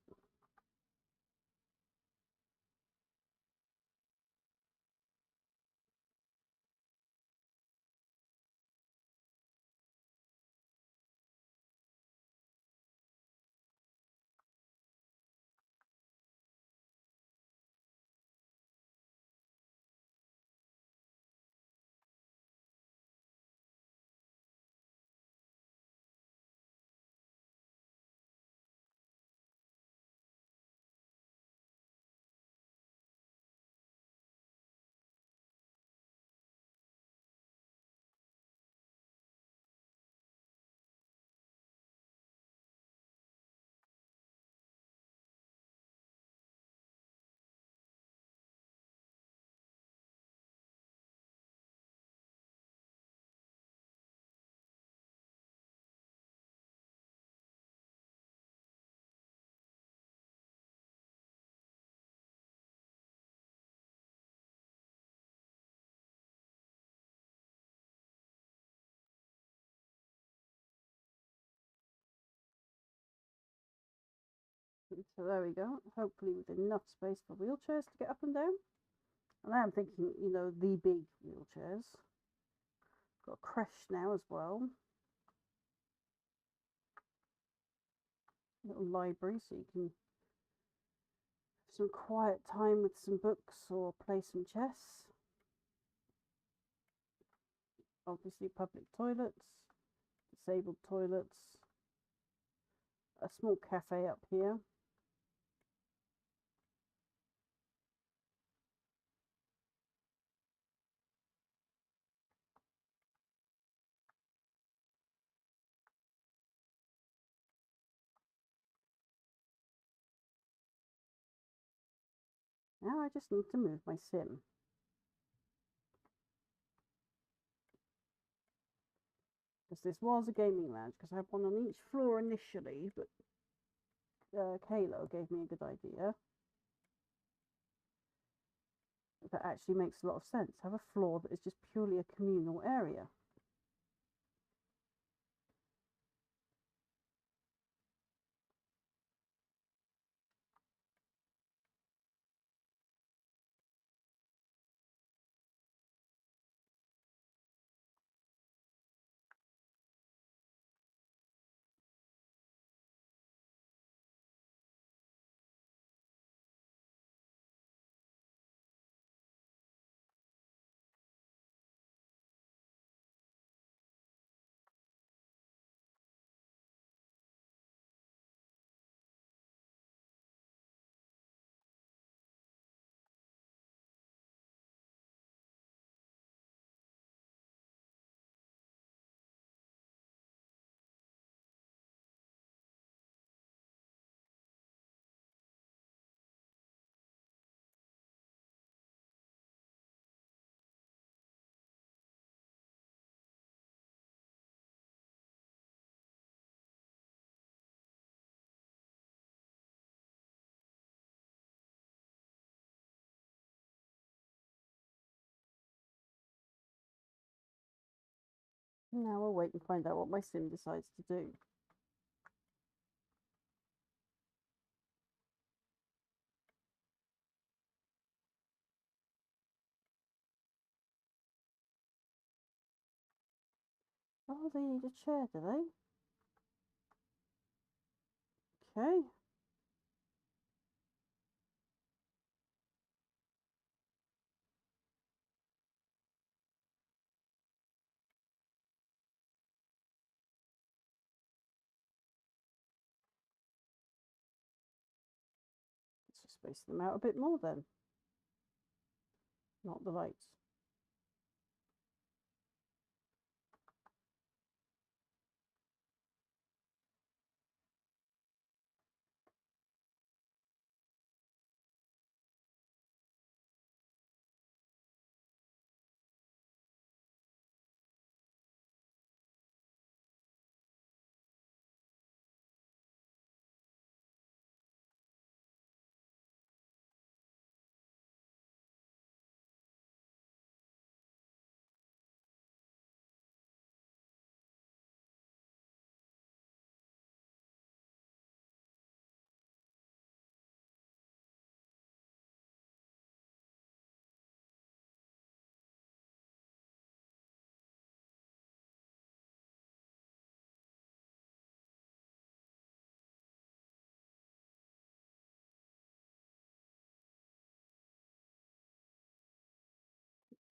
S2: So there we go. Hopefully with enough space for wheelchairs to get up and down. And I am thinking, you know, the big wheelchairs. Got a creche now as well. Little library so you can have some quiet time with some books or play some chess. Obviously public toilets, disabled toilets, a small cafe up here. Now I just need to move my sim. Because this was a gaming lounge, because I had one on each floor initially, but Kaylo gave me a good idea. That actually makes a lot of sense. Have a floor that is just purely a communal area. Now we'll wait and find out what my sim decides to do. Oh, they need a chair, do they? Okay. Let's just space them out a bit more then. Not the lights.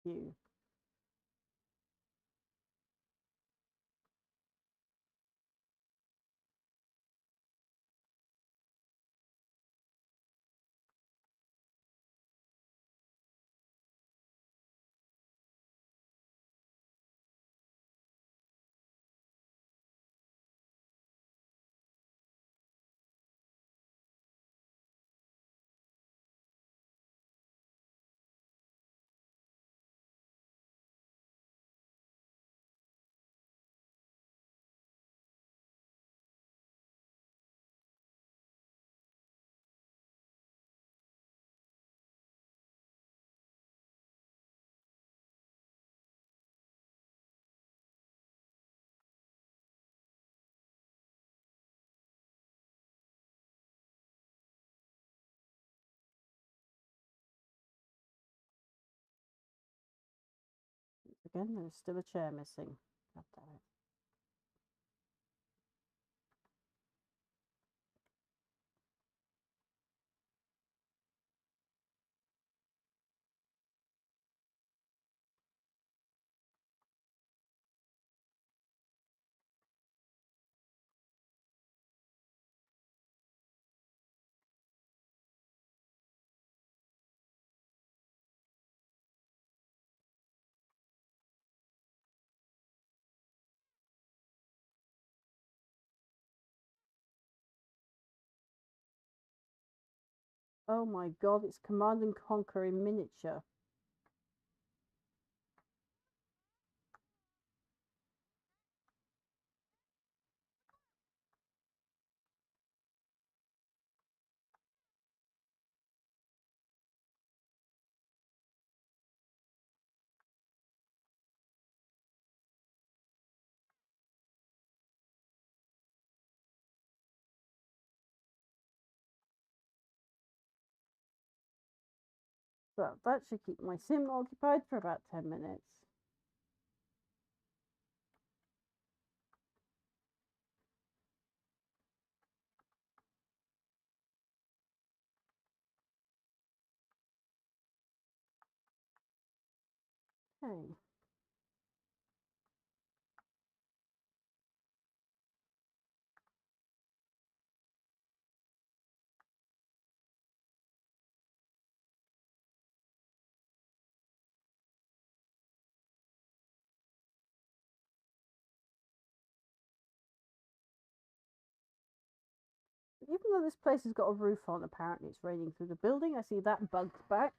S2: You. Again, there's still a chair missing. God damn it. Oh my god, it's Command and Conquer in miniature. But that should keep my sim occupied for about 10 minutes. Okay. Even though this place has got a roof on, apparently it's raining through the building. I see that bug's back.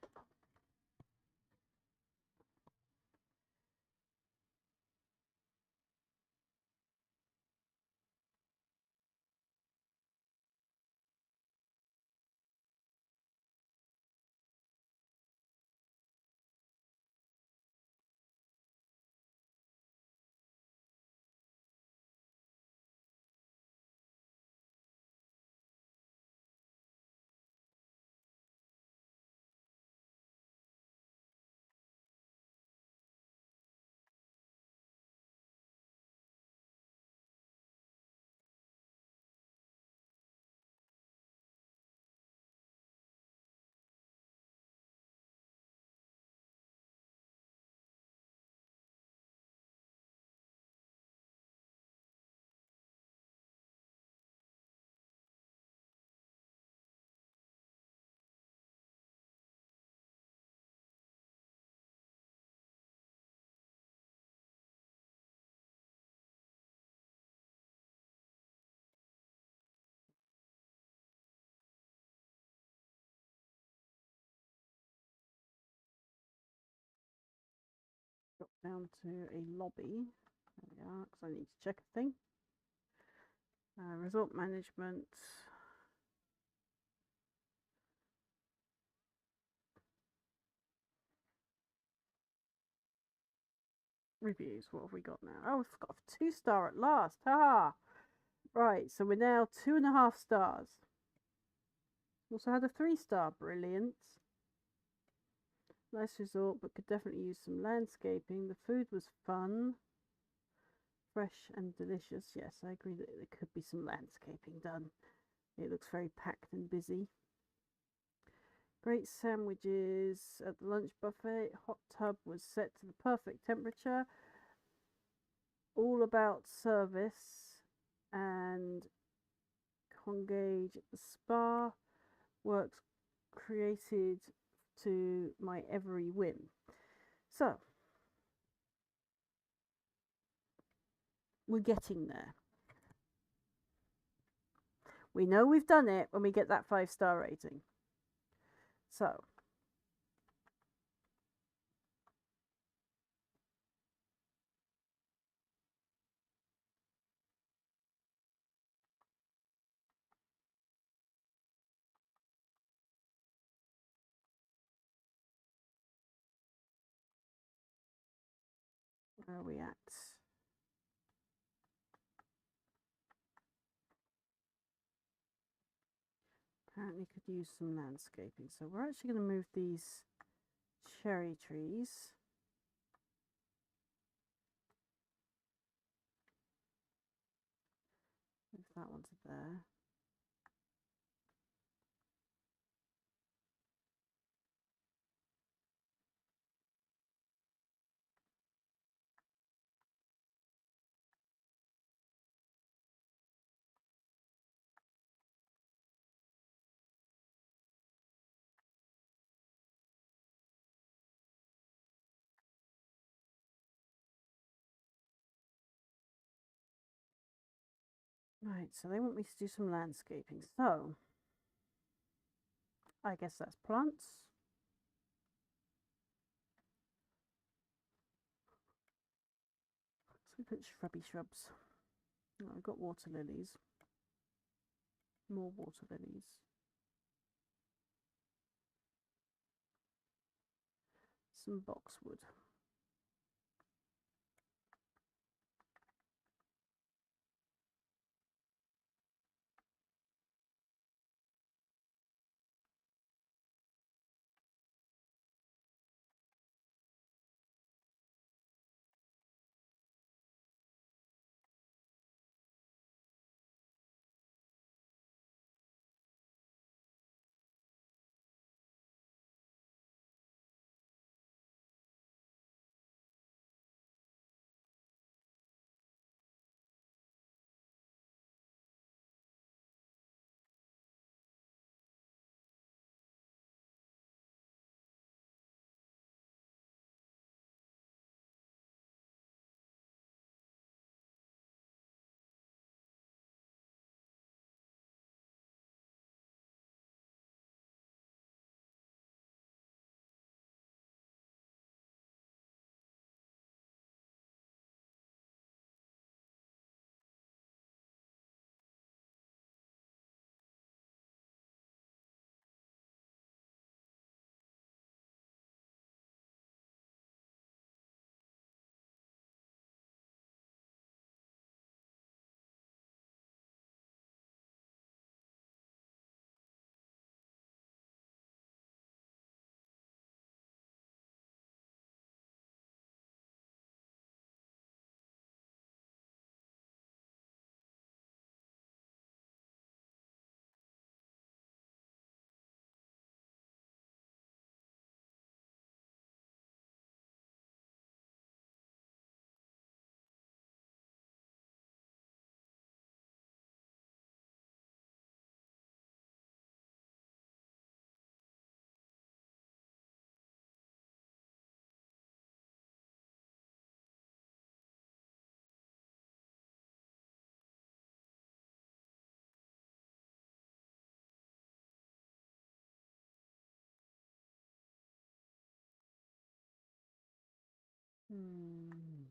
S2: Drop down to a lobby. There we are, because I need to check a thing. Resort management. Reviews, what have we got now? Oh, we've got a 2-star at last. Ha! Right, so we're now 2.5 stars. Also had a 3-star, brilliant. Nice resort, but could definitely use some landscaping. The food was fun, fresh and delicious. Yes, I agree that there could be some landscaping done. It looks very packed and busy. Great sandwiches at the lunch buffet. Hot tub was set to the perfect temperature. All about service. And Congage at the spa. Works created to my every whim. So, we're getting there. We know we've done it when we get that 5-star rating. So, where are we at? Apparently could use some landscaping. So we're actually going to move these cherry trees that one to there. Right, so they want me to do some landscaping. So I guess that's plants. So we put shrubby shrubs. Oh, I've got water lilies. More water lilies. Some boxwood. Hmm.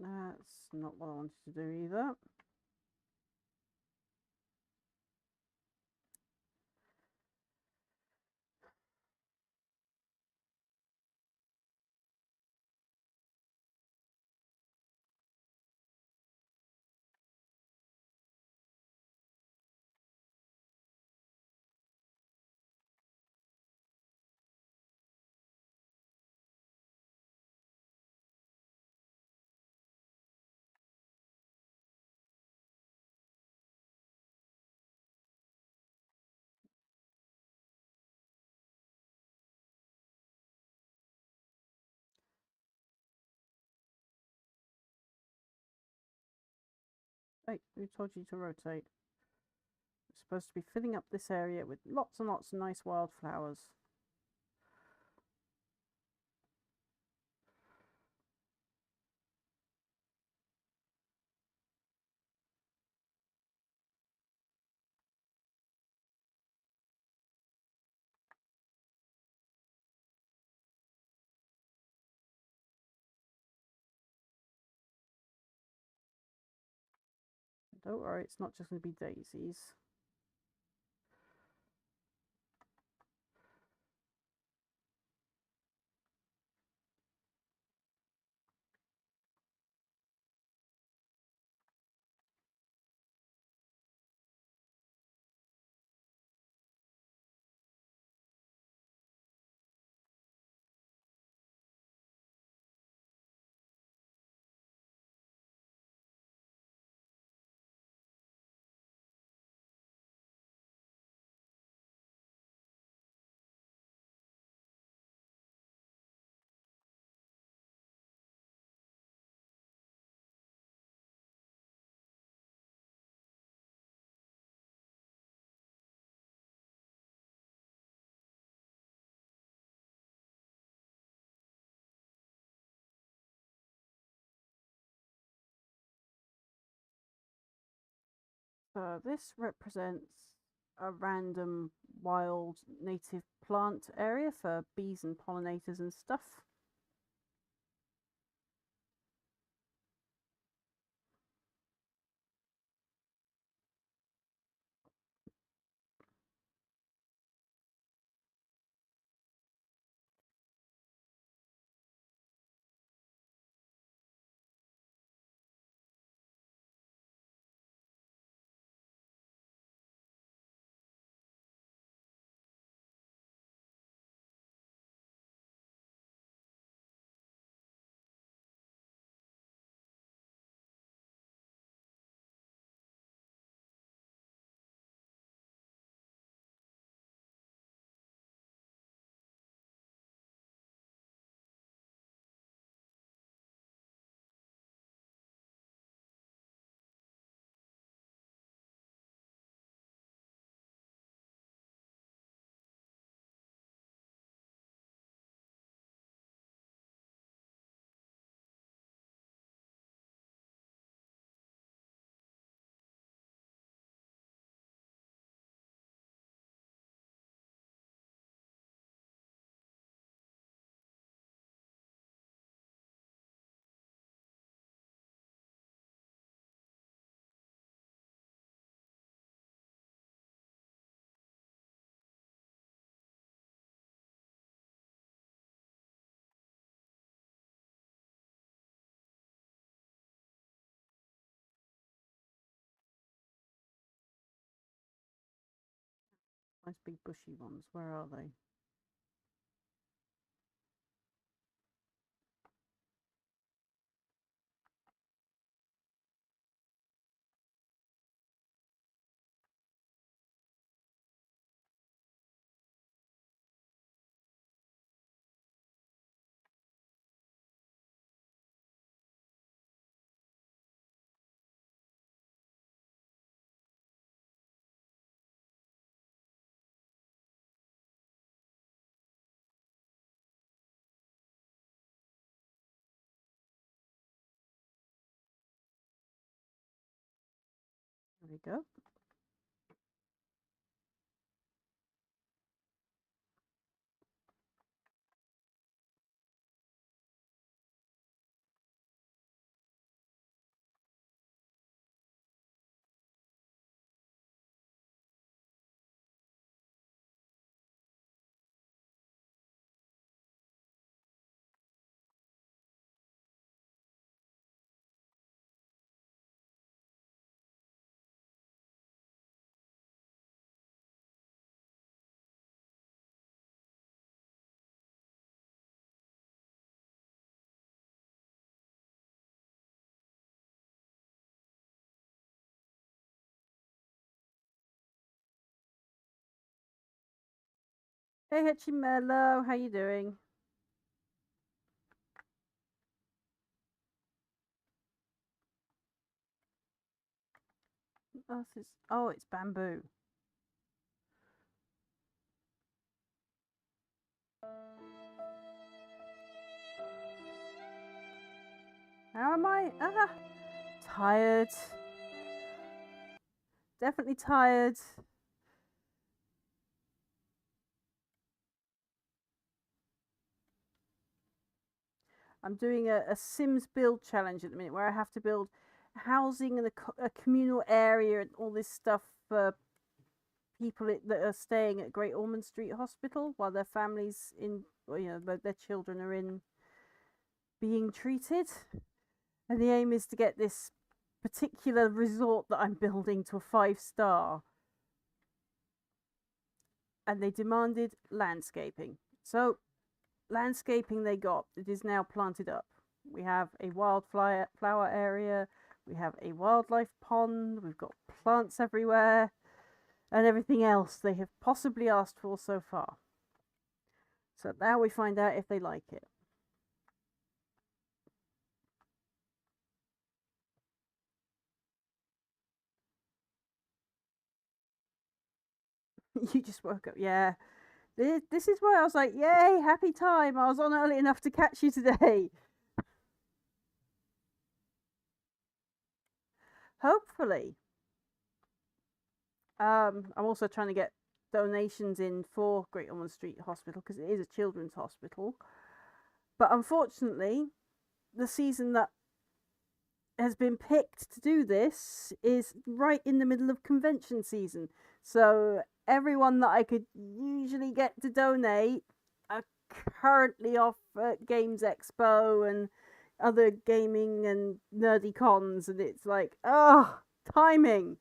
S2: That's not what I wanted to do either. Hey, who told you to rotate? It's supposed to be filling up this area with lots and lots of nice wildflowers. Don't worry, it's not just going to be daisies. So this represents a random wild native plant area for bees and pollinators and stuff. Nice big bushy ones. Where are they? There we go. Hey Hitchy Mellow, how you doing? Oh, it's bamboo. How am I? Tired. Definitely tired. I'm doing a Sims build challenge at the minute where I have to build housing and a communal area and all this stuff for people that are staying at Great Ormond Street Hospital while their families their children are in being treated. And the aim is to get this particular resort that I'm building to a 5-star. And they demanded landscaping. So landscaping they got. It is now planted up. We have a wildflower area. We have a wildlife pond. We've got plants everywhere. And everything else they have possibly asked for so far. So now we find out if they like it. You just woke up. Yeah. This is why I was like, yay, happy time. I was on early enough to catch you today. Hopefully. I'm also trying to get donations in for Great Ormond Street Hospital because it is a children's hospital. But unfortunately, the season that has been picked to do this is right in the middle of convention season. So everyone that I could usually get to donate are currently off at Games Expo and other gaming and nerdy cons, and it's like, oh, timing.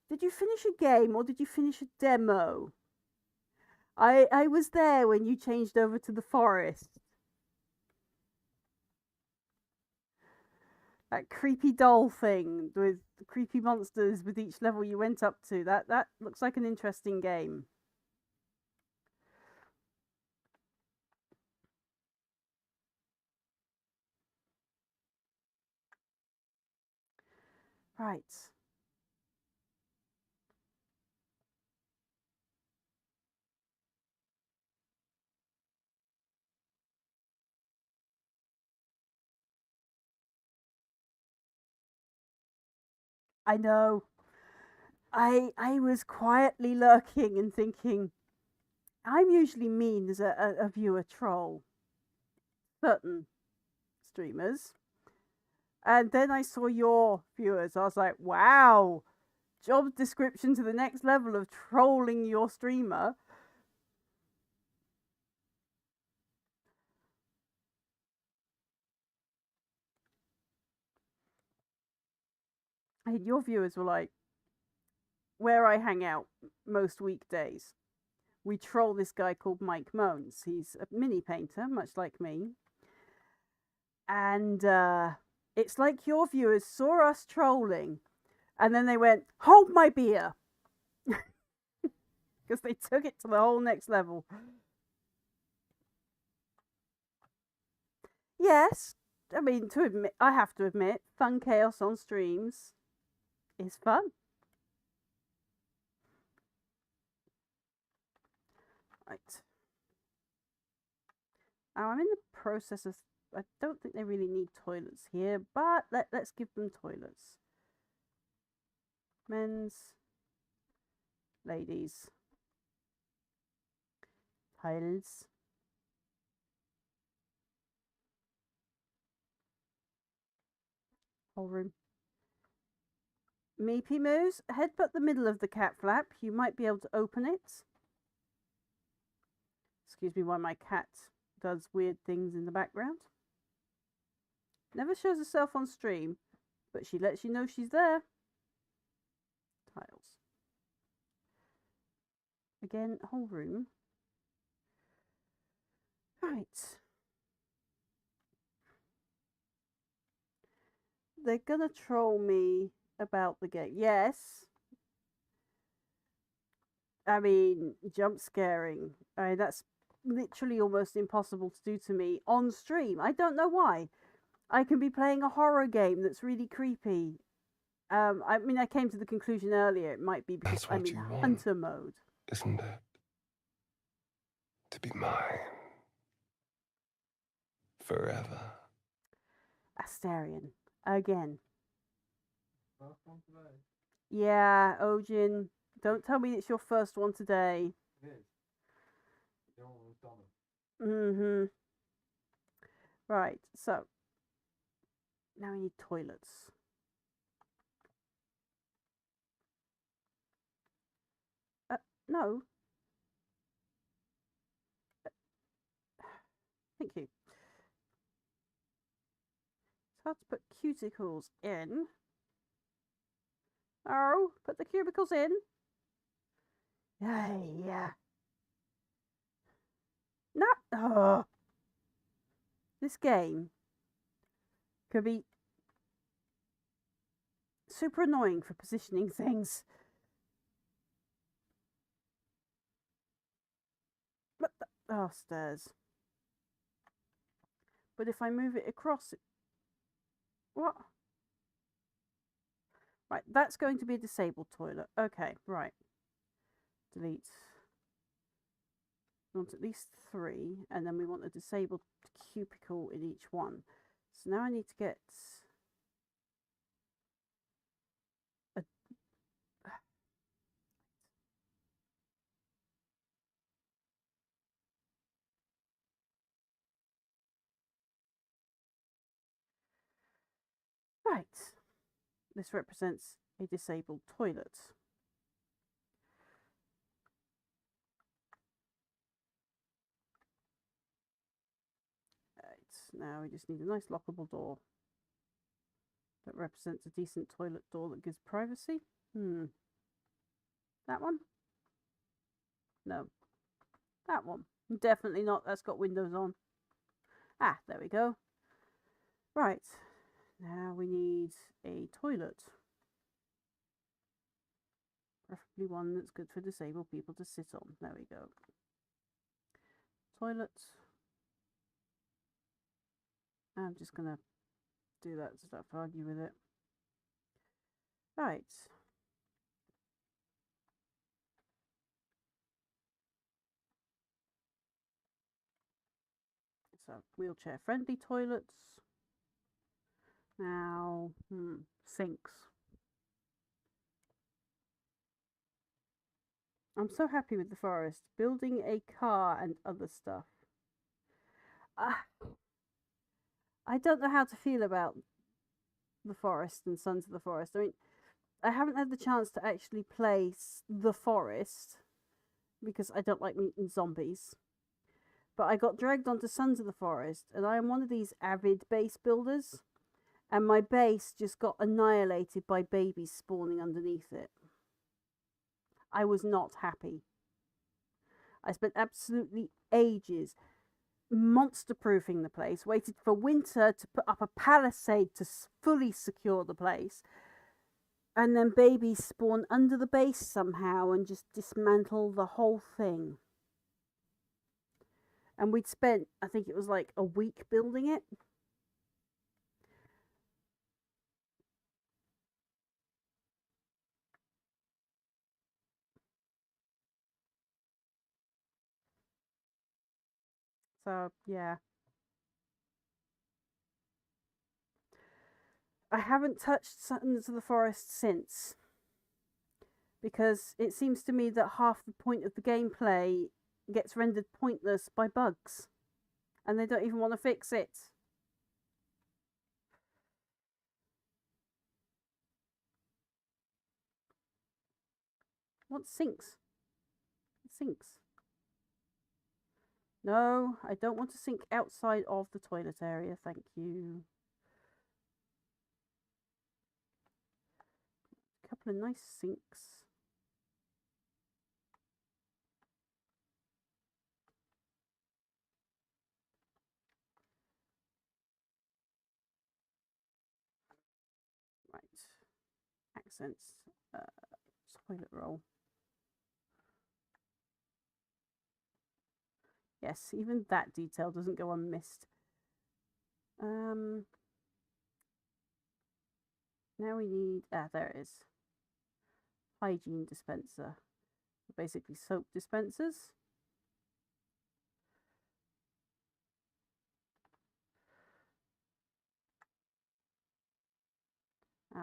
S2: Did you finish a game or did you finish a demo? I was there when you changed over to the forest. That creepy doll thing with creepy monsters with each level you went up to. That looks like an interesting game. Right. I know. I was quietly lurking and thinking, I'm usually mean as a viewer troll. Certain streamers. And then I saw your viewers. I was like, wow, job description to the next level of trolling your streamer. And your viewers were like, where I hang out most weekdays. We troll this guy called Mike Moans. He's a mini painter, much like me. And it's like your viewers saw us trolling and then they went, hold my beer. Because they took it to the whole next level. Yes, I mean, I have to admit, fun chaos on streams is fun. Right. Now I'm in the process of, I don't think they really need toilets here, but let's give them toilets. Men's, ladies, tiles. Whole room. Meepy Moose, headbutt the middle of the cat flap. You might be able to open it. Excuse me while my cat does weird things in the background. Never shows herself on stream, but she lets you know she's there. Tiles. Again, whole room. Right. They're gonna troll me about the game. Yes. I mean, jump scaring. I mean, that's literally almost impossible to do to me on stream. I don't know why. I can be playing a horror game that's really creepy. I mean, I came to the conclusion earlier. It might be because I'm in hunter mode.
S3: Isn't it? To be mine. Forever.
S2: Astarion. Again.
S1: First one today.
S2: Yeah, Ojin. Don't tell me it's your first one today.
S1: It is. They're all done.
S2: Mm-hmm. Right, so now we need toilets. No. Thank you. It's hard to put cuticles in. Oh, put the cubicles in. Yeah. No. Oh. This game could be super annoying for positioning things. But oh, stairs. But if I move it across, what? Right, that's going to be a disabled toilet. Okay, right. Delete. We want at least 3, and then we want a disabled cubicle in each one. So now I need to get a right. This represents a disabled toilet. Right, now we just need a nice lockable door that represents a decent toilet door that gives privacy. That one? No. That one. Definitely not. That's got windows on. Ah, there we go. Right. Now we need a toilet. Preferably one that's good for disabled people to sit on. There we go. Toilet. I'm just going to do that to start argue with it. Right. So, wheelchair friendly toilets. Now, sinks. I'm so happy with the forest. Building a car and other stuff. I don't know how to feel about the forest and Sons of the Forest. I mean, I haven't had the chance to actually play the forest because I don't like meeting zombies. But I got dragged onto Sons of the Forest, and I am one of these avid base builders, and my base just got annihilated by babies spawning underneath it. I was not happy. I spent absolutely ages monster-proofing the place, waited for winter to put up a palisade to fully secure the place, and then babies spawn under the base somehow and just dismantle the whole thing. And we'd spent, I think it was like a week building it. So, yeah. I haven't touched Sons of the Forest since, because it seems to me that half the point of the gameplay gets rendered pointless by bugs, and they don't even want to fix it. What sinks? Sinks. No, I don't want to sink outside of the toilet area, thank you. A couple of nice sinks. Right. Accents. Toilet roll. Yes, even that detail doesn't go unmissed. Now we need, there it is. Hygiene dispenser. Basically soap dispensers.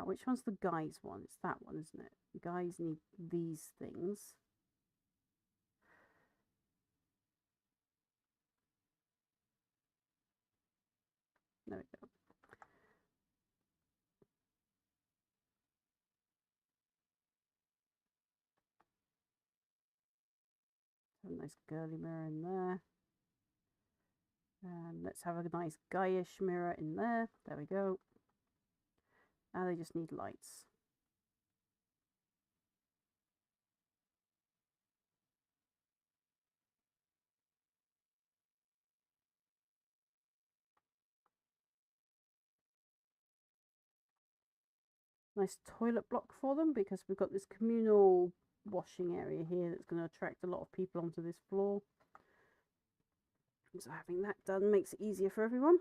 S2: Which one's the guys one? It's that one, isn't it? The guys need these things. a nice girly mirror in there. And let's have a nice guyish mirror in there. There we go. Now they just need lights. Nice toilet block for them because we've got this communal washing area here that's going to attract a lot of people onto this floor. So having that done makes it easier for everyone.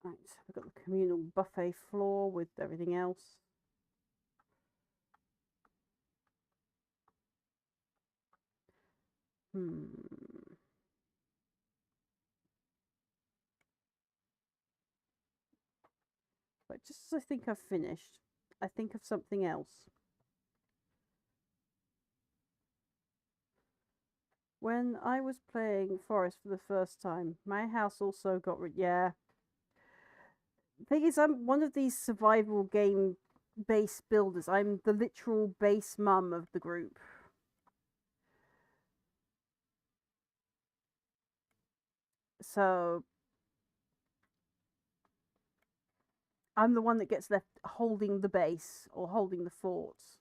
S2: Right, we've got the communal buffet floor with everything else. But just as I think I've finished, I think of something else. When I was playing Forest for the first time, my house also got yeah. Thing is, I'm one of these survival game base builders. I'm the literal base mum of the group. So I'm the one that gets left holding the base or holding the forts.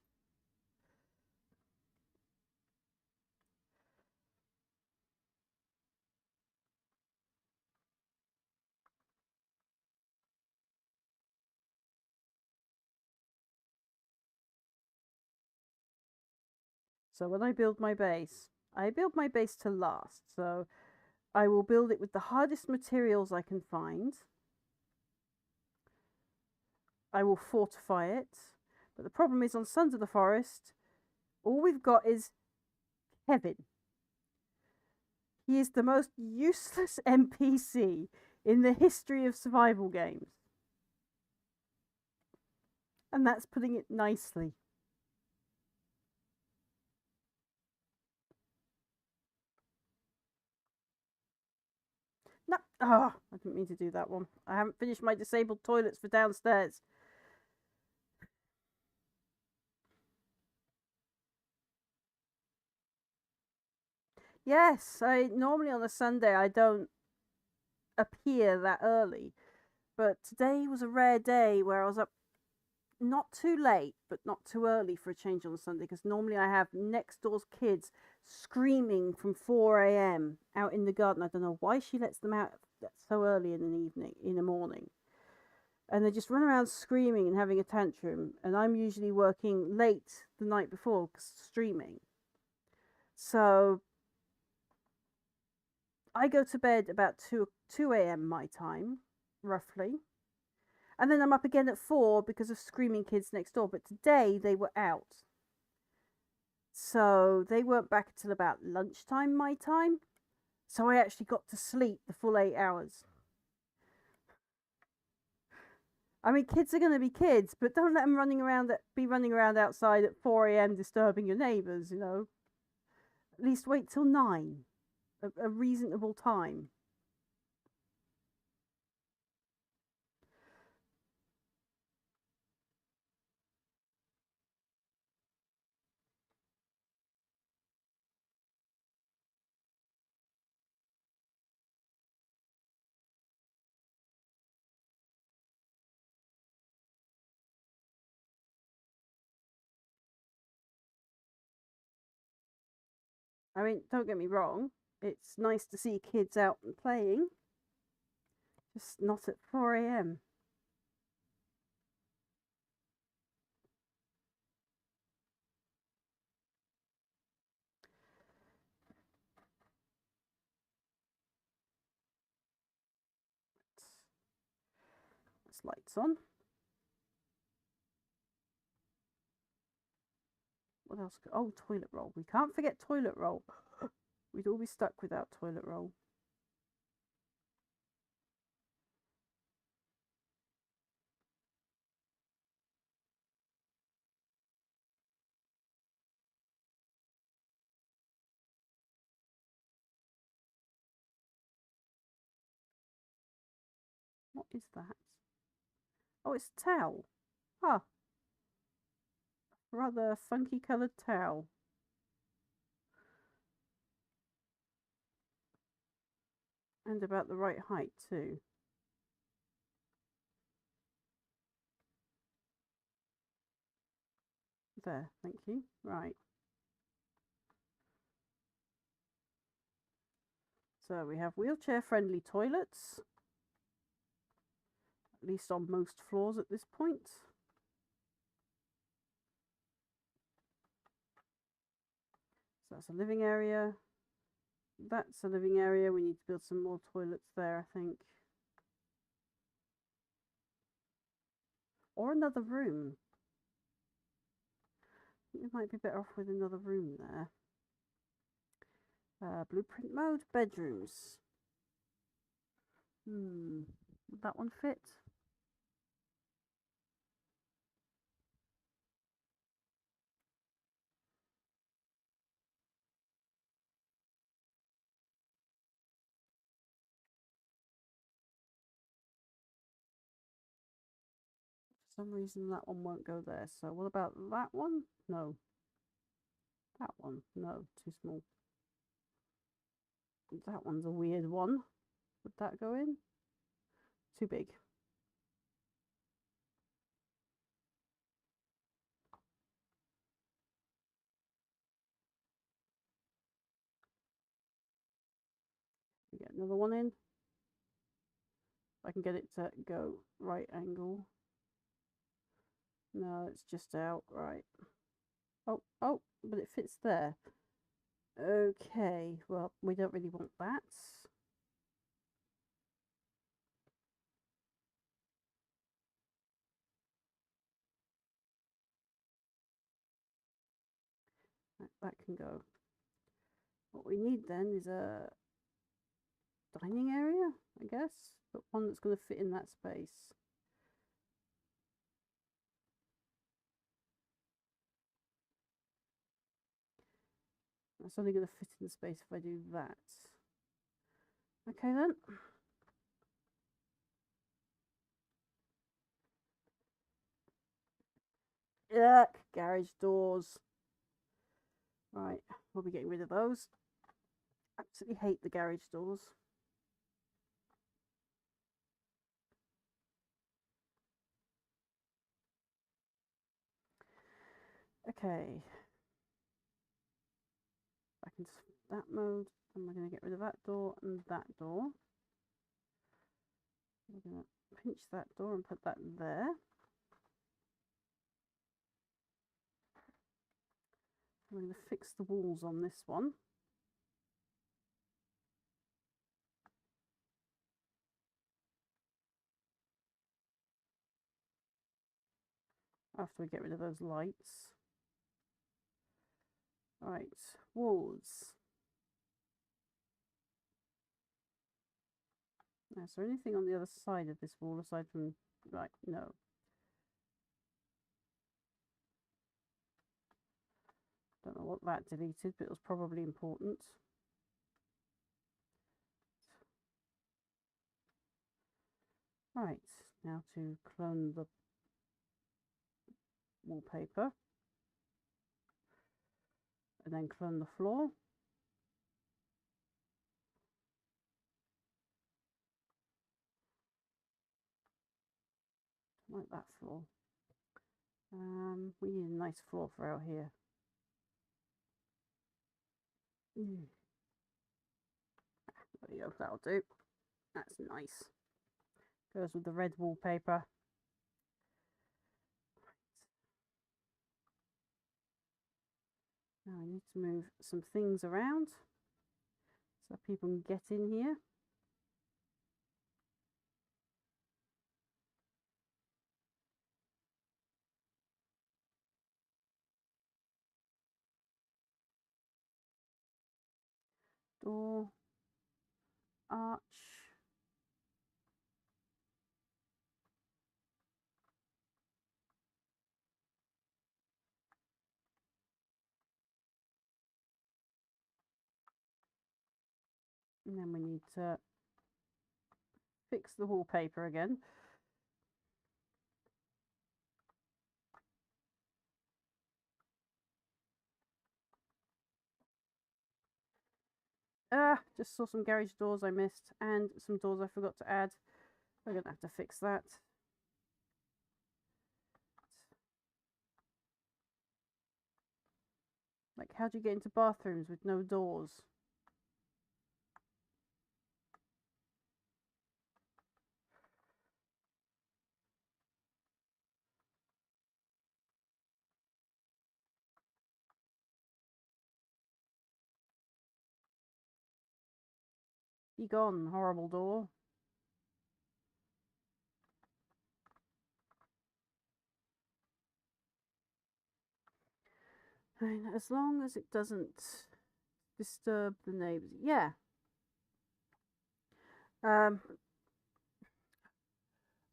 S2: So when I build my base to last. So I will build it with the hardest materials I can find. I will fortify it. But the problem is on Sons of the Forest, all we've got is Kevin. He is the most useless NPC in the history of survival games. And that's putting it nicely. No, I didn't mean to do that one. I haven't finished my disabled toilets for downstairs. Yes, normally on a Sunday I don't appear that early, but today was a rare day where I was up not too late, but not too early for a change on a Sunday, because normally I have next door's kids screaming from 4 a.m. out in the garden. I don't know why she lets them out so early in the morning. And they just run around screaming and having a tantrum. And I'm usually working late the night before streaming. So I go to bed about 2 a.m. my time, roughly. And then I'm up again at 4 because of screaming kids next door. But today they were out. So they weren't back until about lunchtime my time. So I actually got to sleep the full 8 hours. I mean, kids are going to be kids, but don't let them be running around outside at 4 a.m. disturbing your neighbours, you know. At least wait till 9, a reasonable time. I mean, don't get me wrong, it's nice to see kids out and playing, just not at 4 a.m. Let's lights on. What else? Oh, toilet roll. We can't forget toilet roll. We'd all be stuck without toilet roll. What is that? Oh, it's a towel. Huh. Rather funky coloured towel. And about the right height too. There, thank you. Right. So we have wheelchair friendly toilets, at least on most floors at this point. So that's a living area. That's a living area. We need to build some more toilets there, I think. Or another room. I think we might be better off with another room there. Blueprint mode, bedrooms. Would that one fit? For some reason that one won't go there. So what about that one? No. That one? No, too small. That one's a weird one. Would that go in? Too big. We get another one in. I can get it to go right angle. No, it's just out. Right. Oh, but it fits there. Okay, well, we don't really want that. That can go. What we need then is a dining area, I guess, but one that's going to fit in that space. That's only going to fit in the space if I do that. Okay then. Yuck, garage doors. Right, we'll be getting rid of those. Absolutely hate the garage doors. Okay. Back into that mode. And we're going to get rid of that door and that door. We're going to pinch that door and put that there. We're going to fix the walls on this one. After we get rid of those lights. Right, walls. Now, is there anything on the other side of this wall aside from... Right, no. Don't know what that deleted, but it was probably important. Right, now to clone the wallpaper. And then clone the floor. Like that floor. We need a nice floor for out here. There you go, that'll do. That's nice. Goes with the red wallpaper. Now I need to move some things around so people can get in here. Door, arch. And then we need to fix the wallpaper again. Just saw some garage doors I missed and some doors I forgot to add. I'm going to have to fix that. Like, how do you get into bathrooms with no doors? Be gone, horrible door. I mean, as long as it doesn't disturb the neighbours. Yeah. I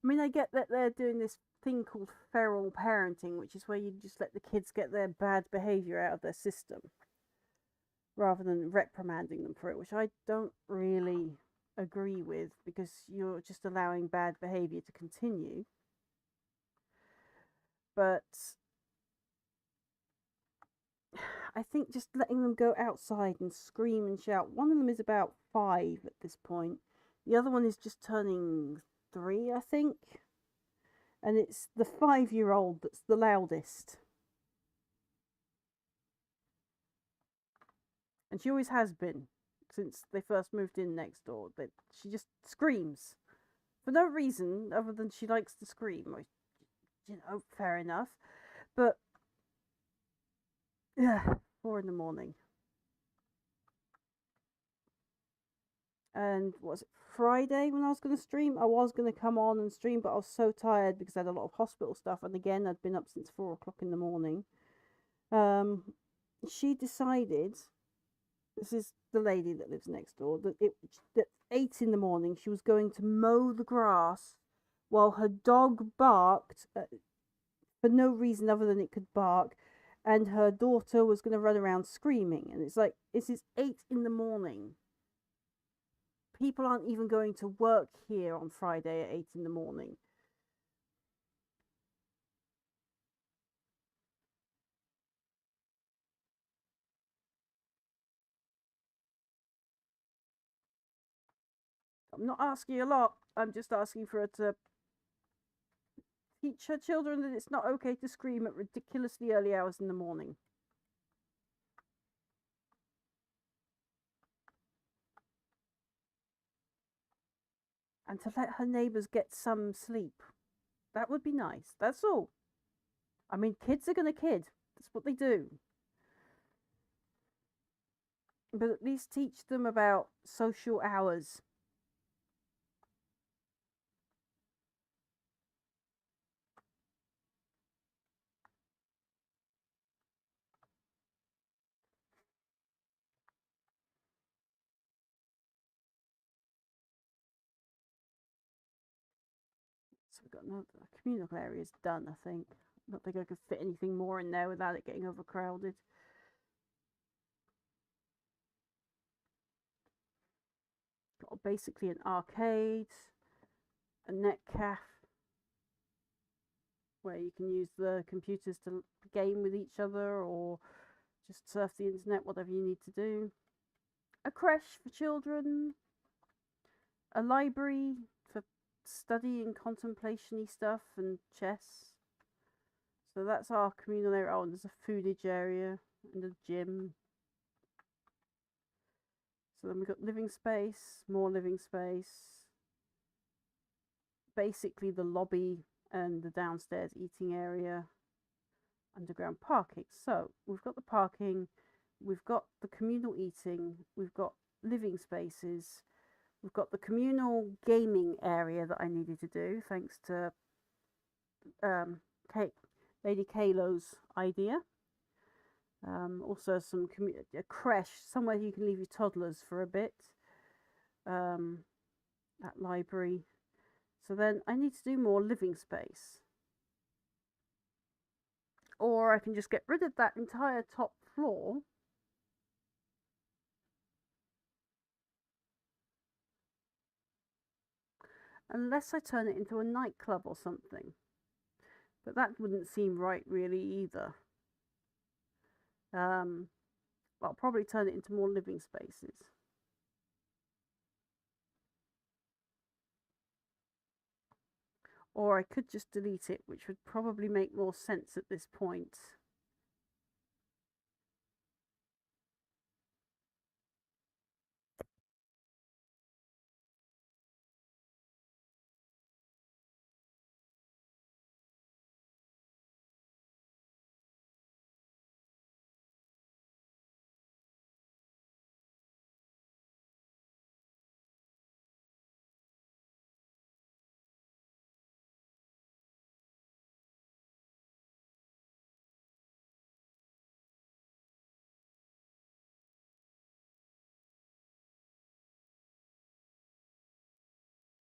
S2: mean, I get that they're doing this thing called feral parenting, which is where you just let the kids get their bad behaviour out of their system rather than reprimanding them for it, which I don't really agree with, because you're just allowing bad behaviour to continue. But I think just letting them go outside and scream and shout. One of them is about 5 at this point. The other one is just turning 3, I think. And it's the 5-year-old that's the loudest. And she always has been since they first moved in next door. That she just screams for no reason other than she likes to scream. You know, fair enough. But yeah, 4 in the morning. And was it Friday when I was going to stream? I was going to come on and stream, but I was so tired because I had a lot of hospital stuff. And again, I'd been up since 4 o'clock in the morning. She decided, this is the lady that lives next door, that at 8 in the morning she was going to mow the grass while her dog barked for no reason other than it could bark, and her daughter was going to run around screaming. And it's like, this is 8 in the morning. People aren't even going to work here on Friday at 8 in the morning. I'm not asking a lot. I'm just asking for her to teach her children that it's not okay to scream at ridiculously early hours in the morning. And to let her neighbours get some sleep. That would be nice. That's all. I mean, kids are going to kid. That's what they do. But at least teach them about social hours. So we've got another communal areas done, I think. I don't think I could fit anything more in there without it getting overcrowded. Got basically an arcade, a net cafe, where you can use the computers to game with each other or just surf the internet, whatever you need to do. A creche for children, a library for study and contemplation-y stuff, and chess. So that's our communal area. Oh, and there's a foodage area and a gym. So then we've got living space, more living space. Basically the lobby and the downstairs eating area. Underground parking. So we've got the parking, we've got the communal eating, we've got living spaces, we've got the communal gaming area that I needed to do thanks to Lady Kalo's idea. Also some a creche, somewhere you can leave your toddlers for a bit. That library. So then I need to do more living space. Or I can just get rid of that entire top floor unless I turn it into a nightclub or something. But that wouldn't seem right really either. I'll probably turn it into more living spaces. Or I could just delete it, which would probably make more sense at this point.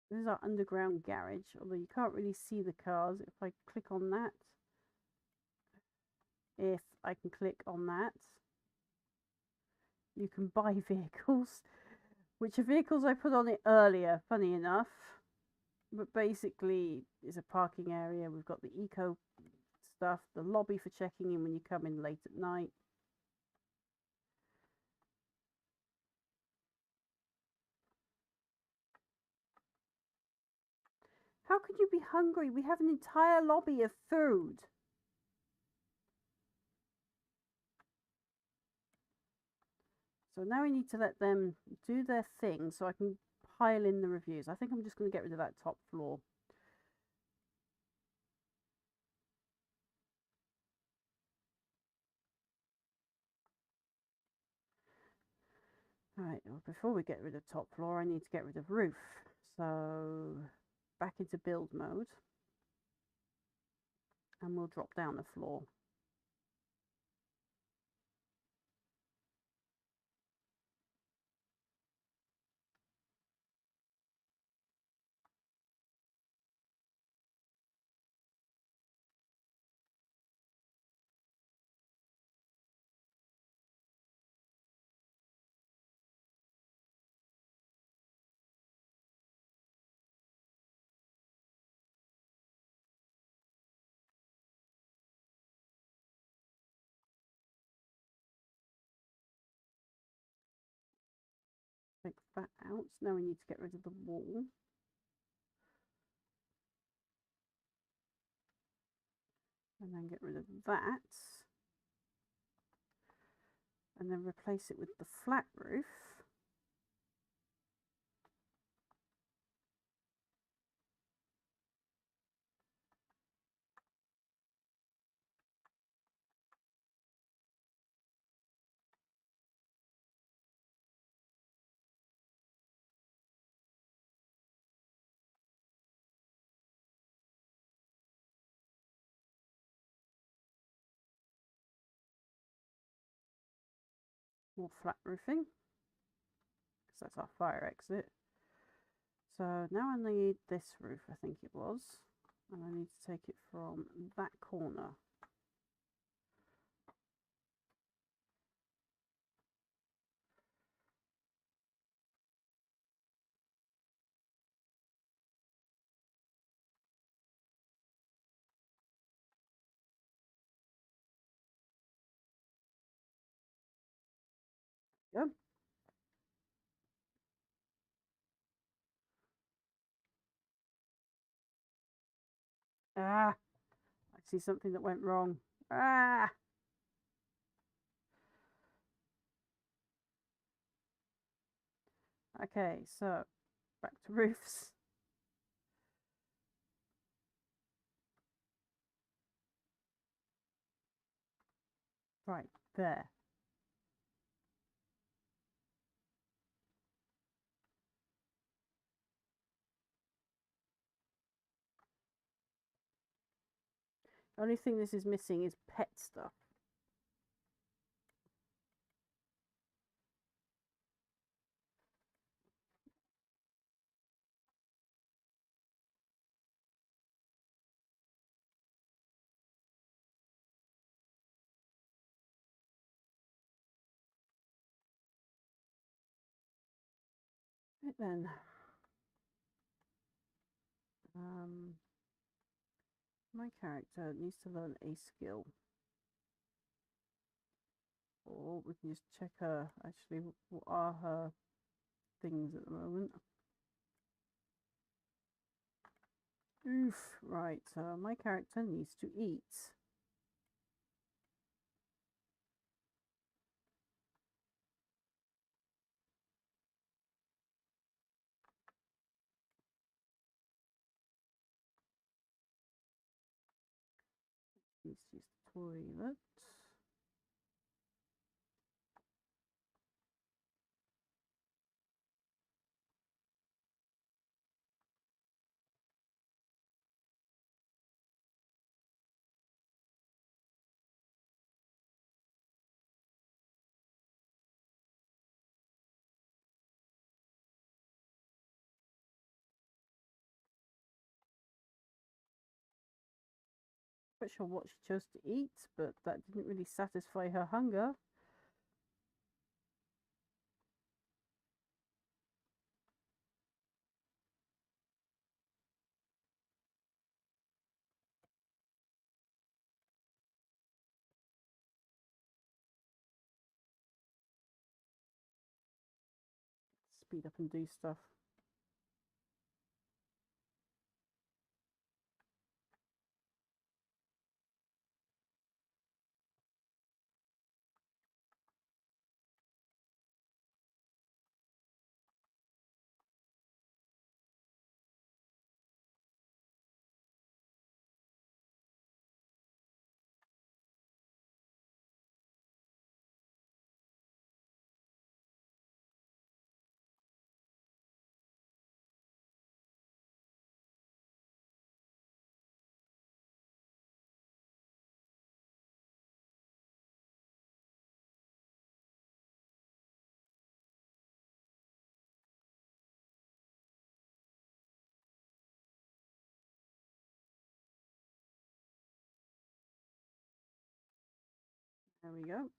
S2: This is our underground garage, although you can't really see the cars. If I click on that, if I can click on that, you can buy vehicles, which are vehicles I put on it earlier, funny enough. But basically, it's a parking area. We've got the eco stuff, the lobby for checking in when you come in late at night. How could you be hungry? We have an entire lobby of food. So now we need to let them do their thing so I can pile in the reviews. I think I'm just going to get rid of that top floor. Alright, well, before we get rid of top floor, I need to get rid of roof. So back into build mode. And we'll drop down the floor. Take that out. Now we need to get rid of the wall. And then get rid of that. And then replace it with the flat roof. More flat roofing, because that's our fire exit. So now I need this roof, I think it was, and I need to take it from that corner. Go. Ah, I see something that went wrong. Ah. Okay, so back to roofs. Right, there. The only thing this is missing is pet stuff. Right then. My character needs to learn a skill. Or we can just check her, actually, what are her things at the moment. Oof. Right, my character needs to eat. Needs to use the toilet. Not sure what she chose to eat, but that didn't really satisfy her hunger. Speed up and do stuff. There we go.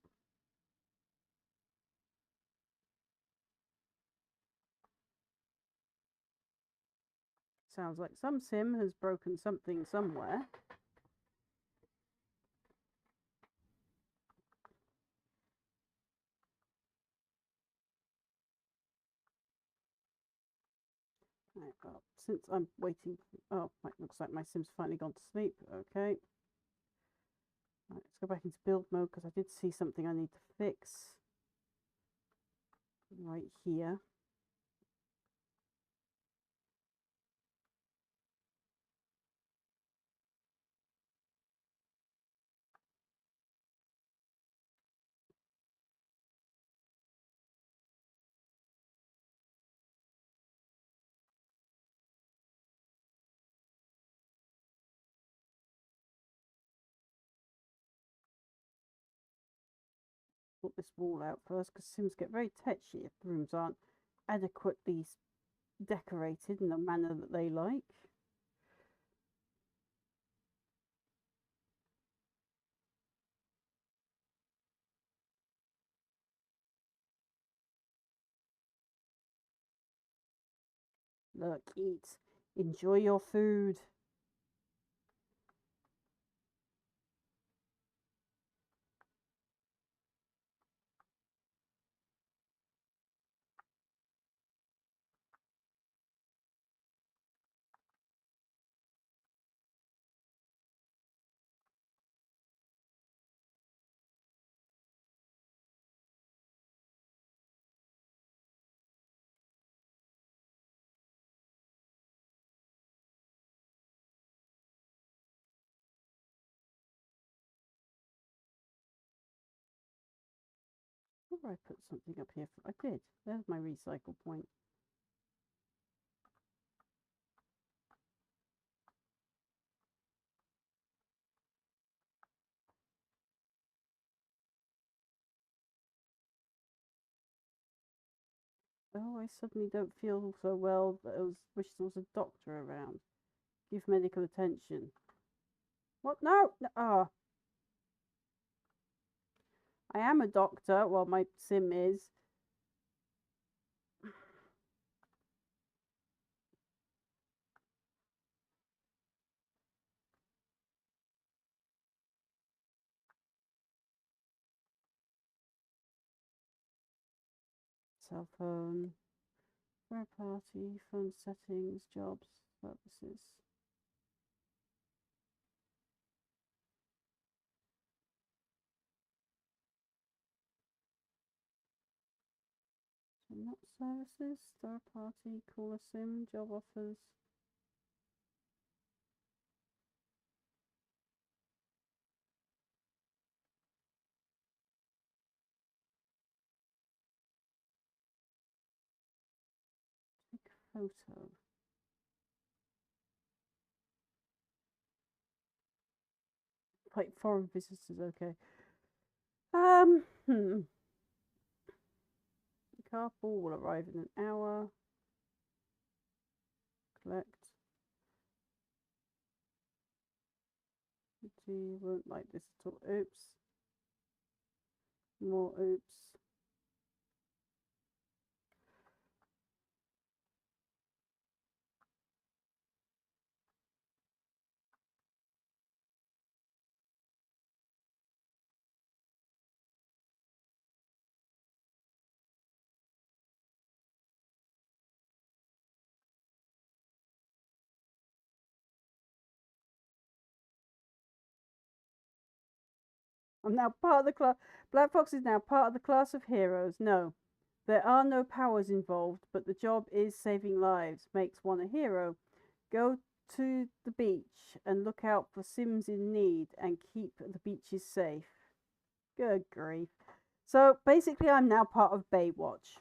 S2: Sounds like some sim has broken something somewhere. Right, well, since I'm waiting, oh, it looks like my sim's finally gone to sleep. Okay. Right, let's go back into build mode because I did see something I need to fix right here. Put this wall out first because sims get very touchy if the rooms aren't adequately decorated in the manner that they like. Look, eat. Enjoy your food. Where I put something up here? I did. There's my recycle point. Oh, I suddenly don't feel so well. I wish there was a doctor around. Give medical attention. What? No! Ah. I am a doctor. Well, my sim is. Cell phone. Third party. Phone settings. Jobs. Services. Services, star party, caller sim, job offers. Take a photo. Like foreign visitors, okay. The carpool will arrive in an hour. Collect. Gee, won't like this at all. Oops. More oops. I'm now part of the class. Blackfox is now part of the class of heroes. No, there are no powers involved, but the job is saving lives. Makes one a hero. Go to the beach and look out for Sims in need and keep the beaches safe. Good grief. So basically, I'm now part of Baywatch.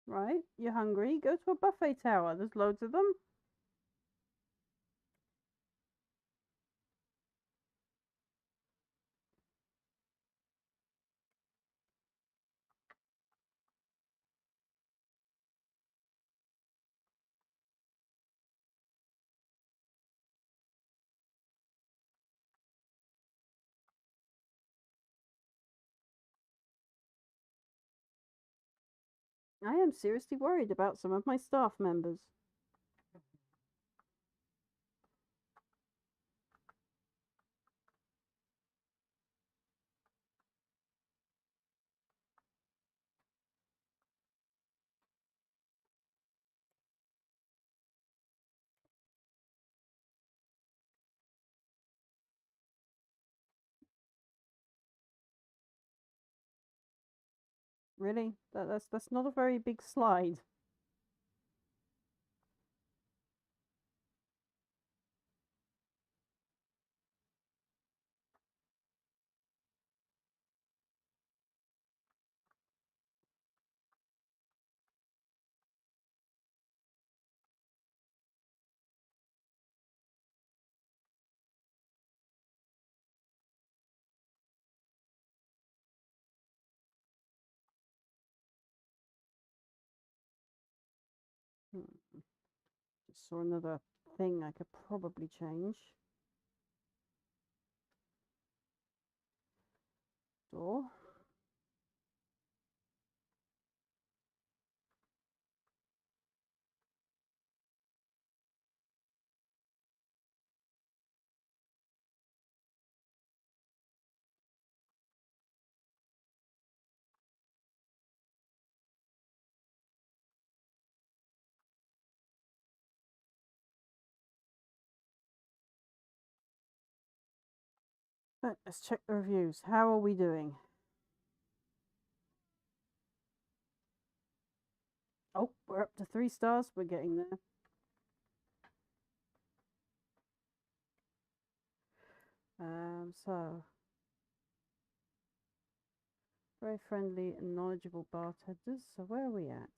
S2: Right? You're hungry? Go to a buffet tower. There's loads of them. I am seriously worried about some of my staff members. Really? That's not a very big slide. Just saw another thing I could probably change. Door. But let's check the reviews. How are we doing? Oh, we're up to 3 stars. We're getting there. So very friendly and knowledgeable bartenders. So where are we at?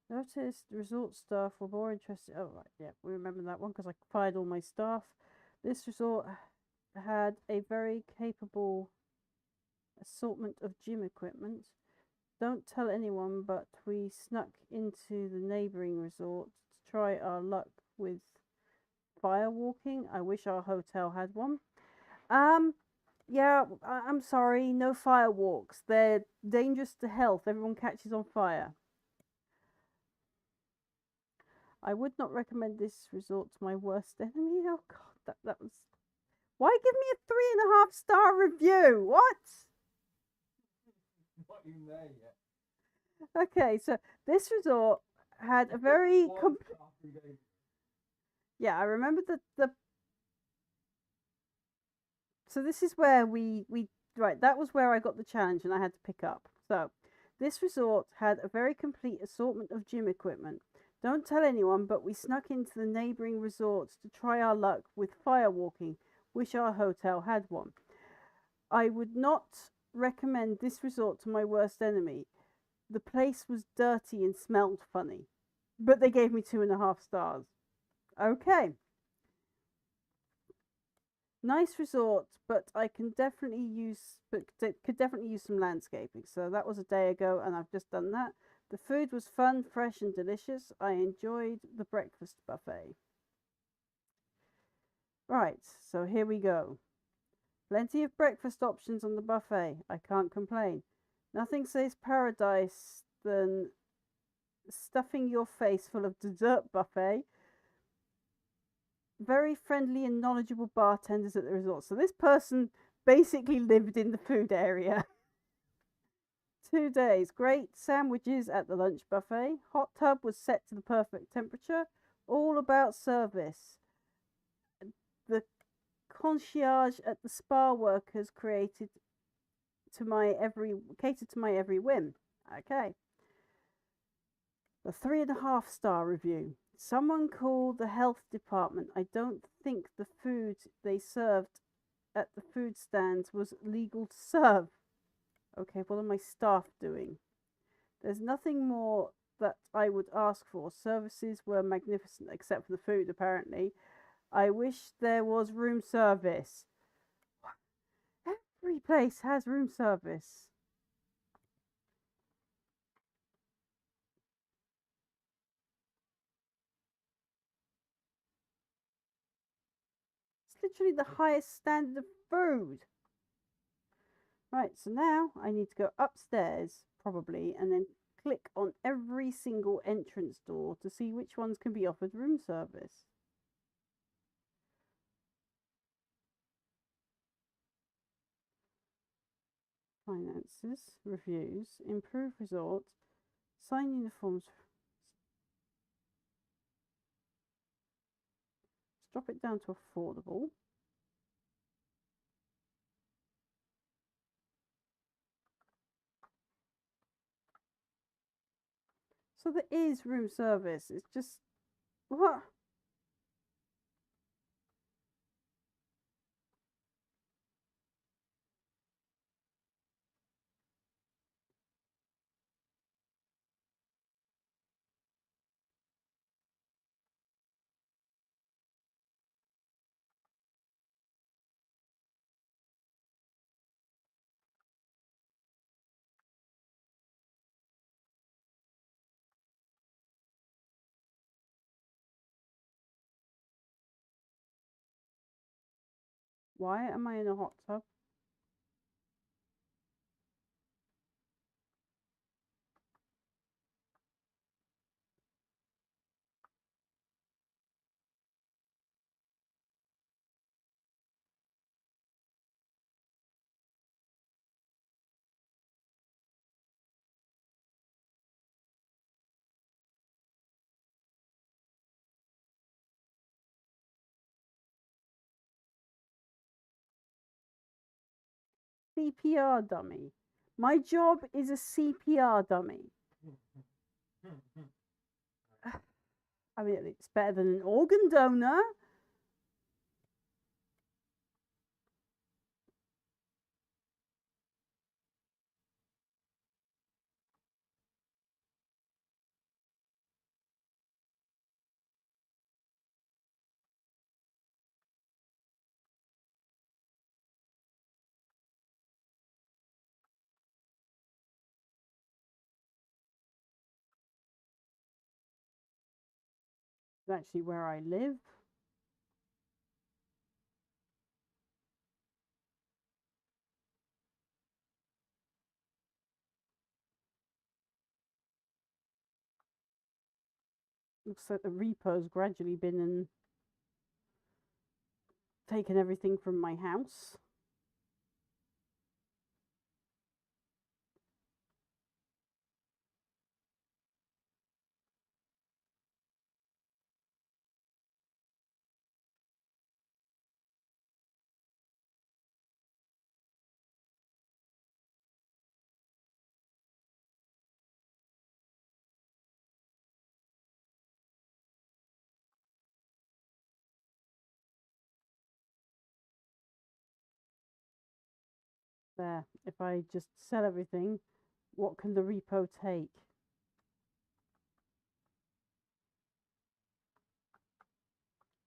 S2: Noticed resort staff were more interested. Oh, right, yeah, we remember that one because I fired all my staff. This resort had a very capable assortment of gym equipment. Don't tell anyone, but we snuck into the neighbouring resort to try our luck with firewalking. I wish our hotel had one. Yeah, I'm sorry, no firewalks. They're dangerous to health. Everyone catches on fire. I would not recommend this resort to my worst enemy. Oh god, that was. Why give me a 3.5-star review? What?
S1: Not even there yet.
S2: Okay, so this resort had a very yeah. I remember the. So this is where we right. That was where I got the challenge, and I had to pick up. So this resort had a very complete assortment of gym equipment. Don't tell anyone, but we snuck into the neighbouring resorts to try our luck with firewalking. Wish our hotel had one. I would not recommend this resort to my worst enemy. The place was dirty and smelled funny, but they gave me 2.5 stars. Okay. Nice resort, but I can definitely use, but could definitely use some landscaping. So that was a day ago, and I've just done that. The food was fun, fresh, and delicious. I enjoyed the breakfast buffet. Right, so here we go. Plenty of breakfast options on the buffet. I can't complain. Nothing says paradise than stuffing your face full of dessert buffet. Very friendly and knowledgeable bartenders at the resort. So this person basically lived in the food area. 2 days. Great sandwiches at the lunch buffet. Hot tub was set to the perfect temperature. All about service. The concierge at the spa workers catered to my every whim. Okay. The 3.5-star review. Someone called the health department. I don't think the food they served at the food stands was legal to serve. Okay, what are my staff doing? There's nothing more that I would ask for. Services were magnificent, except for the food, apparently. I wish there was room service. Every place has room service. It's literally the highest standard of food. Right, so now I need to go upstairs, probably, and then click on every single entrance door to see which ones can be offered room service. Finances, reviews, improve resort, sign uniforms. Let's drop it down to affordable. So there is room service. It's just what? Why am I in a hot tub? CPR dummy. My job is a CPR dummy. I mean, it's better than an organ donor. It's actually where I live. Looks like the repo's gradually been and taken everything from my house. There, if I just sell everything, what can the repo take?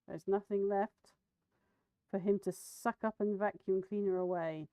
S2: There's nothing left for him to suck up and vacuum cleaner away.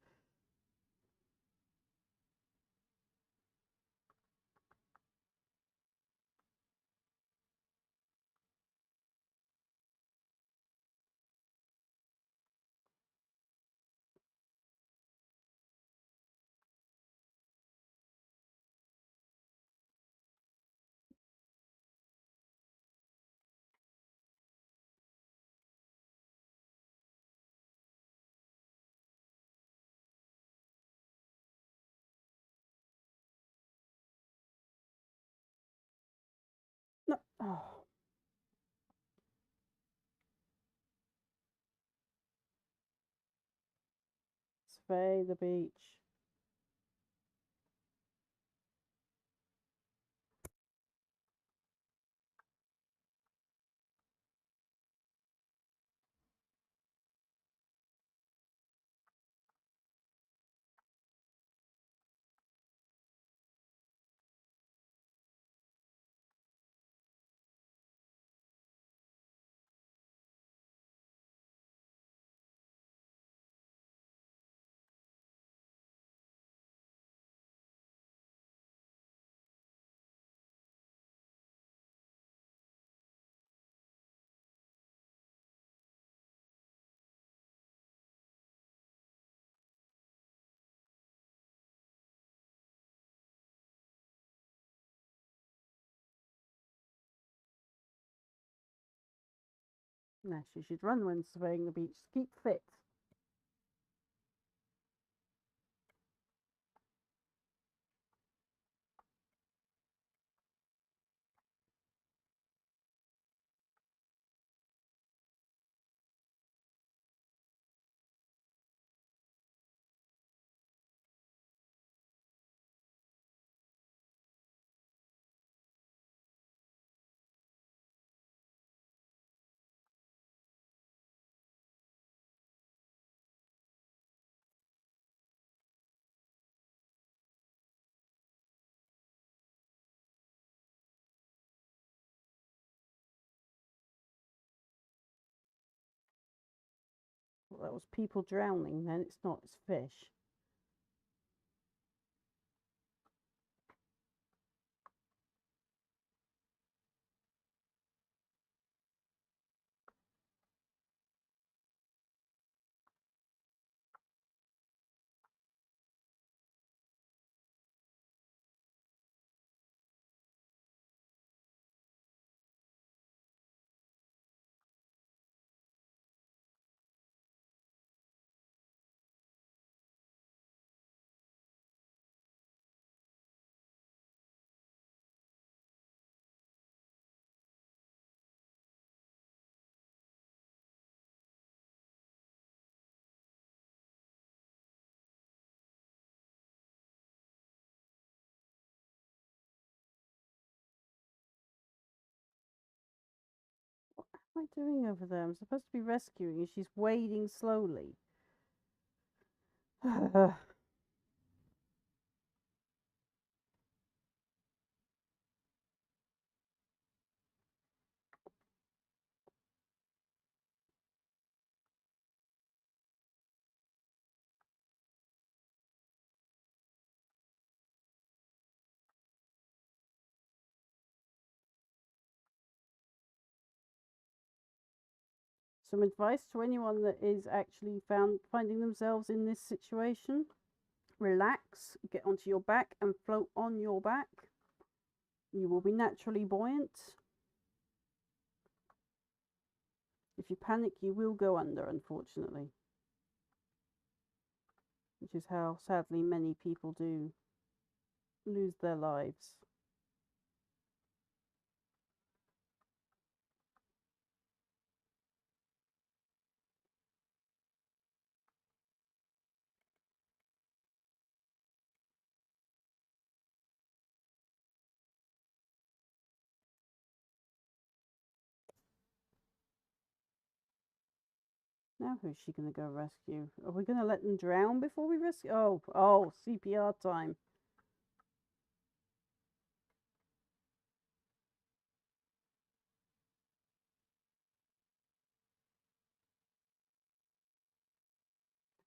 S2: No. Oh. Survey the beach. No, she should run when surveying the beach. Keep fit. Well, that was people drowning then. It's not, it's fish. What am I doing over there? I'm supposed to be rescuing and she's wading slowly. Some advice to anyone that is actually finding themselves in this situation. Relax, get onto your back and float on your back. You will be naturally buoyant. If you panic, you will go under, unfortunately. Which is how, sadly, many people do lose their lives. Now who's she going to go rescue? Are we going to let them drown before we rescue? Oh, CPR time.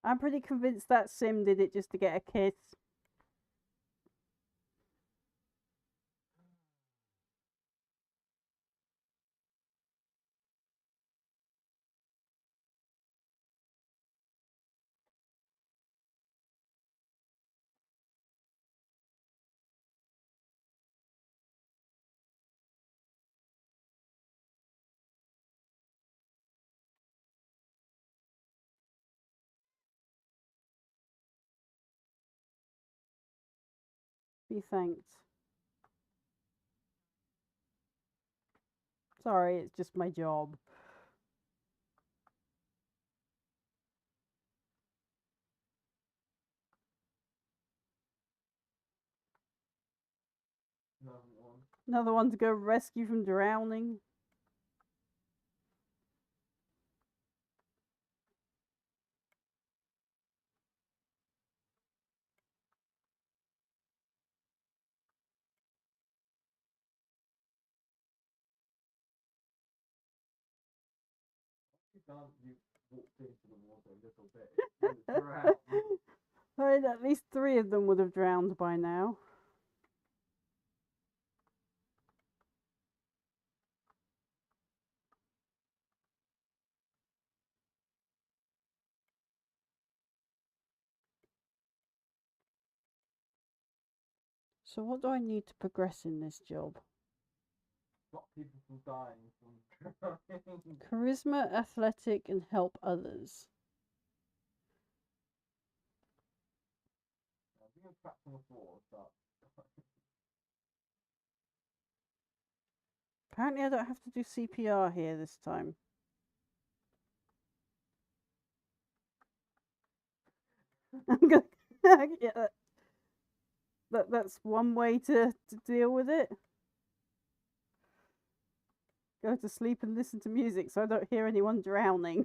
S2: I'm pretty convinced that Sim did it just to get a kiss. Be thanked. Sorry, it's just my job. Another one to go rescue from drowning.
S1: You walked into the water a little bit.
S2: At least 3 of them would have drowned by now. So what do I need to progress in this job?
S1: Stop people from dying from drowning.
S2: Charisma, athletic, and help others.
S1: Being trapped on the floor, start.
S2: Apparently I don't have to do CPR here this time. I'm gonna yeah, that's one way to deal with it. Go to sleep and listen to music so I don't hear anyone drowning.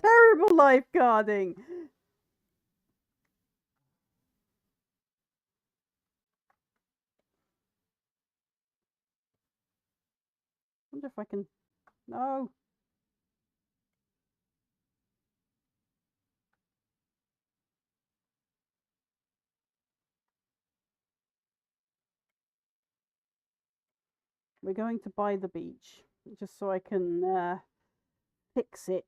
S2: Terrible lifeguarding. Wonder if I can. No. We're going to buy the beach just so I can fix it.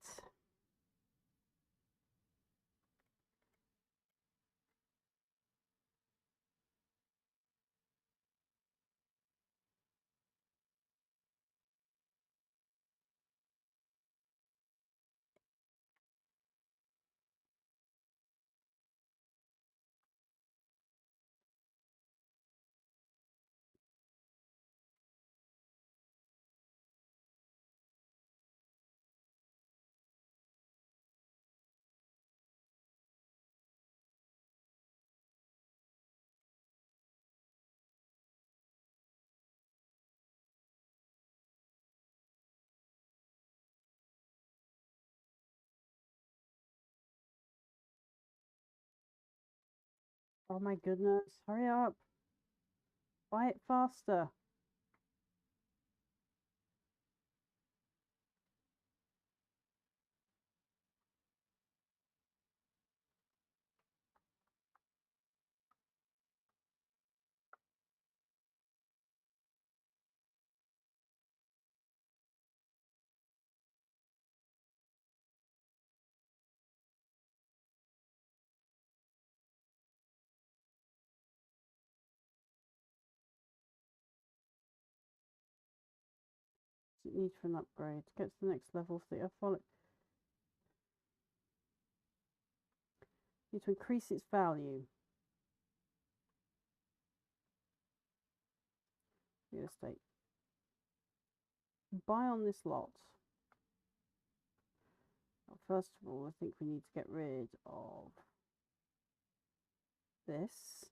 S2: Oh my goodness, hurry up. Buy it faster. does it need for an upgrade? To get to the next level, the follow. Need to increase its value. Real estate. Buy on this lot. Well, first of all, I think we need to get rid of this.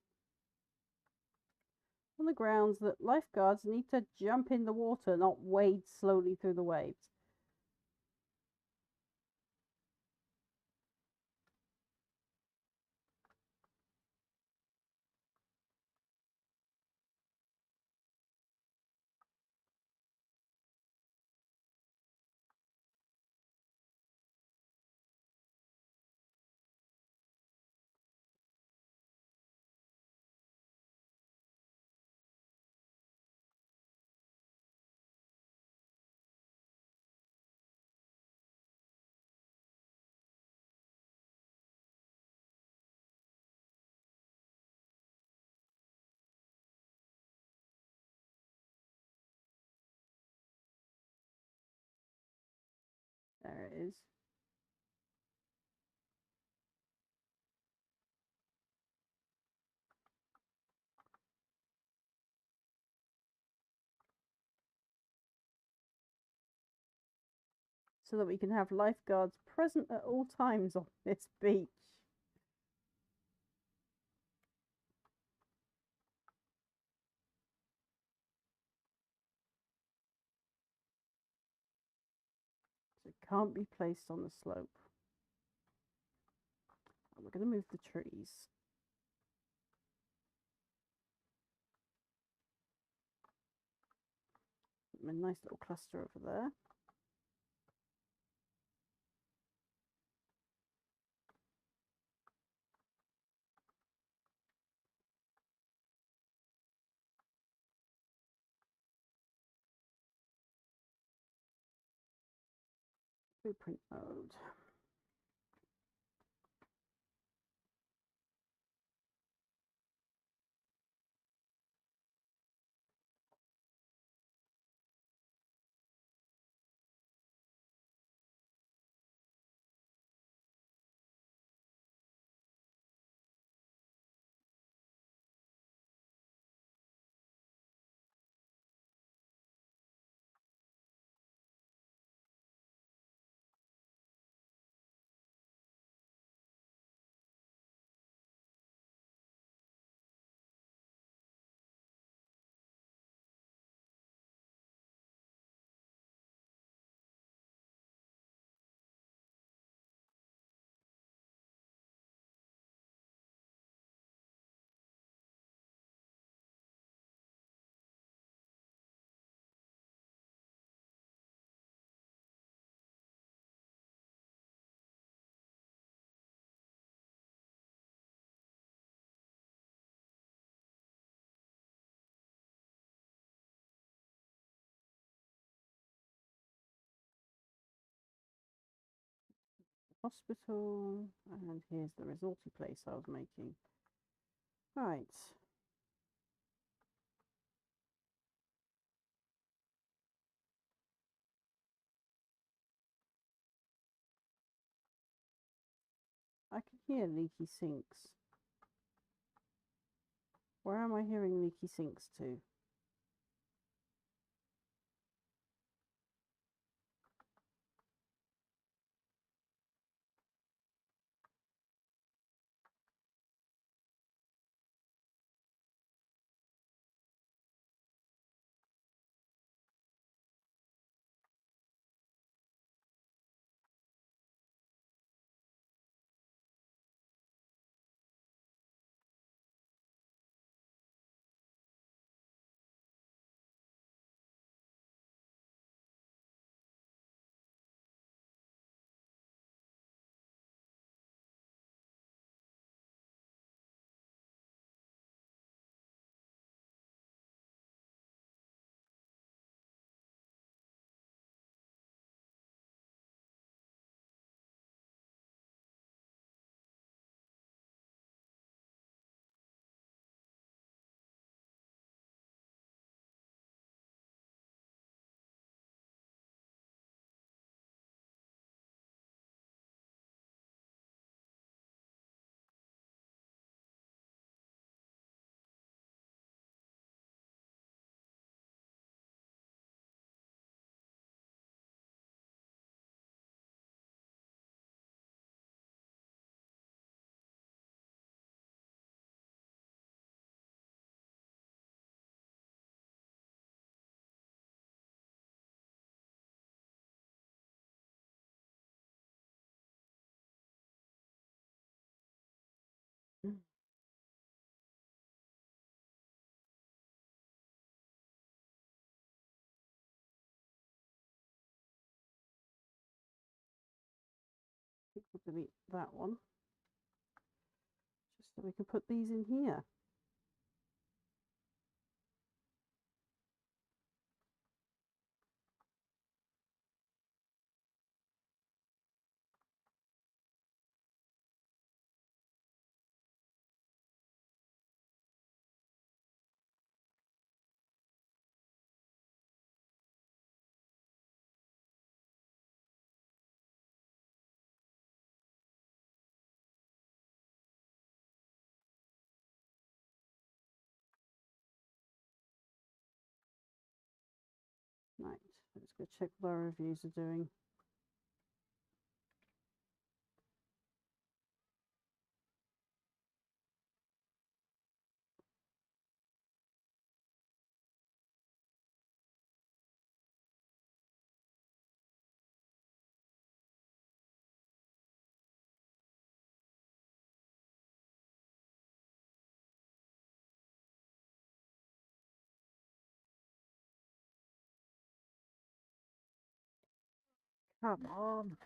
S2: On the grounds that lifeguards need to jump in the water, not wade slowly through the waves. There it is. So that we can have lifeguards present at all times on this beach. So it can't be placed on the slope. We're going to move the trees. A nice little cluster over there. Blueprint mode. Hospital, and here's the resorty place I was making. Right. I can hear leaky sinks. Where am I hearing leaky sinks to? delete that one. Just so we can put these in here. Right, let's go check what our reviews are doing. Come on.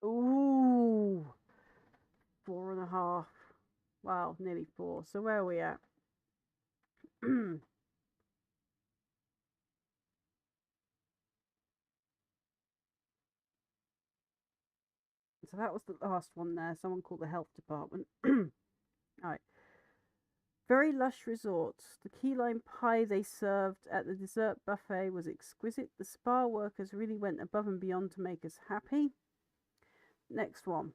S2: Ooh, 4.5. Wow, nearly 4. So where are we at? So that was the last one there. Someone called the health department. All right. Very lush resorts. The key lime pie they served at the dessert buffet was exquisite. The spa workers really went above and beyond to make us happy. Next one.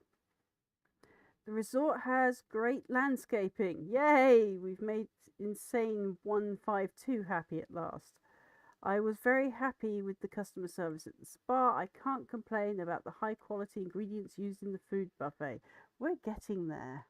S2: The resort has great landscaping. Yay! We've made Insane 152 happy at last. I was very happy with the customer service at the spa. I can't complain about the high quality ingredients used in the food buffet. We're getting there.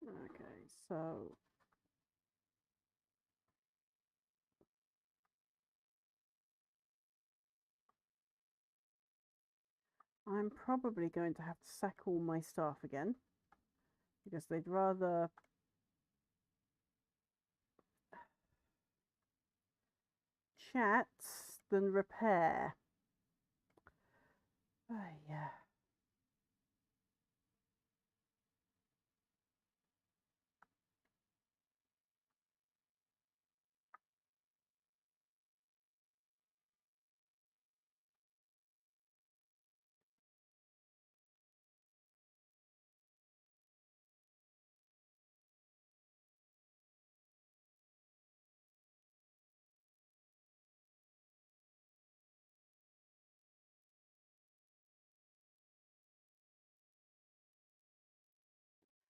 S2: Okay, so I'm probably going to have to sack all my staff again because they'd rather chat than repair. Oh, yeah.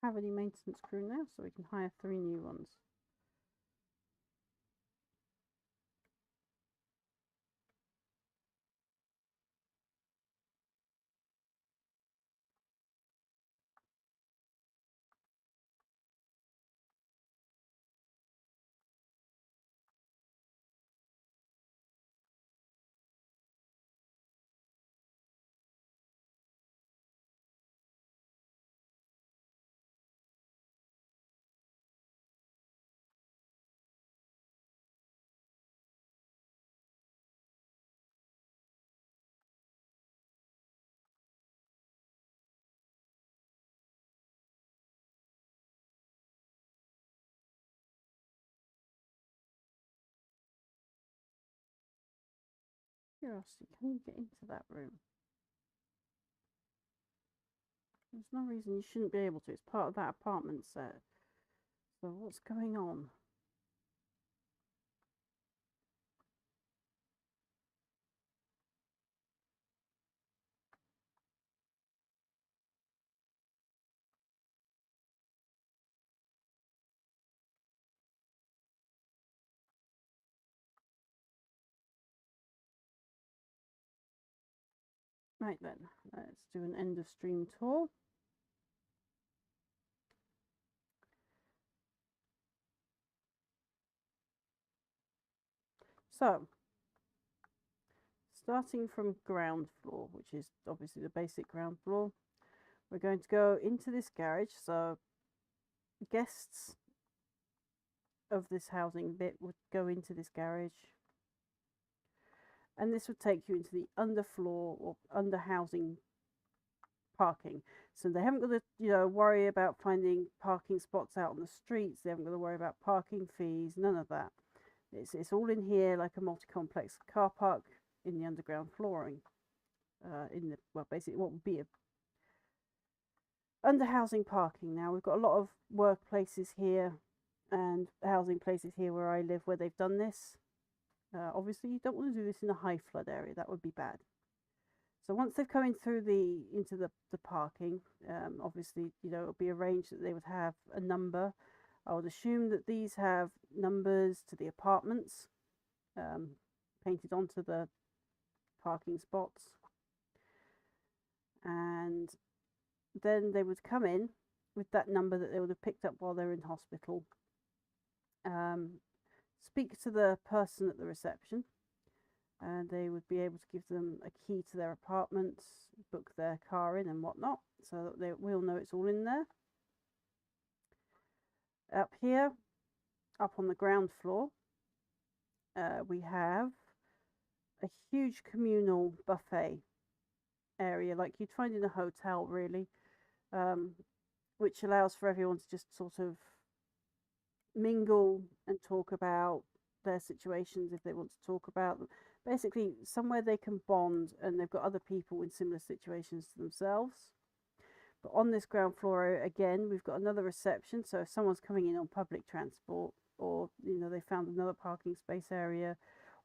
S2: Have any maintenance crew now, so we can hire 3 new ones. Curiosity, can you get into that room? There's no reason you shouldn't be able to. It's part of that apartment set. So what's going on? Right then, let's do an end of stream tour. So, starting from ground floor, which is obviously the basic ground floor, we're going to go into this garage. So, guests of this housing bit would go into this garage, and this would take you into the underfloor or under housing parking. So they haven't got to, worry about finding parking spots out on the streets. They haven't got to worry about parking fees. None of that. It's all in here like a multi-complex car park in the underground flooring. Basically what would be a under housing parking. Now we've got a lot of workplaces here and housing places here where I live where they've done this. Obviously you don't want to do this in a high flood area. That would be bad. So once they've come in through into the parking, obviously, it'll be arranged that they would have a number. I would assume that these have numbers to the apartments painted onto the parking spots. And then they would come in with that number that they would have picked up while they're in hospital. Speak to the person at the reception. And they would be able to give them a key to their apartments, book their car in and whatnot, so that they will know it's all in there. Up here, up on the ground floor, we have a huge communal buffet area, like you'd find in a hotel, really, which allows for everyone to just sort of mingle and talk about their situations if they want to talk about them. Basically, somewhere they can bond and they've got other people in similar situations to themselves. But on this ground floor, again, we've got another reception. So if someone's coming in on public transport, or, they found another parking space area,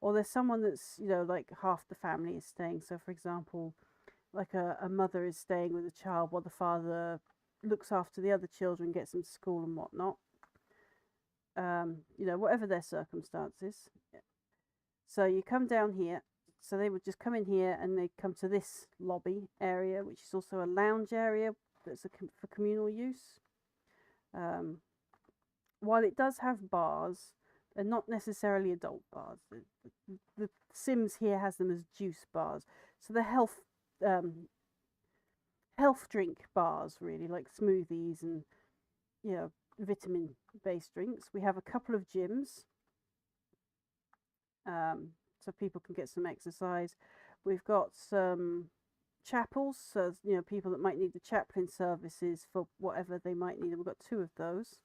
S2: or there's someone that's, like half the family is staying. So, for example, like a mother is staying with a child while the father looks after the other children, gets them to school and whatnot. Whatever their circumstances. So you come down here. So they would just come in here and they come to this lobby area, which is also a lounge area that's for communal use. While it does have bars, they're not necessarily adult bars. The Sims here has them as juice bars. So they're health drink bars, really, like smoothies and, vitamin-based drinks. We have a couple of gyms. so people can get some exercise. We've got some chapels, so people that might need the chaplain services for whatever they might need. We've got 2 of those.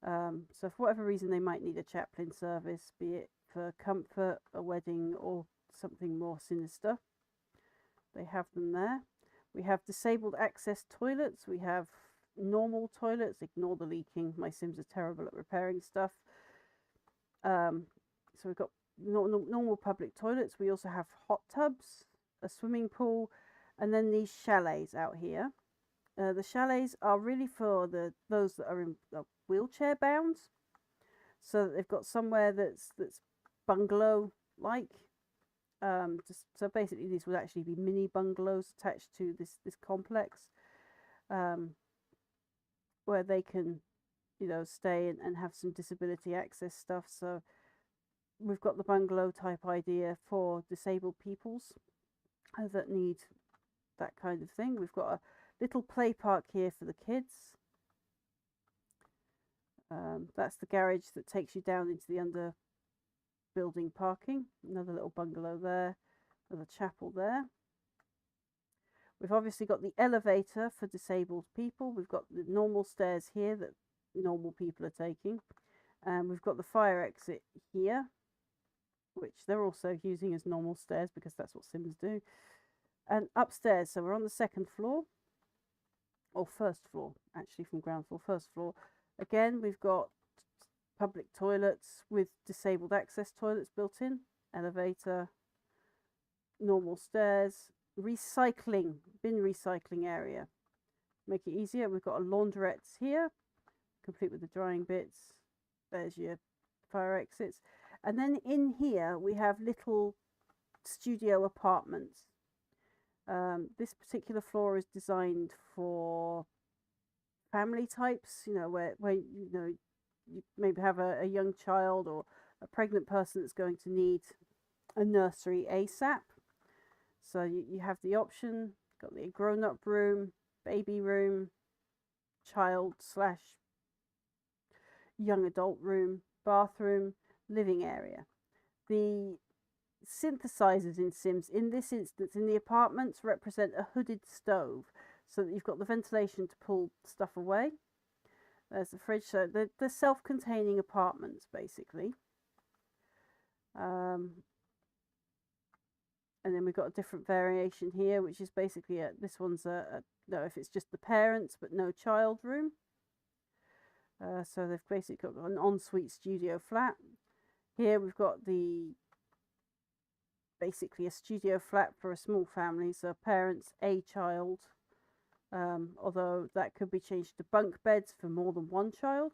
S2: So for whatever reason they might need a chaplain service, be it for comfort, a wedding, or something more sinister, they have them there. We have disabled access toilets. We have normal toilets. Ignore the leaking. My Sims are terrible at repairing stuff. So we've got normal public toilets. We also have hot tubs, a swimming pool, and then these chalets out here. The chalets are really for those that are in wheelchair bound, so that they've got somewhere that's bungalow like. So basically, these would actually be mini bungalows attached to this complex, where they can, stay and have some disability access stuff. So we've got the bungalow type idea for disabled peoples that need that kind of thing. We've got a little play park here for the kids. That's the garage that takes you down into the under building parking. Another little bungalow there, another chapel there. We've obviously got the elevator for disabled people. We've got the normal stairs here that normal people are taking, and we've got the fire exit here, which they're also using as normal stairs because that's what Sims do. And upstairs, so we're on the 2nd floor, or 1st floor, actually, from ground floor, 1st floor. Again, we've got public toilets with disabled access toilets built in, elevator, normal stairs, recycling, bin recycling area. Make it easier. We've got a laundrette here, complete with the drying bits. There's your fire exits. And then in here, we have little studio apartments. This particular floor is designed for family types, where you maybe have a young child or a pregnant person that's going to need a nursery ASAP. So you have the option, got the grown-up room, baby room, child / young adult room, bathroom, living area. The synthesizers in Sims, in this instance, in the apartments, represent a hooded stove, so that you've got the ventilation to pull stuff away. There's the fridge, so they're self-containing apartments, basically. And then we've got a different variation here, which is basically this one's no, if it's just the parents but no child room. So they've basically got an ensuite studio flat. Here we've got basically a studio flat for a small family, so parents, a child, although that could be changed to bunk beds for more than one child.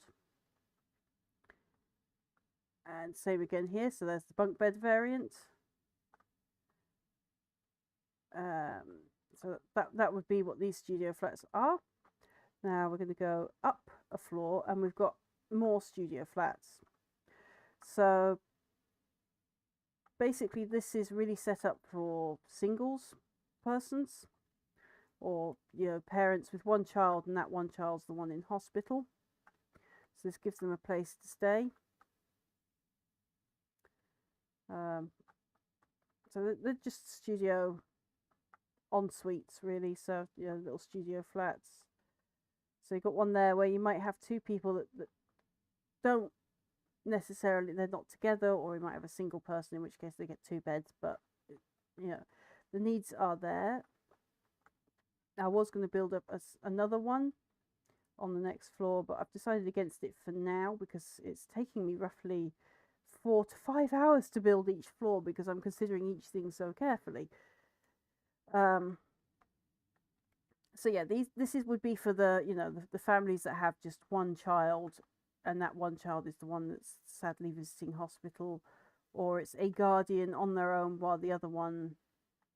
S2: And same again here, so there's the bunk bed variant. So that would be what these studio flats are. Now we're going to go up a floor and we've got more studio flats. So basically this is really set up for singles persons, or parents with one child, and that one child's the one in hospital. So this gives them a place to stay. So they're just studio en suites really, so little studio flats. So you've got one there where you might have 2 people that don't necessarily, they're not together, or you might have a single person, in which case they get 2 beds, but the needs are there. I was going to build up another one on the next floor, but I've decided against it for now because it's taking me roughly 4 to 5 hours to build each floor, because I'm considering each thing so carefully. So yeah, this would be for the families that have just one child, and that one child is the one that's sadly visiting hospital, or it's a guardian on their own while the other one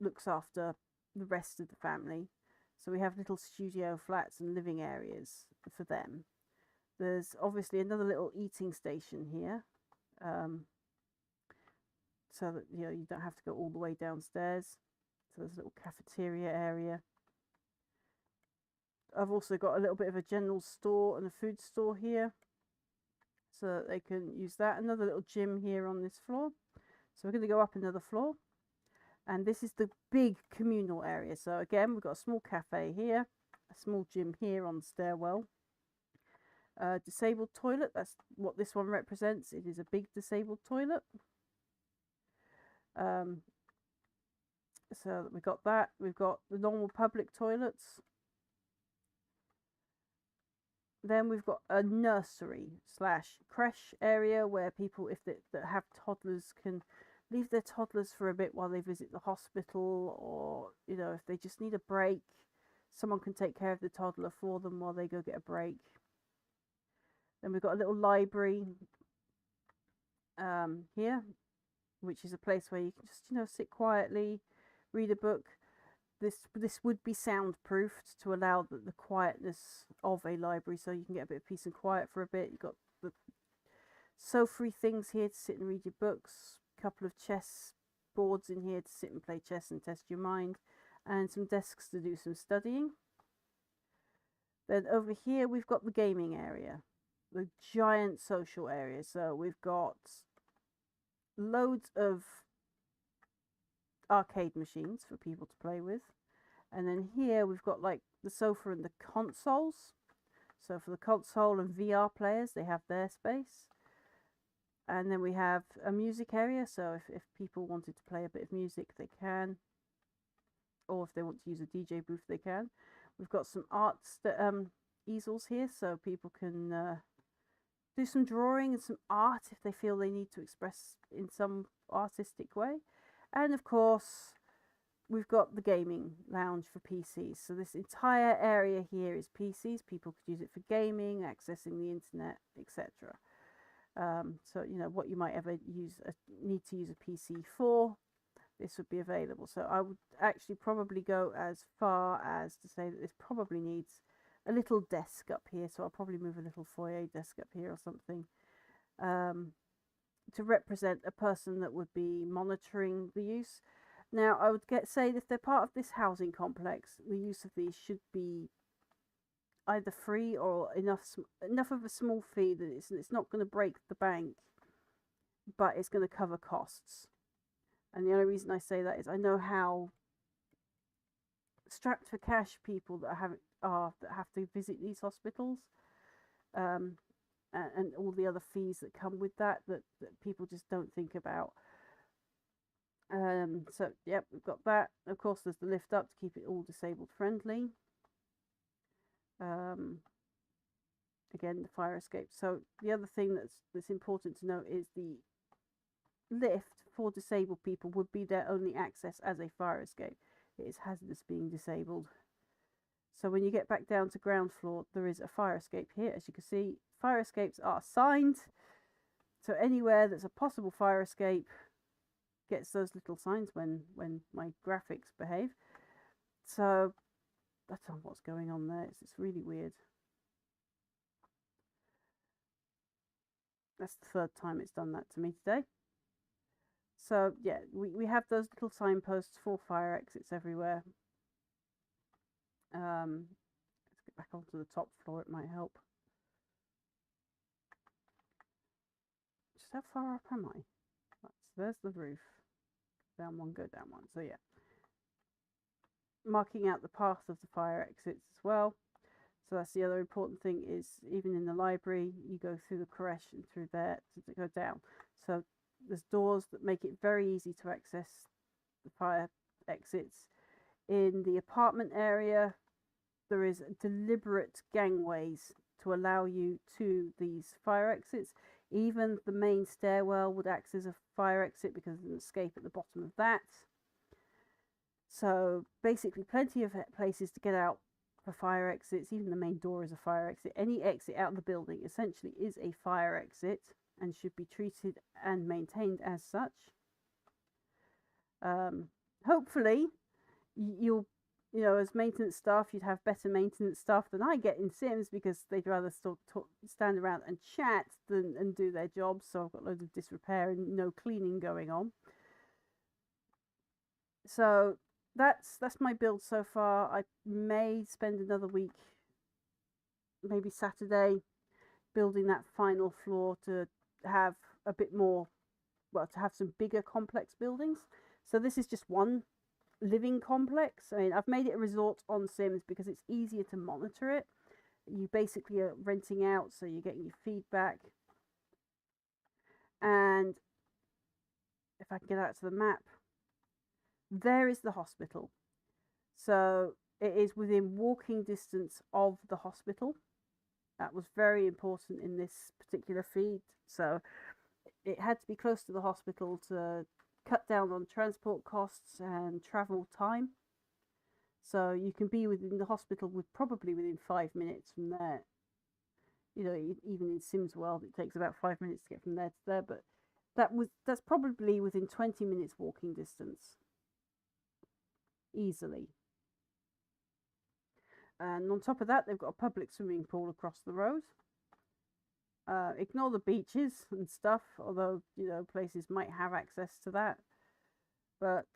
S2: looks after the rest of the family. So we have little studio flats and living areas for them. There's obviously another little eating station here, so that you don't have to go all the way downstairs. So there's a little cafeteria area. I've also got a little bit of a general store and a food store here, so that they can use that. Another little gym here on this floor. So we're going to go up another floor, and this is the big communal area. So again, we've got a small cafe here, a small gym here on the stairwell. Disabled toilet, that's what this one represents. It is a big disabled toilet. So we've got that. We've got the normal public toilets. Then we've got a nursery / creche area where people, if they, that have toddlers, can leave their toddlers for a bit while they visit the hospital, or you know, if they just need a break, someone can take care of the toddler for them while they go get a break. Then we've got a little library here, which is a place where you can just, you know, sit quietly, read a book. This would be soundproofed to allow the quietness of a library, so you can get a bit of peace and quiet for a bit. You've got the sofa things here to sit and read your books, a couple of chess boards in here to sit and play chess and test your mind, and some desks to do some studying. Then over here we've got the gaming area, the giant social area. So we've got loads of arcade machines for people to play with, and then here we've got like the sofa and the consoles. So for the console and VR players, they have their space. And then we have a music area, so if people wanted to play a bit of music, they can, or if they want to use a DJ booth, they can. We've got some art easels here, so people can do some drawing and some art if they feel they need to express in some artistic way. And of course, we've got the gaming lounge for PCs. So this entire area here is PCs. People could use it for gaming, accessing the internet, etc. So, you know, what you might ever need to use a PC for, this would be available. So I would actually probably go as far as to say that this probably needs a little desk up here. So I'll probably move a little foyer desk up here or something. To represent a person that would be monitoring the use. Now, I would say that if they're part of this housing complex, the use of these should be either free or enough of a small fee that it's not going to break the bank, but it's going to cover costs. And the only reason I say that is I know how strapped for cash people that have to visit these hospitals. And all the other fees that come with that people just don't think about. So, yep, we've got that. Of course, there's the lift up to keep it all disabled friendly. Again, the fire escape. So the other thing that's important to note is the lift for disabled people would be their only access as a fire escape. It is hazardous being disabled. So when you get back down to ground floor, there is a fire escape here. As you can see, fire escapes are signed. So anywhere that's a possible fire escape gets those little signs when my graphics behave. So I don't know what's going on there. It's really weird. That's the third time it's done that to me today. So yeah, we have those little signposts for fire exits everywhere. Let's get back onto the top floor, it might help. Just how far up am I? There's the roof. Down one, go down one. So yeah. Marking out the path of the fire exits as well. So that's the other important thing, is even in the library, you go through the creche and through there to go down. So there's doors that make it very easy to access the fire exits. In the apartment area, there is deliberate gangways to allow you to these fire exits. Even the main stairwell would act as a fire exit because there's an escape at the bottom of that. So basically plenty of places to get out for fire exits. Even the main door is a fire exit. Any exit out of the building essentially is a fire exit and should be treated and maintained as such. Hopefully you'll, you know, as maintenance staff, you'd have better maintenance staff than I get in Sims, because they'd rather still stand around and chat and do their jobs. So I've got loads of disrepair and no cleaning going on. So that's my build so far. I may spend another week, maybe Saturday, building that final floor to have a bit more well, to have some bigger complex buildings. So this is just one living complex. I mean, I've made it a resort on Sims because it's easier to monitor it. You basically are renting out, so you're getting your feedback. And if I can get out to the map, there is the hospital. So it is within walking distance of the hospital. That was very important in this particular feed. So it had to be close to the hospital to cut down on transport costs and travel time. So you can be within the hospital probably within 5 minutes from there. You know, even in Sims World, it takes about 5 minutes to get from there to there, but that's probably within 20 minutes walking distance, easily. And on top of that, they've got a public swimming pool across the road. Ignore the beaches and stuff, although, you know, places might have access to that. But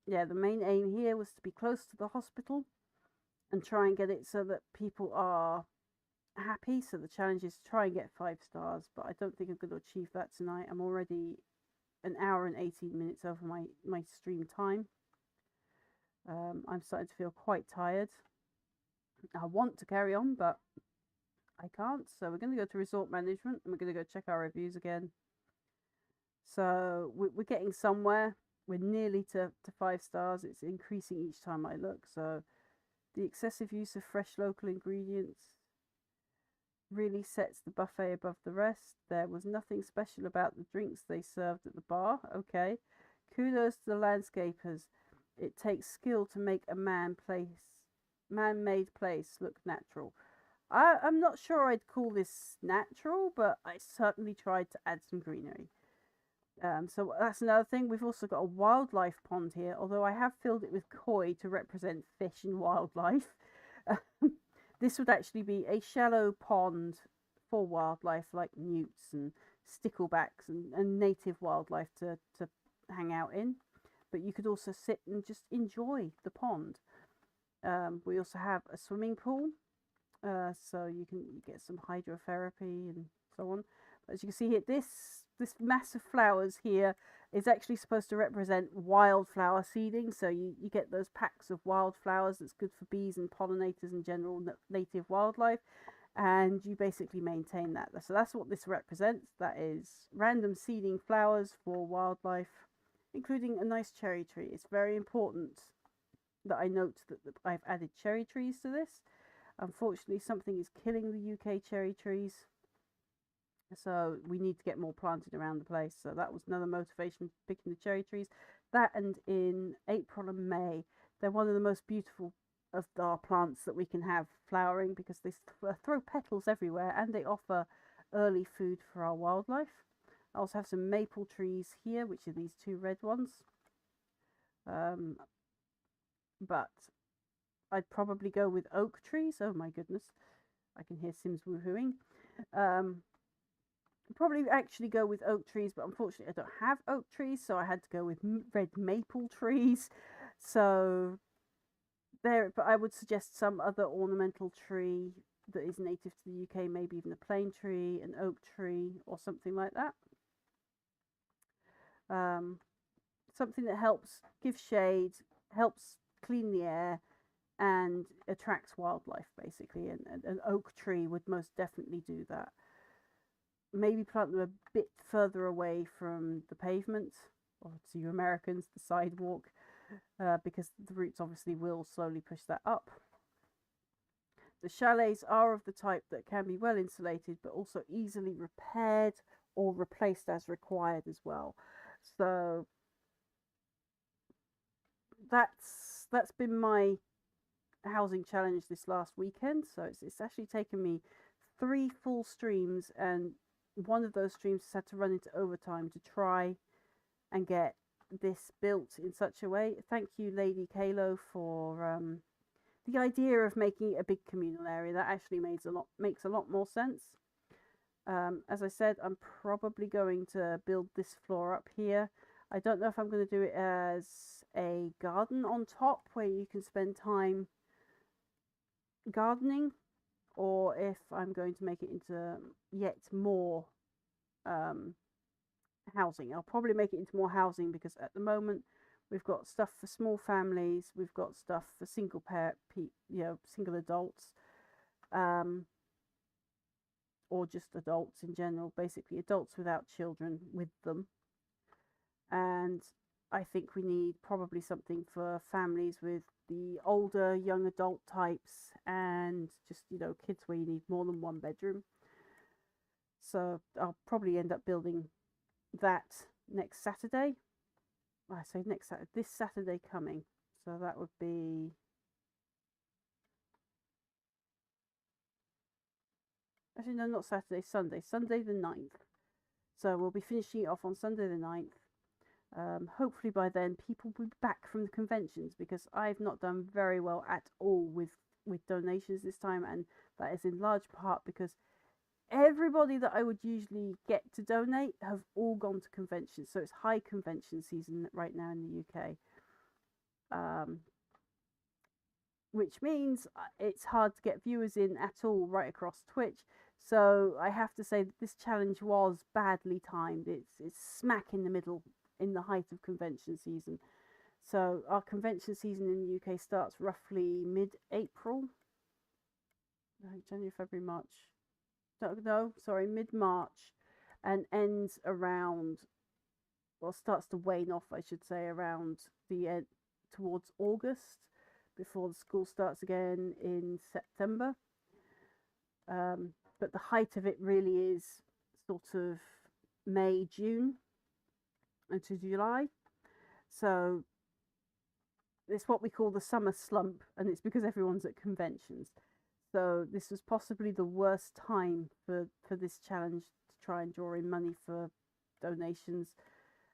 S2: yeah, the main aim here was to be close to the hospital and try and get it so that people are happy. So the challenge is to try and get 5 stars, but I don't think I'm going to achieve that tonight. I'm already an hour and 18 minutes over my stream time. I'm starting to feel quite tired. I want to carry on, but I can't. So we're going to go to resort management and we're going to go check our reviews again. So we're getting somewhere. We're nearly to 5 stars. It's increasing each time I look. So the excessive use of fresh local ingredients really sets the buffet above the rest. There was nothing special about the drinks they served at the bar. Okay. Kudos to the landscapers. It takes skill to make a man-made place look natural. I'm not sure I'd call this natural, but I certainly tried to add some greenery. So that's another thing. We've also got a wildlife pond here, although I have filled it with koi to represent fish and wildlife. This would actually be a shallow pond for wildlife like newts and sticklebacks and native wildlife to hang out in. But you could also sit and just enjoy the pond. We also have a swimming pool, so you can get some hydrotherapy and so on. As you can see here, this mass of flowers here is actually supposed to represent wildflower seeding. So you get those packs of wildflowers that's good for bees and pollinators and general native wildlife. And you basically maintain that. So that's what this represents. That is random seeding flowers for wildlife, including a nice cherry tree. It's very important that I note that I've added cherry trees to this. Unfortunately, something is killing the UK cherry trees. So we need to get more planted around the place. So that was another motivation for picking the cherry trees. That, and in April and May, they're one of the most beautiful of our plants that we can have flowering, because they throw petals everywhere and they offer early food for our wildlife. I also have some maple trees here, which are these 2 red ones. But I'd probably go with oak trees. Oh my goodness, I can hear Sims woohooing. Probably actually go with oak trees, but unfortunately I don't have oak trees, so I had to go with red maple trees. So there, but I would suggest some other ornamental tree that is native to the UK, maybe even a plane tree, an oak tree, or something like that. Something that helps give shade, helps clean the air, and attracts wildlife, basically. And an oak tree would most definitely do that. Maybe plant them a bit further away from the pavement, or to you Americans, the sidewalk, because the roots obviously will slowly push that up. The chalets are of the type that can be well insulated, but also easily repaired or replaced as required as well. So that's been my housing challenge this last weekend. So it's actually taken me 3 full streams, and one of those streams has had to run into overtime to try and get this built in such a way. Thank you, Lady Kalo, for the idea of making it a big communal area. That actually makes a lot more sense. As I said, I'm probably going to build this floor up here. I don't know if I'm going to do it as a garden on top where you can spend time gardening, or if I'm going to make it into yet more housing. I'll probably make it into more housing because at the moment we've got stuff for small families, we've got stuff for single single adults, or just adults in general, basically adults without children with them. And I think we need probably something for families with the older young adult types, and just kids where you need more than one bedroom. So I'll probably end up building that next Saturday. I say next Saturday, this Saturday coming. So that would be actually no, not Saturday, Sunday the 9th. So we'll be finishing it off on Sunday the 9th. Hopefully by then people will be back from the conventions, because I've not done very well at all with donations this time, and that is in large part because everybody that I would usually get to donate have all gone to conventions. So it's high convention season right now in the UK, which means it's hard to get viewers in at all right across Twitch. So I have to say that this challenge was badly timed. It's smack in the middle, in the height of convention season. So our convention season in the UK starts roughly mid-April. January, February, March. No, sorry, mid-March, and ends around, well, starts to wane off, I should say, around the end, towards August, before the school starts again in September. But the height of it really is sort of May, June into July. So it's what we call the summer slump, and it's because everyone's at conventions. So this was possibly the worst time for this challenge to try and draw in money for donations.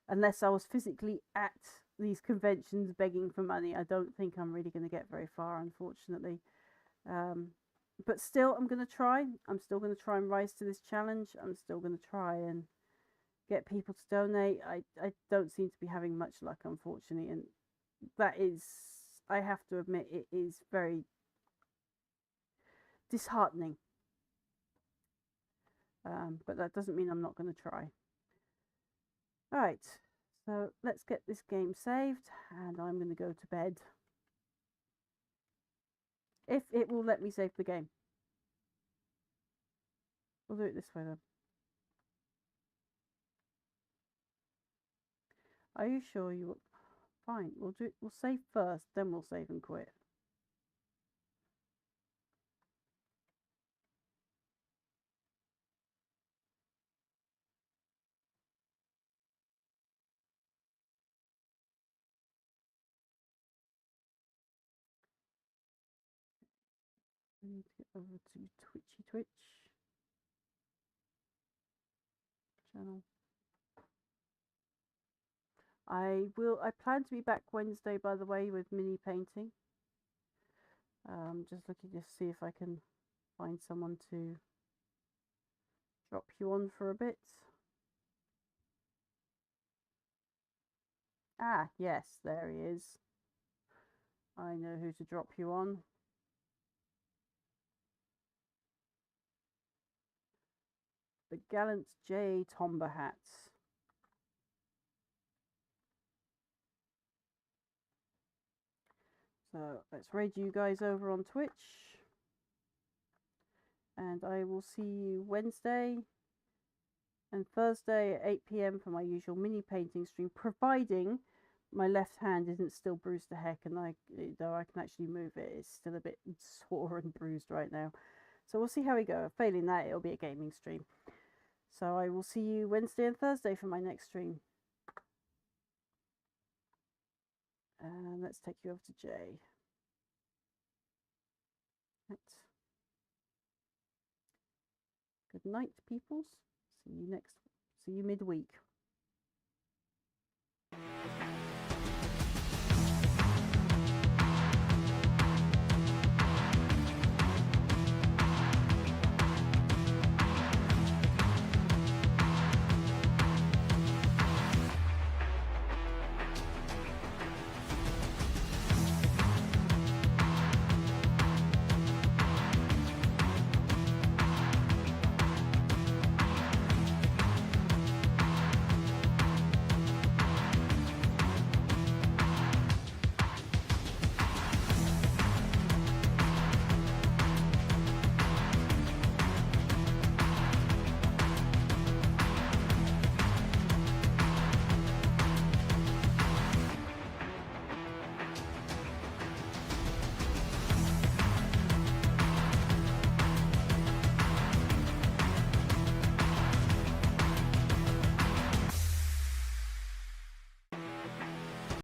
S2: Unless I was physically at these conventions begging for money, I don't think I'm really going to get very far, unfortunately. But still, I'm going to try. I'm still going to try and rise to this challenge. I'm still going to try and get people to donate. I don't seem to be having much luck, unfortunately. And that is, I have to admit, it is very disheartening. But that doesn't mean I'm not going to try. All right, so let's get this game saved, and I'm going to go to bed. If it will let me save the game. We'll do it this way then. Are you sure you will? Fine, we'll do it. We'll save first, then we'll save and quit. I need to get over to Twitch channel. I plan to be back Wednesday, by the way, with mini painting. Just looking to see if I can find someone to drop you on for a bit. Ah, yes, there he is. I know who to drop you on. The gallant J. Tomberhat. So let's raid you guys over on Twitch. And I will see you Wednesday and Thursday at 8 PM for my usual mini painting stream, providing my left hand isn't still bruised to heck, and though I can actually move it, it's still a bit sore and bruised right now. So we'll see how we go. Failing that, it'll be a gaming stream. So I will see you Wednesday and Thursday for my next stream. And let's take you over to Jay. Right. Good night, peoples. See you midweek.